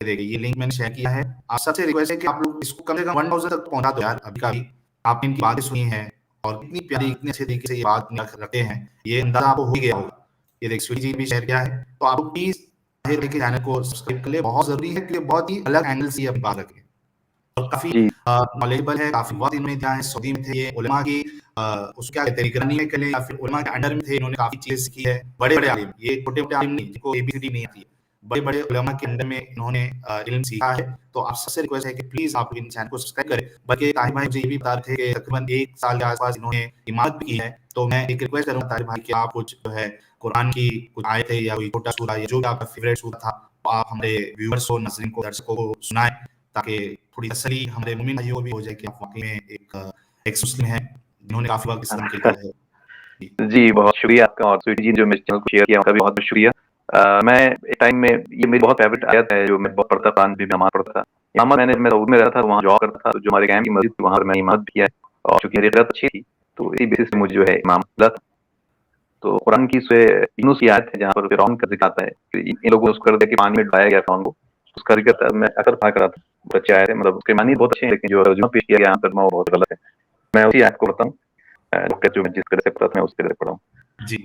ये देखिए ये लिंक मैंने शेयर किया है। आप सबसे रिक्वेस्ट है कि आप लोग इसको कम से कम 1000 तक पहुँचा दो यार अभी का अभी। आपने इनकी बातें सुनी हैं और इतनी प्यारी, इतने अच्छे तरीके से ये बात रखते हैं, ये अंदाज़ा आपको हो ही गया होगा। ये देखिए स्वीटी जी भी शेयर किया है। तो आप लोग प्लीज़ ताहिर भाई के चैनल को सब्सक्राइब कर लें, बहुत ज़रूरी है क्योंकि बहुत ही अलग एंगल से ये अपनी बात रखे हैं और काफ़ी जी, नॉलेजेबल है, काफ़ी बहुत इन्होंने दिया है। सऊदी में थे ये, उलमा की उसको क्या कहते हैं, निगरानी में करें या फिर उलमा के अंडर में थे, इन्होंने काफ़ी चीज़ें सीखी है। बड़े-बड़े आलिम, ये छोटे-मोटे आलिम नहीं, जिनको एबीसीडी नहीं आती है। बड़े-बड़े उलमा के अंडर में इन्होंने इल्म सीखा है। तो आप सबसे रिक्वेस्ट है कि प्लीज़ आप इन चैनल को सब्सक्राइब करें। बल्कि ताहिर भाई मुझे ये भी बता रहे थे कि तकरीबन 1 साल के आस-पास इन्होंने इमारत भी की है। तो मैं एक रिक्वेस्ट करूँगा ताहिर भाई कि आप कुछ जो है कुरान की कुछ आयतें या कोई छोटा सूरा या जो भी आपका फेवरेट सूरा था, वो आप हमारे व्यूअर्स को, नाज़रीन को, दर्शकों को सुनाएँ, ताकि थोड़ी तसल्ली हमारे मोमिन भाइयों को भी हो जाए कि आप वाक़ई में एक मुस्लिम हैं, जिन्होंने काफ़ी वक़्त इस्लाम के लिए दिया है। जी। जी, बहुत शुक्रिया आपका और स्वीटी जी ने जो मेरे चैनल को शेयर किया, उनका भी बहुत-बहुत शुक्रिया। मैं एक टाइम में ये मेरी बहुत फ़ेवरेट आयत है जो मैं बहुत पढ़ता था, कुरान भी नमाज़ पढ़ता था। इमामत मैं सऊदी में रहता था, वहाँ जॉब करता था, जो हमारे कैंप की मस्जिद थी, वहाँ पर मैंने इमामत भी किया है और चूँकि मेरी क़िरात अच्छी थी, तो इसी बेसिस पे मुझे जो है इमामत मिला था। तो कुरान की सूरह यूनुस की आयत है जहाँ पर फ़िरौन का ज़िक्र आता है कि इन लोगों ने उसको कर दिया कि पानी में डुबाया गया फ़िरौन को। उसका ज़िक्र मैं अक्सर पढ़ा करा था। बहुत अच्छी आयत है, मतलब उसके मानी बहुत अच्छे हैं, लेकिन जो तर्जुमा पेश किया गया है तर्जुमा वो बहुत गलत है। मैं उसी आयत को पढ़ता हूँ, जो मैं जिस तरह से पढ़ा था मैं उस तरह से पढ़ा हूँ। जी।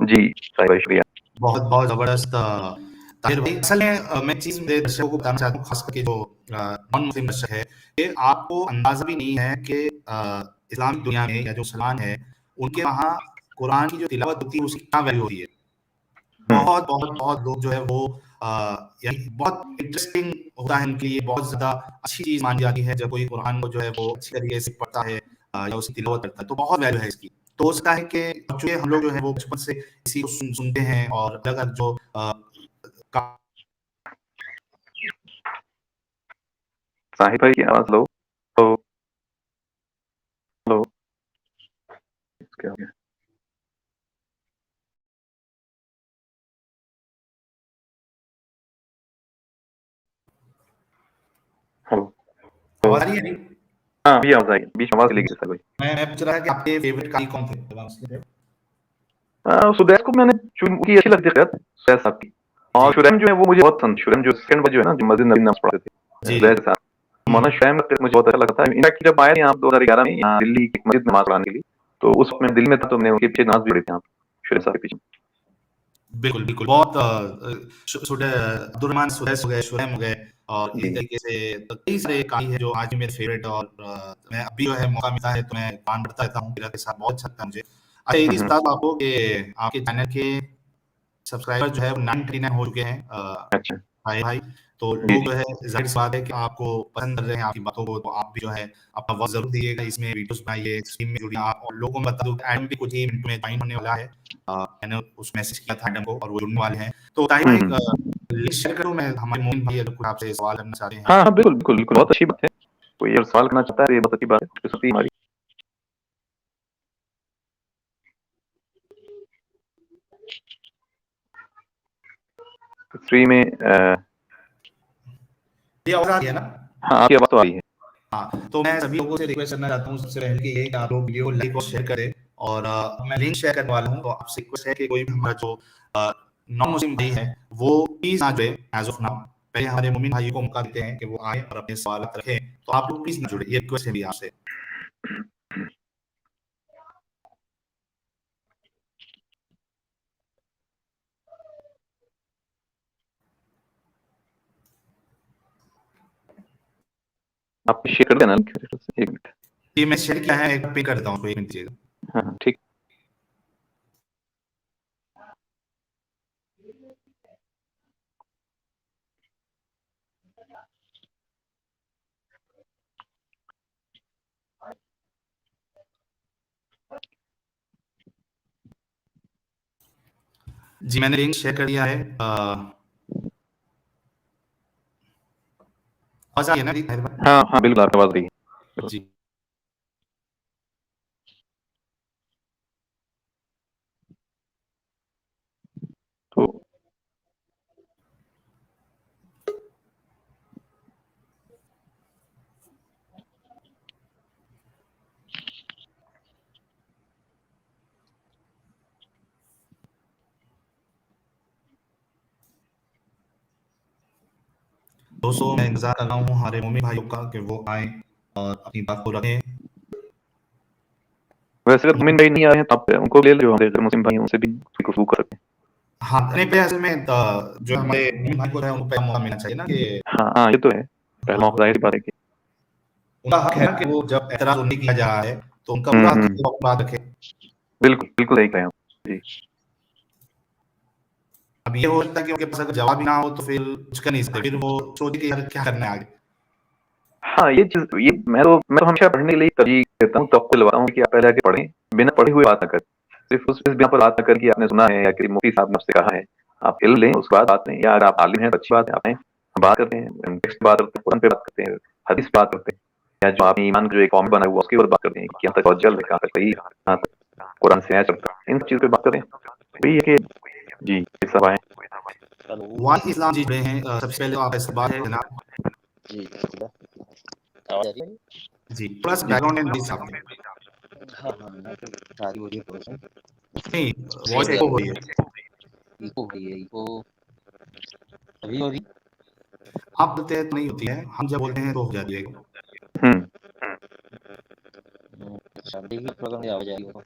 जी, साहिब भाई शुक्रिया। बहुत-बहुत ज़बरदस्त ताहिर भाई। असल में मैं एक चीज़ मेरे दर्शकों को बताना चाहता हूँ, ख़ास करके जो नॉन मुस्लिम दर्शक है, कि आपको अंदाज़ा भी नहीं है कि इस्लामिक दुनिया में या जो मुसलमान है, उनके वहाँ कुरान की जो तिलावत होती है, उसकी क्या वैल्यू होती है। हुँ, बहुत लोग जो है वो अ, यानी बहुत इंटरेस्टिंग होता है उनके लिए, बहुत ज़्यादा अच्छी चीज़ मानी जाती है जब कोई कुरान को जो है वो अच्छी तरीके से पढ़ता है या उसकी तिलावत करता है, तो बहुत वैल्यू है इसकी। तो हो सकता है कि चूँकि हम लोग जो है वो बचपन से इसी को सुनते हैं और अलग-अलग जो का साहिब भाई की आवाज़ लो। हेलो, हेलो, क्या हो गया? Hello, hello. आवाज़ आ रही है अभी? हाँ, अभी आवाज़ आई, बीच में आवाज़ चली गई साहिब भाई। मैं पूछ रहा था कि आपके फेवरेट कारी कौन थे जब आप मुस्लिम थे? सुदैश को मैंने उनकी अच्छी लगती है क़िरात, सुदैश साहब की। और जी। शुरैम जो है वो मुझे बहुत पसंद, शुरैम जो सेकंड वाला जो है ना, जो मस्जिद नबी में नमाज़ पढ़ते थे, जी, जी। सुदैश साहब। हुँ, मौलाना शुरैम का मुझे बहुत अच्छा लगता था। इनफैक्ट जब आए थे यहाँ 2011 में यहाँ दिल्ली की एक मस्जिद नमाज़ पढ़ाने के लिए, तो उस वक़्त मैं दिल्ली में था, तो मैंने उनके पीछे नमाज़ भी पढ़ी थी यहाँ पे, शुरैम साहब के पीछे। बिल्कुल, बिल्कुल। बहुत अब्दुर्रहमान सुदैस हो गए, शुरैम हो गए और इसी जी। तरीके से कई सारे कारी हैं जो आज भी मेरे फेवरेट और मैं अब भी जो है मौका मिलता है तो मैं कुरान पढ़ता रहता हूँ, क़िरात के साथ बहुत अच्छा लगता है मुझे। अच्छा एक हुँ, चीज़ हुँ। बता दूँ आपको कि आपके चैनल के सब्सक्राइबर जो है वो 939 हो चुके हैं अच्छा। भाई भाई। तो जी, लोग जी। जो है ज़ाहिर-सी बात है कि आपको पसंद कर रहे हैं आपकी बातों को, तो आप भी जो है अपना वक़्त ज़रूर दीजिएगा, इसमें वीडियोज़ बनाइए, स्ट्रीम में जुड़िए आप और लोगों को बता दूँ कि एडम भी कुछ ही मिनट में जॉइन होने वाला है। मैंने उसको मैसेज किया था एडम को और वो जुड़ने वाले हैं। तो ताहिर हुँ, भाई हुँ। लिंक शेयर करूँ मैं? हमारे मोमिन भाई अगर कोई आपसे सवाल करना चाहते हैं। हाँ, हाँ, बिल्कुल, बिल्कुल, बिल्कुल, बहुत अच्छी बात है। कोई अगर सवाल करना चाहता है, तो ये बहुत अच्छी बात है, खुशकिस्मती हमारी। फ्री में ये आवाज आ रही है ना? हाँ, आपकी आवाज तो आ रही है। हाँ, तो मैं सभी लोगों से रिक्वेस्ट करना चाहता हूँ सबसे पहले कि ये आप लोग वीडियो लाइक और शेयर करें, और मैं लिंक शेयर करने वाला हूँ, तो आपसे रिक्वेस्ट है कि कोई भी हमारा जो नॉन मुस्लिम भाई है वो प्लीज ना जुड़े एज ऑफ नाउ। पहले हमारे मोमिन भाइयों को मौका देते हैं कि वो आए और अपने सवाल रखें, तो आप लोग प्लीज ना जुड़े, ये रिक्वेस्ट है भी आपसे। आप शेयर कर देना लिंक, एक मिनट। ये मैं शेयर किया है, एक पे कर देता हूँ, 1 मिनट दीजिएगा। हाँ, ठीक। जी, मैंने लिंक शेयर कर दिया है। आवाज आ रही है ना मेरी ताहिर भाई? हाँ, हाँ, बिल्कुल आपकी आवाज आ रही है। जी। तो दोस्तों, मैं इंतजार कर रहा हूँ हमारे मोमिन भाइयों का कि वो आए और अपनी बात को रखें। वैसे अगर मोमिन भाई नहीं आए हैं तो आप उनको ले लो, हमारे अगर मुस्लिम भाई हैं उनसे भी गुफ्तगू कर सकते हैं। हाँ, नहीं पे असल में जो हमारे मोमिन भाई को है उनको पहला मौका मिलना चाहिए ना, कि हाँ, हाँ, ये तो है। पहला मौका ज़ाहिर सी बात है कि उनका हक है ना कि वो जब एतराज नहीं किया जा रहा है तो उनका हुँ, पूरा हक है हुँ। कि वो अपनी बात रखें। बिल्कुल, बिल्कुल सही कहा आप। जी। अब ये हो सकता है कि उनके पास अगर जवाब ही ना हो तो फिर कुछ कर नहीं सकते, फिर वो सोचे कि यार क्या करना है आगे। हाँ, ये चीज़ ये मैं तो हमेशा पढ़ने के लिए तरजीह देता हूँ, तवक्कुल दिलवाता हूँ कि आप पहले आके पढ़ें, बिना पढ़े हुए बात ना करें। सिर्फ़ उस बिना पर बात ना करें कि आपने सुना है या कि मुफ्ती साहब ने आपसे कहा है। आप इल्म लें, उसके बाद बात करें, या अगर आप आलिम हैं तो अच्छी बात है, आप आएँ, हम बात करते हैं, टेक्स्ट पे बात करते हैं, कुरान पे बात करते हैं, हदीस पे बात करते हैं, या जो आपने ईमान का जो एक कॉम बना हुआ है उसके ऊपर बात करते हैं कि कहाँ तक तवज्जुह है, कहाँ तक सही है, कहाँ तक कुरान से है चलता है, इन सब चीज़ पे बात करें। वही है कि जी, ये सब आएँ। वालेकुम इस्लाम जी जुड़े हैं, सबसे पहले तो आपका सवाल है जनाब। जी, आवाज़ आ रही है? जी, थोड़ा सा जी। बैकग्राउंड में नॉइज़ आपके। हाँ, हाँ, मैं तो सारी हो रही है प्रोसेस। नहीं, सही वॉइस हो एको रही हो रही है। इको हो रही है, इको अभी हो रही? आप बोलते हैं तो नहीं होती है, हम जब बोलते हैं तो हो जाती है। हुँ। अच्छा, देखिए थोड़ा मेरी आवाज़ आ रही हो।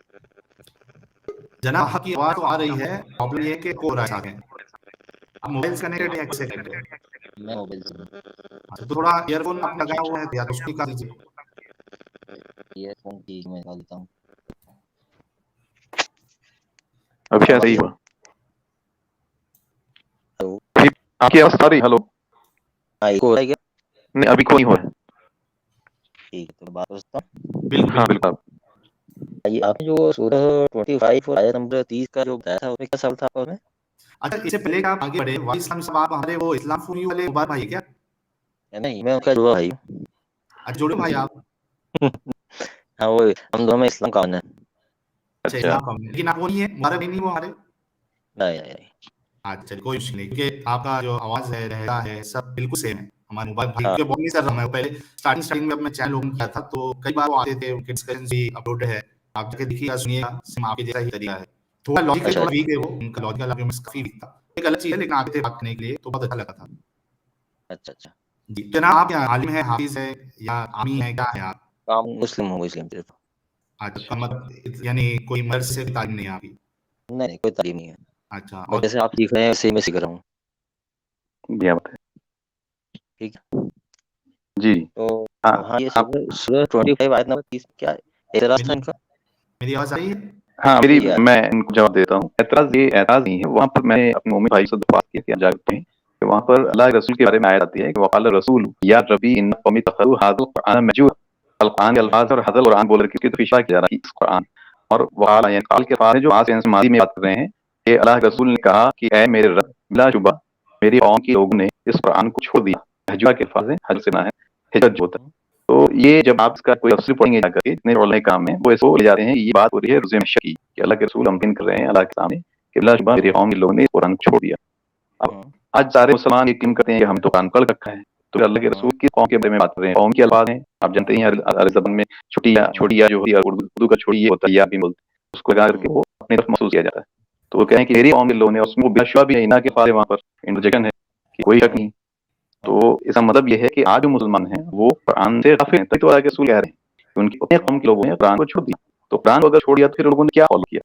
जनाब, आपकी आवाज़ तो आ रही है, प्रॉब्लम ये है कि एको हो रहा है साथ में। आप मोबाइल से कनेक्टेड है या किससे कनेक्टेड है? मैं मोबाइल से अच्छा, तो थोड़ा ईयरफ़ोन आपने लगाया हुआ है या तो उसको निकाल दीजिए। ईयरफ़ोन की मैं निकाल देता हूँ। अभी शायद आवाज़ सही आ हुआ। हेलो? जी, आपकी आवाज़ आ रही है, हेलो? हाँ, इको हो रहा है क्या? नहीं, अभी कोई हुआ है। ठीक है, तो बात करता हूँ। बिल्कुल, हाँ, बिल्कुल। बिल्कुल आप ये आपने जो सूरह 25 और आयत नंबर 30 का जो बताया था, उसमें क्या सवाल था आपका उसमें? अच्छा, इससे पहले कि आप आगे बढ़े, वालेकुम इस्लाम साहब, आप हमारे वो इस्लाम फॉर यू वाले मुबारक भाई हैं क्या? नहीं, मैं उनका जुड़ा भाई हूँ। अच्छा, जुड़े भाई आप? हाँ, वो हम दोनों में इस्लाम का है। अच्छा, अच्छा। इस्लाम का, लेकिन आप वो नहीं है, मुबारक भाई नहीं वो हमारे? नहीं, नहीं, नहीं। अच्छा, कोई इश्यू नहीं, क्योंकि आपका जो आवाज़ है, लहज़ा है, सब बिल्कुल सेम है। हमारे मुबारक भाई हाँ, के बहुत नहीं कर रहा मैं पहले स्टार्टिंग में अपना चैनल ओपन किया था, तो कई बार वो आते थे, उनके डिस्कशंस भी अपलोड है। आप जाके देखिएगा, सुनिएगा, सेम आपके जैसा ही तरीका है। थोड़ा लॉजिकली अच्छा, थोड़ा वीक है वो, उनका लॉजिकल आर्गुमेंट्स काफ़ी वीक था। एक अलग चीज़ है, लेकिन आगे थे बात करने के लिए, तो बहुत अच्छा लगा था। अच्छा, अच्छा। जी, तो जनाब आप क्या आलिम हैं, हाफ़िज़ हैं या आमी हैं, क्या हैं आप? मुस्लिम हूँ, मुस्लिम सिर्फ। अच्छा, का मतलब यानी कोई मदरसे से भी तालीम नहीं है आपकी? नहीं, नहीं, कोई तालीम नहीं है। अच्छा, बस और जैसे आप सीख रहे हैं, वैसे ही मैं सीख रहा हूँ। जी, आप ठीक है? जी। तो हाँ, हाँ, ये आप सूरह 25 आयत नंबर 30 क्या एतराज़ था मेरी इनका? मेरी आवाज़ आ रही है? हाँ, जी, यार। मैं इनको जवाब देता हूँ। ऐतराज़ नहीं है, वहाँ पर मैंने अपने मोमिन भाई से बात की थी, आप जानते हैं कि वहाँ पर अल्लाह के रसूल के बारे में आयत आती है कि वक़ाल रसूल या रब्बी इन्न कौमी इत्तख़ज़ू हाज़ल क़ुरआन महजूरा। अल-क़ुरआन के अल्फाज़ और हाज़ल कुरान बोल रहे, किसकी इशारा किया जा रहा है, इस कुरान। और वक़ाल यानी काल के अल्फाज़ हैं जो आज से माज़ी में बात कर रहे हैं कि अल्लाह के रसूल ने कहा कि ऐ मेरे रब, बिलाशुबा मेरी कौम के लोगों ने इस कुरान को छोड़ दिया। महजूरा के अल्फाज़ हैं, हज से ना है, हिजरत जो होता है। तो ये जब आप इसका कोई तफ़सीर पढ़ेंगे जाकर के, जितने उलमाए काम हैं, वो इसको ले जाते हैं, ये बात हो रही है रुज़ मशक की, कि अल्लाह के रसूल मुमकिन कर रहे हैं अल्लाह के सामने कि बिलाशुबा मेरी कौम के लोगों ने इस कुरान को छोड़ दिया। अब आज सारे मुसलमान ये क्लेम करते हैं कि हम तो कुरान पढ़ रखा है, तो अल्लाह के रसूल की कौम के बारे में बात कर रहे हैं, कौम के अल्फाज हैं, आप जानते ही हैं अरबी ज़बान में छोटी या जो होती है उर्दू का छोटी ये होता है या भी बोलते हैं, उसको लगा करके वो अपनी तरफ महसूस किया जाता है। तो वो कह रहे हैं कि मेरी कौम के लोग ने, उसमें वो बिलाशुबा भी है इना के फारे वहाँ पर इंटरजेक्शन है कि कोई शक नहीं। तो इसका मतलब ये है कि आज जो मुसलमान हैं वो कुरान से काफिर हैं, तभी तो अल्लाह के रसूल कह रहे हैं कि उनकी अपने कौम के लोगों ने कुरान को छोड़ दिया। तो कुरान को अगर छोड़ दिया तो फिर लोगों ने क्या फॉलो किया?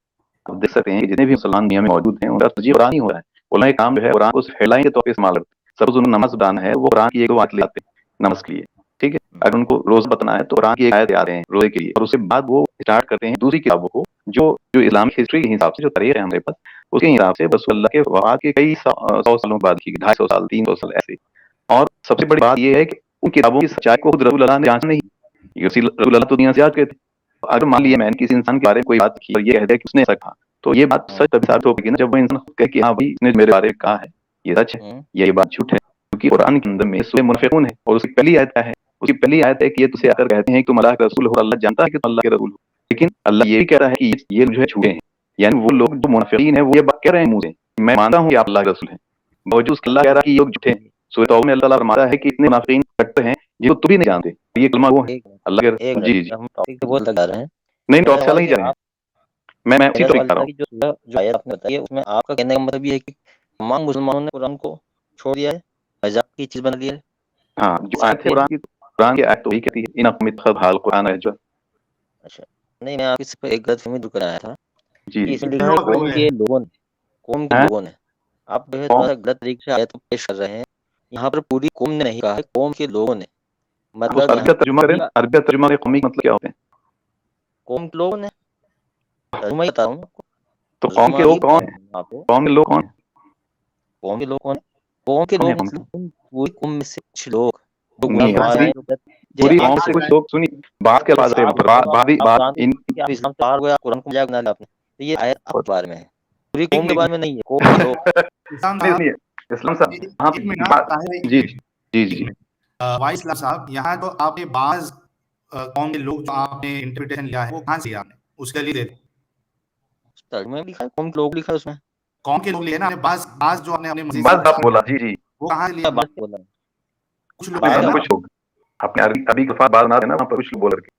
आप देख सकते हैं कि जितने भी मुसलमान दुनिया में मौजूद हैं उनका तरजीह कुरान ही हो रहा है। उलमा काम जो है कुरान को हेडलाइन के तौर पे इस्तेमाल करते हैं। सपोज उन्हें नमाज बताना है, वो कुरान की एक बात ले आते हैं नमाज के लिए, ठीक है। अगर उनको रोजा बताना है तो कुरान की एक आयत आ रहे हैं रोजे के लिए, और उसके बाद वो स्टार्ट करते हैं दूसरी किताबों को जो जो इस्लामिक हिस्ट्री के हिसाब से जो तारीख है हमारे पास, उसके हिसाब से बस अल्लाह के वफात के कई 100 सालों बाद की 250 साल 300 साल ऐसे। और सबसे बड़ी बात ये है कि उन किताबों की सच्चाई को खुद रसूल अल्लाह ने जांचा नहीं। ये रसूल अल्लाह तो दुनिया से याद करते। अगर मान लिया मैंने किसी इंसान के बारे में कोई बात की और ये कह दिया कि उसने ऐसा कहा, तो ये बात सच तभी साबित होगी ना जब वो इंसान खुद कहे कि हाँ भाई इसने मेरे बारे में कहा है, ये सच है या ये बात झूठ है। क्योंकि कुरान के अंदर में सूरह मुनाफिकून है और उसकी पहली आयत क्या है? उसकी पहली आयत है कि ये तुझसे आकर कहते हैं कि तुम अल्लाह के रसूल हो, अल्लाह जानता है कि तुम अल्लाह के रसूल हो, लेकिन अल्लाह ये भी कह रहा है कि ये जो है झूठे हैं। यानी वो लोग जो मुनाफिकीन है वो ये बात कह रहे हैं मुंह से, मैं मानता हूँ कि आप अल्लाह के रसूल हैं, बावजूद उसके अल्लाह कह रहा है कि ये लोग झूठे हैं। सूरह तौबा में अल्लाह ताला फरमाता है कि इतने मुनाफिकीन कट्टर हैं जिनको तुम भी नहीं जानते। ये कलमा वो है एक अल्लाह एक के। मिनट, जी जी हम टॉपिक से बहुत लगा रहे हैं। नहीं मेरा टॉप से सवाल अलग है ही कि जा रहे हैं। आप मैं उसी मेरा टॉपिक सवाल पर आ था रहा कि जो आयत आपने बताई है उसमें आपका कहने का मतलब ये है कि तमाम मुसलमानों ने कुरान को छोड़ दिया है, मजाक की चीज बना दिया है। हूँ। हाँ जो ऐसा आयत आप है कह रहे हैं? कुरान की आयत तो वही कहती है इन मित्तखज़ कुरान है जो। अच्छा, नहीं, मैं आपकी सिर्फ एक गलतफहमी दूर कर आया था जी कि जी इसमें कितने लिखा है लोग कौम हुए के हैं? लोगों ने, कौम के हैं लोगों ने। आप जो है कौम थोड़ा सा गलत तरीके से आयत को पेश कर रहे हैं। यहाँ पर पूरी कौम ने नहीं कहा है, कौम के लोगों ने। आप उस मतलब अरबी यहाँ का पर तर्जुमा करें ना, पूरा अरबी का तर्जुमा के कौमी मतलब क्या होते हैं? कौम के लोगों ने, तर्जुमा ही बता रहा हूँ आपको, तो कौम के तर्जुमा ही लोग बता कौन रहा है? हूँ मैं आपको। कौम के लोग कौन है? कौम के लोग कौन है? कौम के कौन है लोग कौम के? मतलब उन पूरी कौम में से कुछ लोग जो ये नहीं गुनाहगार कहाँ से पूरी हैं, आए? जो जैसे पूरी ये कौम आप कहाँ से से कुछ आए? लोग सुनिए बात के जैसे बाद आप बात आप बादी आप बात जानते इन हैं कि आप इस्लाम से बाहर हो गए, आप कुरान को मजाक बना लिया आपने, तो ये आयत आपके बारे में है, पूरी एक कौम के मिनट, बारे में नहीं है, कौम के लोग। इस्लाम नहीं साहब, सुनिए इस्लाम साहब हाँ एक मिनट ना, बात ताहिर, एक जी मिनट, जी एक जी मिनट। वाइस इस्लाम साहब, यहाँ तो आपने बाज कौम के लोग जो आपने इंटरप्रिटेशन लिया है वो कहाँ से लिया आपने? उसके लिए दे दो। तर्जुमे में लिखा है कौम के लोग, लिखा है उसमें। कौम के लोग लिए ना आपने, बाज बाज जो आपने अपने मस्जिद से बस आप इस्तेमाल बोला किया, जी जी वो कहाँ से लिया मैं आपने? बात बोल रहा हूँ, कुछ लोग आपने है कहा बाज ना ना? आप कुछ लोग आपने अरबी अरबी के बाद ना देना वहाँ पर कुछ लोग बोल रखे।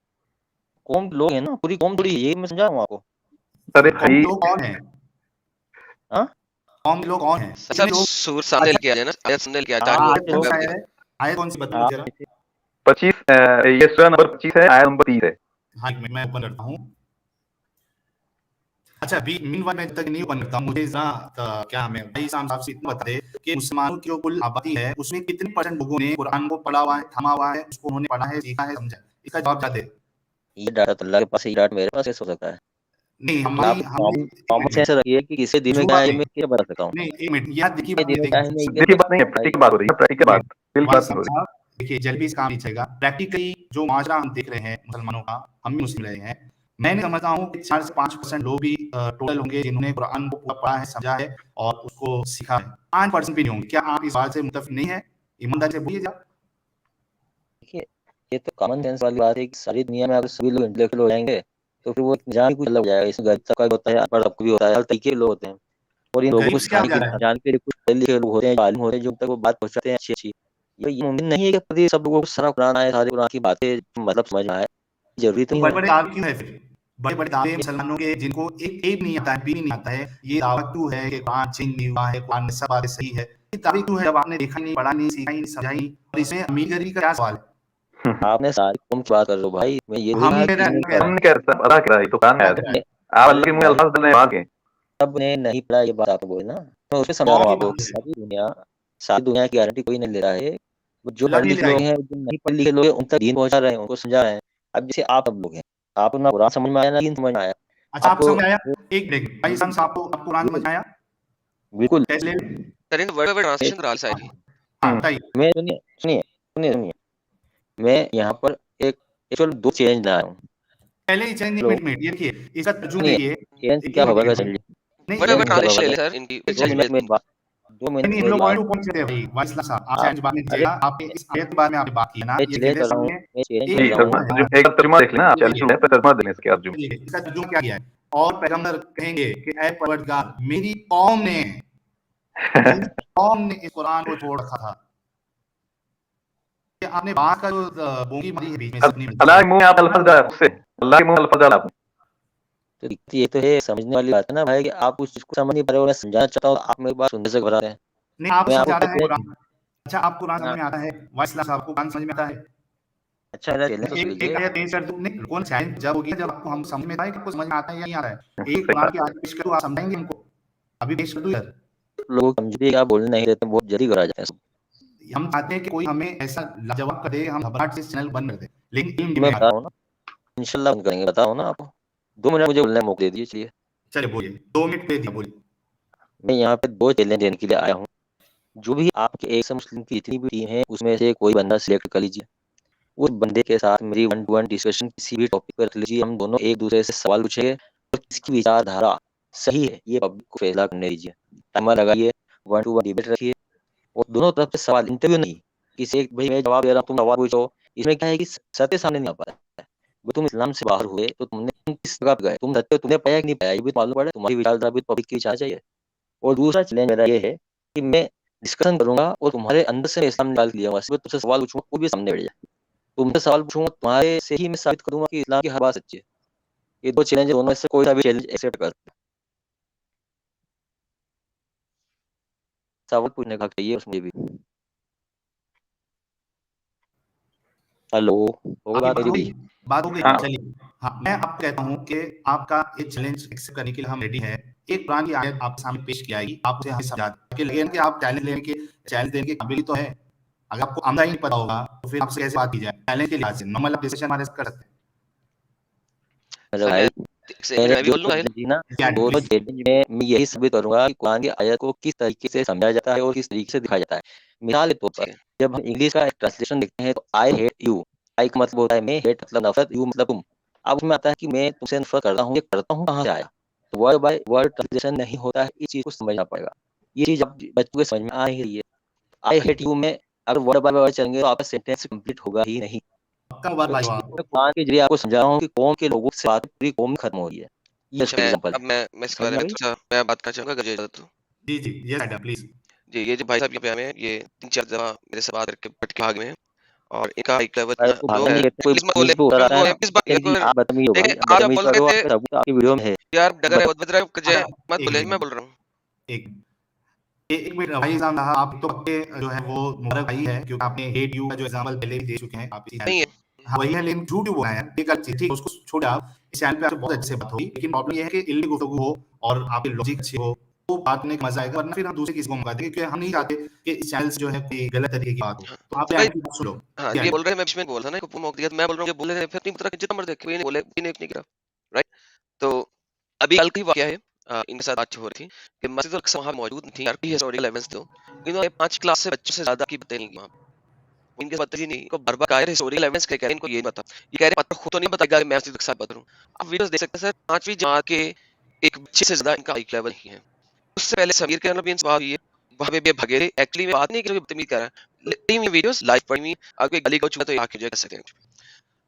कौम के लोग हैं ना, पूरी कौम थोड़ी है, ये मैं समझा रहा हूँ आपको। अरे कौम भाई के लोग कौन है? हाँ, कौम के लोग कौन है? अच्छा आप कितने लोग? सूर सामने अच्छा, लेके आ जाए ना, आयत सामने लेके आ आप ताकि में वो आयत से कौन मैं सा आपको है? दिखा। आयत कौन सी बताओ आप जरा। में से 25 ये सूरा नंबर 25 है आयत नंबर 30 है। हाँ, एक मिनट मैं ओपन करता हूँ। अच्छा, अभी मीनवाइल मैं जब तक नहीं ओपन करता हूँ, मुझे जरा क्या हमें भाई साहब से इतना बता दे कि मुसलमानों की जो कुल आबादी है उसमें कितने परसेंट लोगों ने कुरान को पढ़ा हुआ है, थमा हुआ है, उसको उन्होंने पढ़ा है, सीखा है, समझा है? इसका जवाब क्या दे? ये डाटा तो अल्लाह के पास है, ये डाटा मेरे पास कैसे हो सकता है? नहीं, कि आप हमारी हमने एक कॉमन मिनट सेंस में रखिए कि किसी दिन में क्या झूठा है, ये नहीं, मैं क्या बता सकता हूँ? नहीं, एक मिनट, याद देखिए ये बात, दिन में क्या है, मैं ये दिल की बात नहीं है कैसे प्रैक्टिकल बात हो रही है प्रैक्टिकल बात दिल की भाई बात नहीं हो रही। साहब, देखिए जल भी इस काम लीजिएगा। प्रैक्टिकली जो माजरा हम देख रहे हैं मुसलमानों का, हम भी मुस्लिम रहे हैं, मैंने समझता हूँ कि 4 से 5% लोग भी टोटल होंगे जिन्होंने कुरान को पूरा पढ़ा है, समझा है और उसको सीखा है। 5% भी नहीं होंगे। क्या आप इस बात से मुत्तफिक नहीं है? ईमानदारी से बोलिए जरा। देखिए, ये तो कॉमन सेंस वाली बात है कि सारी दुनिया में अगर सभी लोग इंटेलेक्चुअल हो जाएंगे तो फिर वो निजाम ही कुछ अलग हो जाएगा। इसमें गरीब तबका भी होता है, अनपढ़ तबका भी होता है, हर तरीके के लोग होते हैं, और इन लोगों को गरीब से क्या हो सिखाने जा के रहा है? समझाने के लिए कुछ पढ़े लिखे लोग होते हैं, आलिम होते हैं जो उन तक वो बात पहुंचाते हैं अच्छी अच्छी। ये मुमकिन नहीं है कि प्रति सब लोगों को सारा कुरान आए, सारे कुरान की बातें मतलब समझ में आए, जरूरी तो तो नहीं है। बड़े-बड़े दावे क्यों है फिर? बड़े-बड़े दावे मुसलमानों के जिनको एक नहीं आता है, बी नहीं आता है, ये दावा क्यों है कि कुरान चेंज नहीं हुआ है, कुरान में सब बातें सही है? ये दावे क्यों है जब आपने देखा नहीं, पढ़ा नहीं, सीखा नहीं, समझा नहीं? और इसमें अमीरगरी का क्या सवाल है? आपने सारी कौम की बात कर रहे हो भाई, मैं ये नहीं हम कहा नहीं कह कि रहे, किसी ने अल्लाह कह रहा पढ़ा। है। हमने क्या सब अदा करा है तो काम है अल्लाह कह रहा है। सबने आप अरे अल्लाह के मुंह भाई, अल्फाज दल रहे हैं वहां के। सबने नहीं पढ़ा, ये बात आपने बोली ना, मैं उससे समझा कौन रहा हूँ सी आपको बात कि है? सारी दुनिया की गारंटी कोई नहीं ले रहा है। वो जो अल्लाह पढ़े भी नहीं ले लिखे लोग आएगा। हैं, जो नहीं पढ़े लिखे लोग हैं, उन तक दीन पहुंचा रहे हैं, उनको समझा रहे हैं। अब जैसे आप सब लोग हैं, आपको ना कुरान समझ में आया ना दीन समझ में आया। अच्छा, आप आपको समझ आया? वो एक मिनट, भाई साहब आपको कुरान समझ बिल्कुल, में आया? बिल्कुल। टेस्ट ले लें? करेंगे वर्ड बाय वर्ड मैं ट्रांसलेशन करा ली शायद ही। हाँ, बताइए। मैं सुनिए सुनिए सुनिए सुनिए, मैं यहाँ पर एक एक्चुअल 2 चैलेंज लाया हूँ। पहले ही चेंज, एक लोग मिनट मिनट, ये देखिए, इसका तर्जुमा सुनिए, देखिए। चैलेंज एक क्या मिनट, होगा एक अगर मिनट। समझिए, नहीं, वर्ड ये बाय चैलेंज वर्ड देखिए, क्या ट्रांसलेशन होगा ले अगर ले सर इनकी 2 चेंज मिनट भेज मेरी बात 2 मिनट नहीं, इन मेरी लोग बात। पॉइंट टू पॉइंट चले भाई, वाइस साहब, आप आप चैलेंज बाद में अरे दीजिएगा। आपने इस आयत के बारे में आपने बात की है ना, मैं ये चैलेंज कहते कर रहा हूँ, सामने मैं चैलेंज एक कर जी रहा मिनट हूँ। रुको तर्जुमा एक बार तर्जुमा देख लेना चैलेंज देखिए, है पर तर्जुमा देने से अर्जुन। देखिए, इसका तर्जुमा क्या किया है? और पैगंबर कहेंगे कि ऐ परवरदिगार, मेरी कौम ने कौन ने इस कुरान को छोड़ रखा था? कि आपने बात का जो बोंगी मारी है बीच में से अपनी अल्लाह के मुंह में आप अल्फाज डाला उससे, अल्लाह के मुंह में अल्फाज डाला आपने। तो दिक्कत ये तो है, समझने वाली बात है ना भाई, कि आप उस चीज को समझ नहीं पा रहे हो, मैं समझाना चाहता हूँ, आप मेरी बात सुनने से घबरा रहे हैं। नहीं, आपको मैं समझ आपको आता है चैलेंज, कुरान? अच्छा, आपको कुरान समझ में आता है? वाइस लाख आपको कुरान समझ में आता है? अच्छा मेरा चैलेंज तो एक लीजिए। एक आयत पेश कर दूं, नहीं कौन चैलेंज जब होगी जब आपको हम समझ में आए कि आपको समझ में आता है या नहीं आ रहा है। एक सही कुरान बात की आयत पेश करूं, आप समझाएंगे हमको? अभी पेश कर दूं यार? लोग समझिए कि आप बोलने नहीं देते, बहुत जल्दी घबरा जाते हैं सब। हम चाहते हैं कि कोई हमें ऐसा लाजवाब कर दे, हम घबराहट से इस चैनल बंद कर दें, लेकिन इल्म तो मैं में आ बता रहा हूँ ना, इंशाल्लाह बंद करेंगे, बता रहा हूँ ना आपको। 2 मिनट मुझे बोलने का मौका दे दीजिए, चलिए। चलिए बोलिए, 2 मिनट दे दिया, बोलिए। मैं यहाँ पे 2 चैलेंज देने के लिए आया हूँ। जो भी आपके एक से मुस्लिम की जितनी भी टीम है, उसमें से कोई बंदा सिलेक्ट कर लीजिए। उस बंदे के साथ मेरी 1 टू 1 डिस्कशन किसी भी टॉपिक पर रख लीजिए। हम दोनों एक-दूसरे से सवाल पूछेंगे और किसकी विचारधारा सही है, ये पब्लिक को फैसला करने दीजिए। टाइमर लगाइए, 1 टू 1 डिबेट रखिए और दोनों तरफ से सवाल, इंटरव्यू नहीं। किसी एक भाई मैं जवाब दे रहा हूँ, तुम सवाल पूछो। इसमें क्या है कि सत्य सामने नहीं आ पा रहा है। वो तुम इस्लाम से बाहर हुए तो तुम किस जगह पे गए? तुम सत्य तुमने पाया कि नहीं पाया, ये भी तो मालूम पड़े। तुम्हारी विचारधारा भी पब्लिक की विचार चाहिए। और दूसरा चैलेंज मेरा ये है कि मैं डिस्कशन करूँगा और तुम्हारे अंदर से मैं इस्लाम निकाल के ले आऊँगा। सिर्फ तुमसे सवाल पूछूँगा, कोई भी सामने बैठ जाए। तुमसे सवाल पूछूँगा, तुम्हारे से ही मैं साबित करूँगा कि इस्लाम की हर बात सच्ची है। ये 2 चैलेंज है, दोनों में से कोई सा भी चैलेंज एक्सेप्ट कर सकता है। सवाल पूछने का हक चाहिए उसमें भी। हेलो, हो गई आपकी बात बात मेरी हो गई? भाई? बात हो गई? हाँ चलिए। हाँ, मैं आपको कहता हूँ कि आपका ये चैलेंज एक्सेप्ट करने के लिए हम रेडी हैं। एक कुरान की आयत आपके सामने पेश की जाएगी, आप उसे हमें समझा दें, ताकि लगे ना कि आप चैलेंज देने के काबिल ही तो है। अगर आपको आमदा ही नहीं पता होगा, तो फिर आपसे कैसे बात की जाए? चैलेंज के लिहाज से नॉर्मल आप डिस्कशन हमारे साथ कर सकते हैं। मेरे सर भाई, मैं मेरे मैं भी जो बोल लूँ साहिल? चैलेंज थी ना, या दोनों प्लीज। चैलेंज में मैं यही साबित करूँगा कि कुरान की आयत को किस तरीके से समझाया जाता है और किस तरीके से दिखाया जाता है। मिसाल के तौर पर, ठीक है। जब हम इंग्लिश का एक ट्रांसलेशन देखते हैं तो आई हेट यू, आई का मतलब होता है मैं, हेट मतलब नफ़रत, यू मतलब तुम। अब उसमें आता है कि मैं तुमसे नफ़रत करता हूँ, ये करता हूँ कहाँ से आया? तो वर्ड बाय वर्ड ट्रांसलेशन नहीं होता है, इस चीज़ को समझना पड़ेगा। ये चीज़ अब बच्चों के समझ में आ ही रही है। आई हेट यू में अगर वर्ड बाय वर्ड चलेंगे तो आपका सेंटेंस कंप्लीट होगा ही नहीं। आपका मुबारक तो भाई इसलिए वाह। मैं कुरान के ज़रिए आपको समझा रहा हूँ कि कौम के लोगों से बात पूरी कौम खत्म हो रही है। ये अच्छा, उसका एग्ज़ाम्पल है। मैं इसके समझ बारे में आ में गई? थोड़ा-सा मैं बात करना चाहूँगा, अगर इजाज़त हो। जी, जी, यस मैडम प्लीज। जी, ये जो भाई साहब यहाँ पे आए हैं, ये 3-4 दफ़ा मेरे से बात करके पट के भाग में हैं और इनका एक लेवल अरे इतना उसको लो भागने है नहीं कहते, कि कोई प्लीज़ मत बदतमीज़ी बोलें, पे उतर प्लीज़ आता मत है ना, बोलें, प्लीज़ कहते हैं कि अगर आप बदतमीज़ हो भाई, देखें आप आज आप बदतमीज़ी बोल कर रहे रहे हो, थे, आपका सबूत आपकी वीडियो में है। यार डगर है, बत बद रहा है, अच्छा, जय मत एक बोले, मिनट, मैं बोल रहा हूँ। एक एक मिनट भाई साहब, आप तो पक्के जो है वो मुबारक भाई है, क्योंकि आपने हेट यू का जो एग्जांपल पहले भी दे चुके हैं आप इसी चैनल नहीं है। पे। हाँ वही है, लेकिन झूठ क्यों बोला है? एक अच्छी ठीक है, उसको छोड़िए आप। इस चैनल पे आपसे बहुत अच्छे से बात होगी, लेकिन प्रॉब्लम ये है कि इल्मी गुफ्तगू हो और आपकी लॉजिक अच्छी हो, तो बात करने का मजा आएगा, वरना फिर हम दूसरे किसी को मौका देंगे, क्योंकि हम नहीं चाहते कि इस चैनल से जो है कोई गलत तरीके की बात हो। हाँ, तो आप तो भाई आंटी बात सुन लो। हाँ, जी ये आंटी। बोल रहे हैं, मैं बीच में बोल रहा था ना, कि मौका दिया, तो मैं बोल रहा हूँ, ये बोल रहे हैं, फिर नहीं पता जितना मर्ज़ी देखे, कोई नहीं बोले, कोई ने एक नहीं गिरा, राइट? तो अभी कल का ही वाकया है, इनके साथ बात हो रही थी कि मस्जिद अल-अक़सा वहाँ मौजूद थी, यार हिस्टोरिकल एविडेंस दो। इन्होंने 5 क्लास से बच्चों से ज़्यादा की बातें नहीं की वहाँ पे। इनके पता ही नहीं, इनको बार-बार कहा है हिस्टोरिकल एविडेंस क्या कह रहे हैं, इनको ये नहीं पता। ये कह रहे हैं पता खुद तो नहीं बताएगा कि मैं मस्जिद अल-अक़सा बता रहा हूँ। आप वीडियोज़ देख सकते हैं सर, 5वीं जमात के एक बच्चे से ज़्यादा इनका आईक्यू लेवल नहीं है। उससे पहले समीर के अंदर भी इंसवाह हुई है, वहाँ पे भी भगेरे एक्चुअली में बात नहीं की, बदतमीज़ी कर रहा है। पड़ी हुई वीडियोज़ लाइव पड़ी हुई, अगर कोई गाली गलौच हुआ तो ये आके जो कर सकते हैं।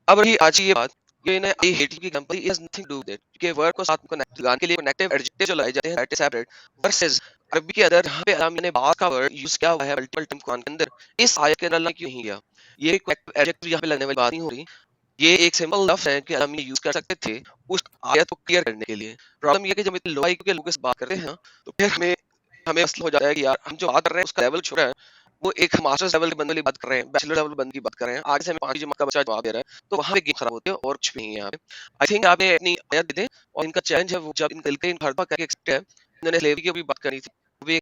अब रही आज की ये बात, ये ना आई हेट की example is nothing to do with it, क्योंकि वर्ड को साथ में कनेक्ट लगाने के लिए कनेक्टिव एडजेक्टिव जो लाए जाते हैं दैट इज सेपरेट वर्सेस अरबी के अंदर यहाँ पे अल्लाह ने बात का वर्ड यूज किया हुआ है मल्टीपल टाइम कुरान के अंदर, इस आयत के अंदर अल्लाह ने क्यों नहीं किया? ये कनेक्टिव एडजेक्टिव यहाँ पे लगने वाली बात नहीं हो रही। ये एक सिंपल लफ्ज है कि अल्लाह ने यूज कर सकते थे उस आयत को क्लियर करने के लिए। प्रॉब्लम ये है कि जब इतने लो आईक्यू के लोगों से बात करते हैं ना, तो फिर हमें हमें मसला हो जाता है कि यार हम जो बात कर रहे हैं उसका लेवल छोटा है, वो एक मास्टर्स लेवल के बंदे की बात कर रहे हैं, बैचलर लेवल बंदे की बात कर रहे हैं, आगे से हमें 5वीं जमात का बच्चा जवाब दे रहा है, तो वहाँ पे गेम खराब होती है और कुछ भी नहीं है यहाँ पे। आई थिंक आप ये अपनी आयत दे दें और इनका चैलेंज है वो जब इनका इनका भरपा करके एक्सपेक्ट है, इन्होंने स्लेवरी की भी बात करी थी,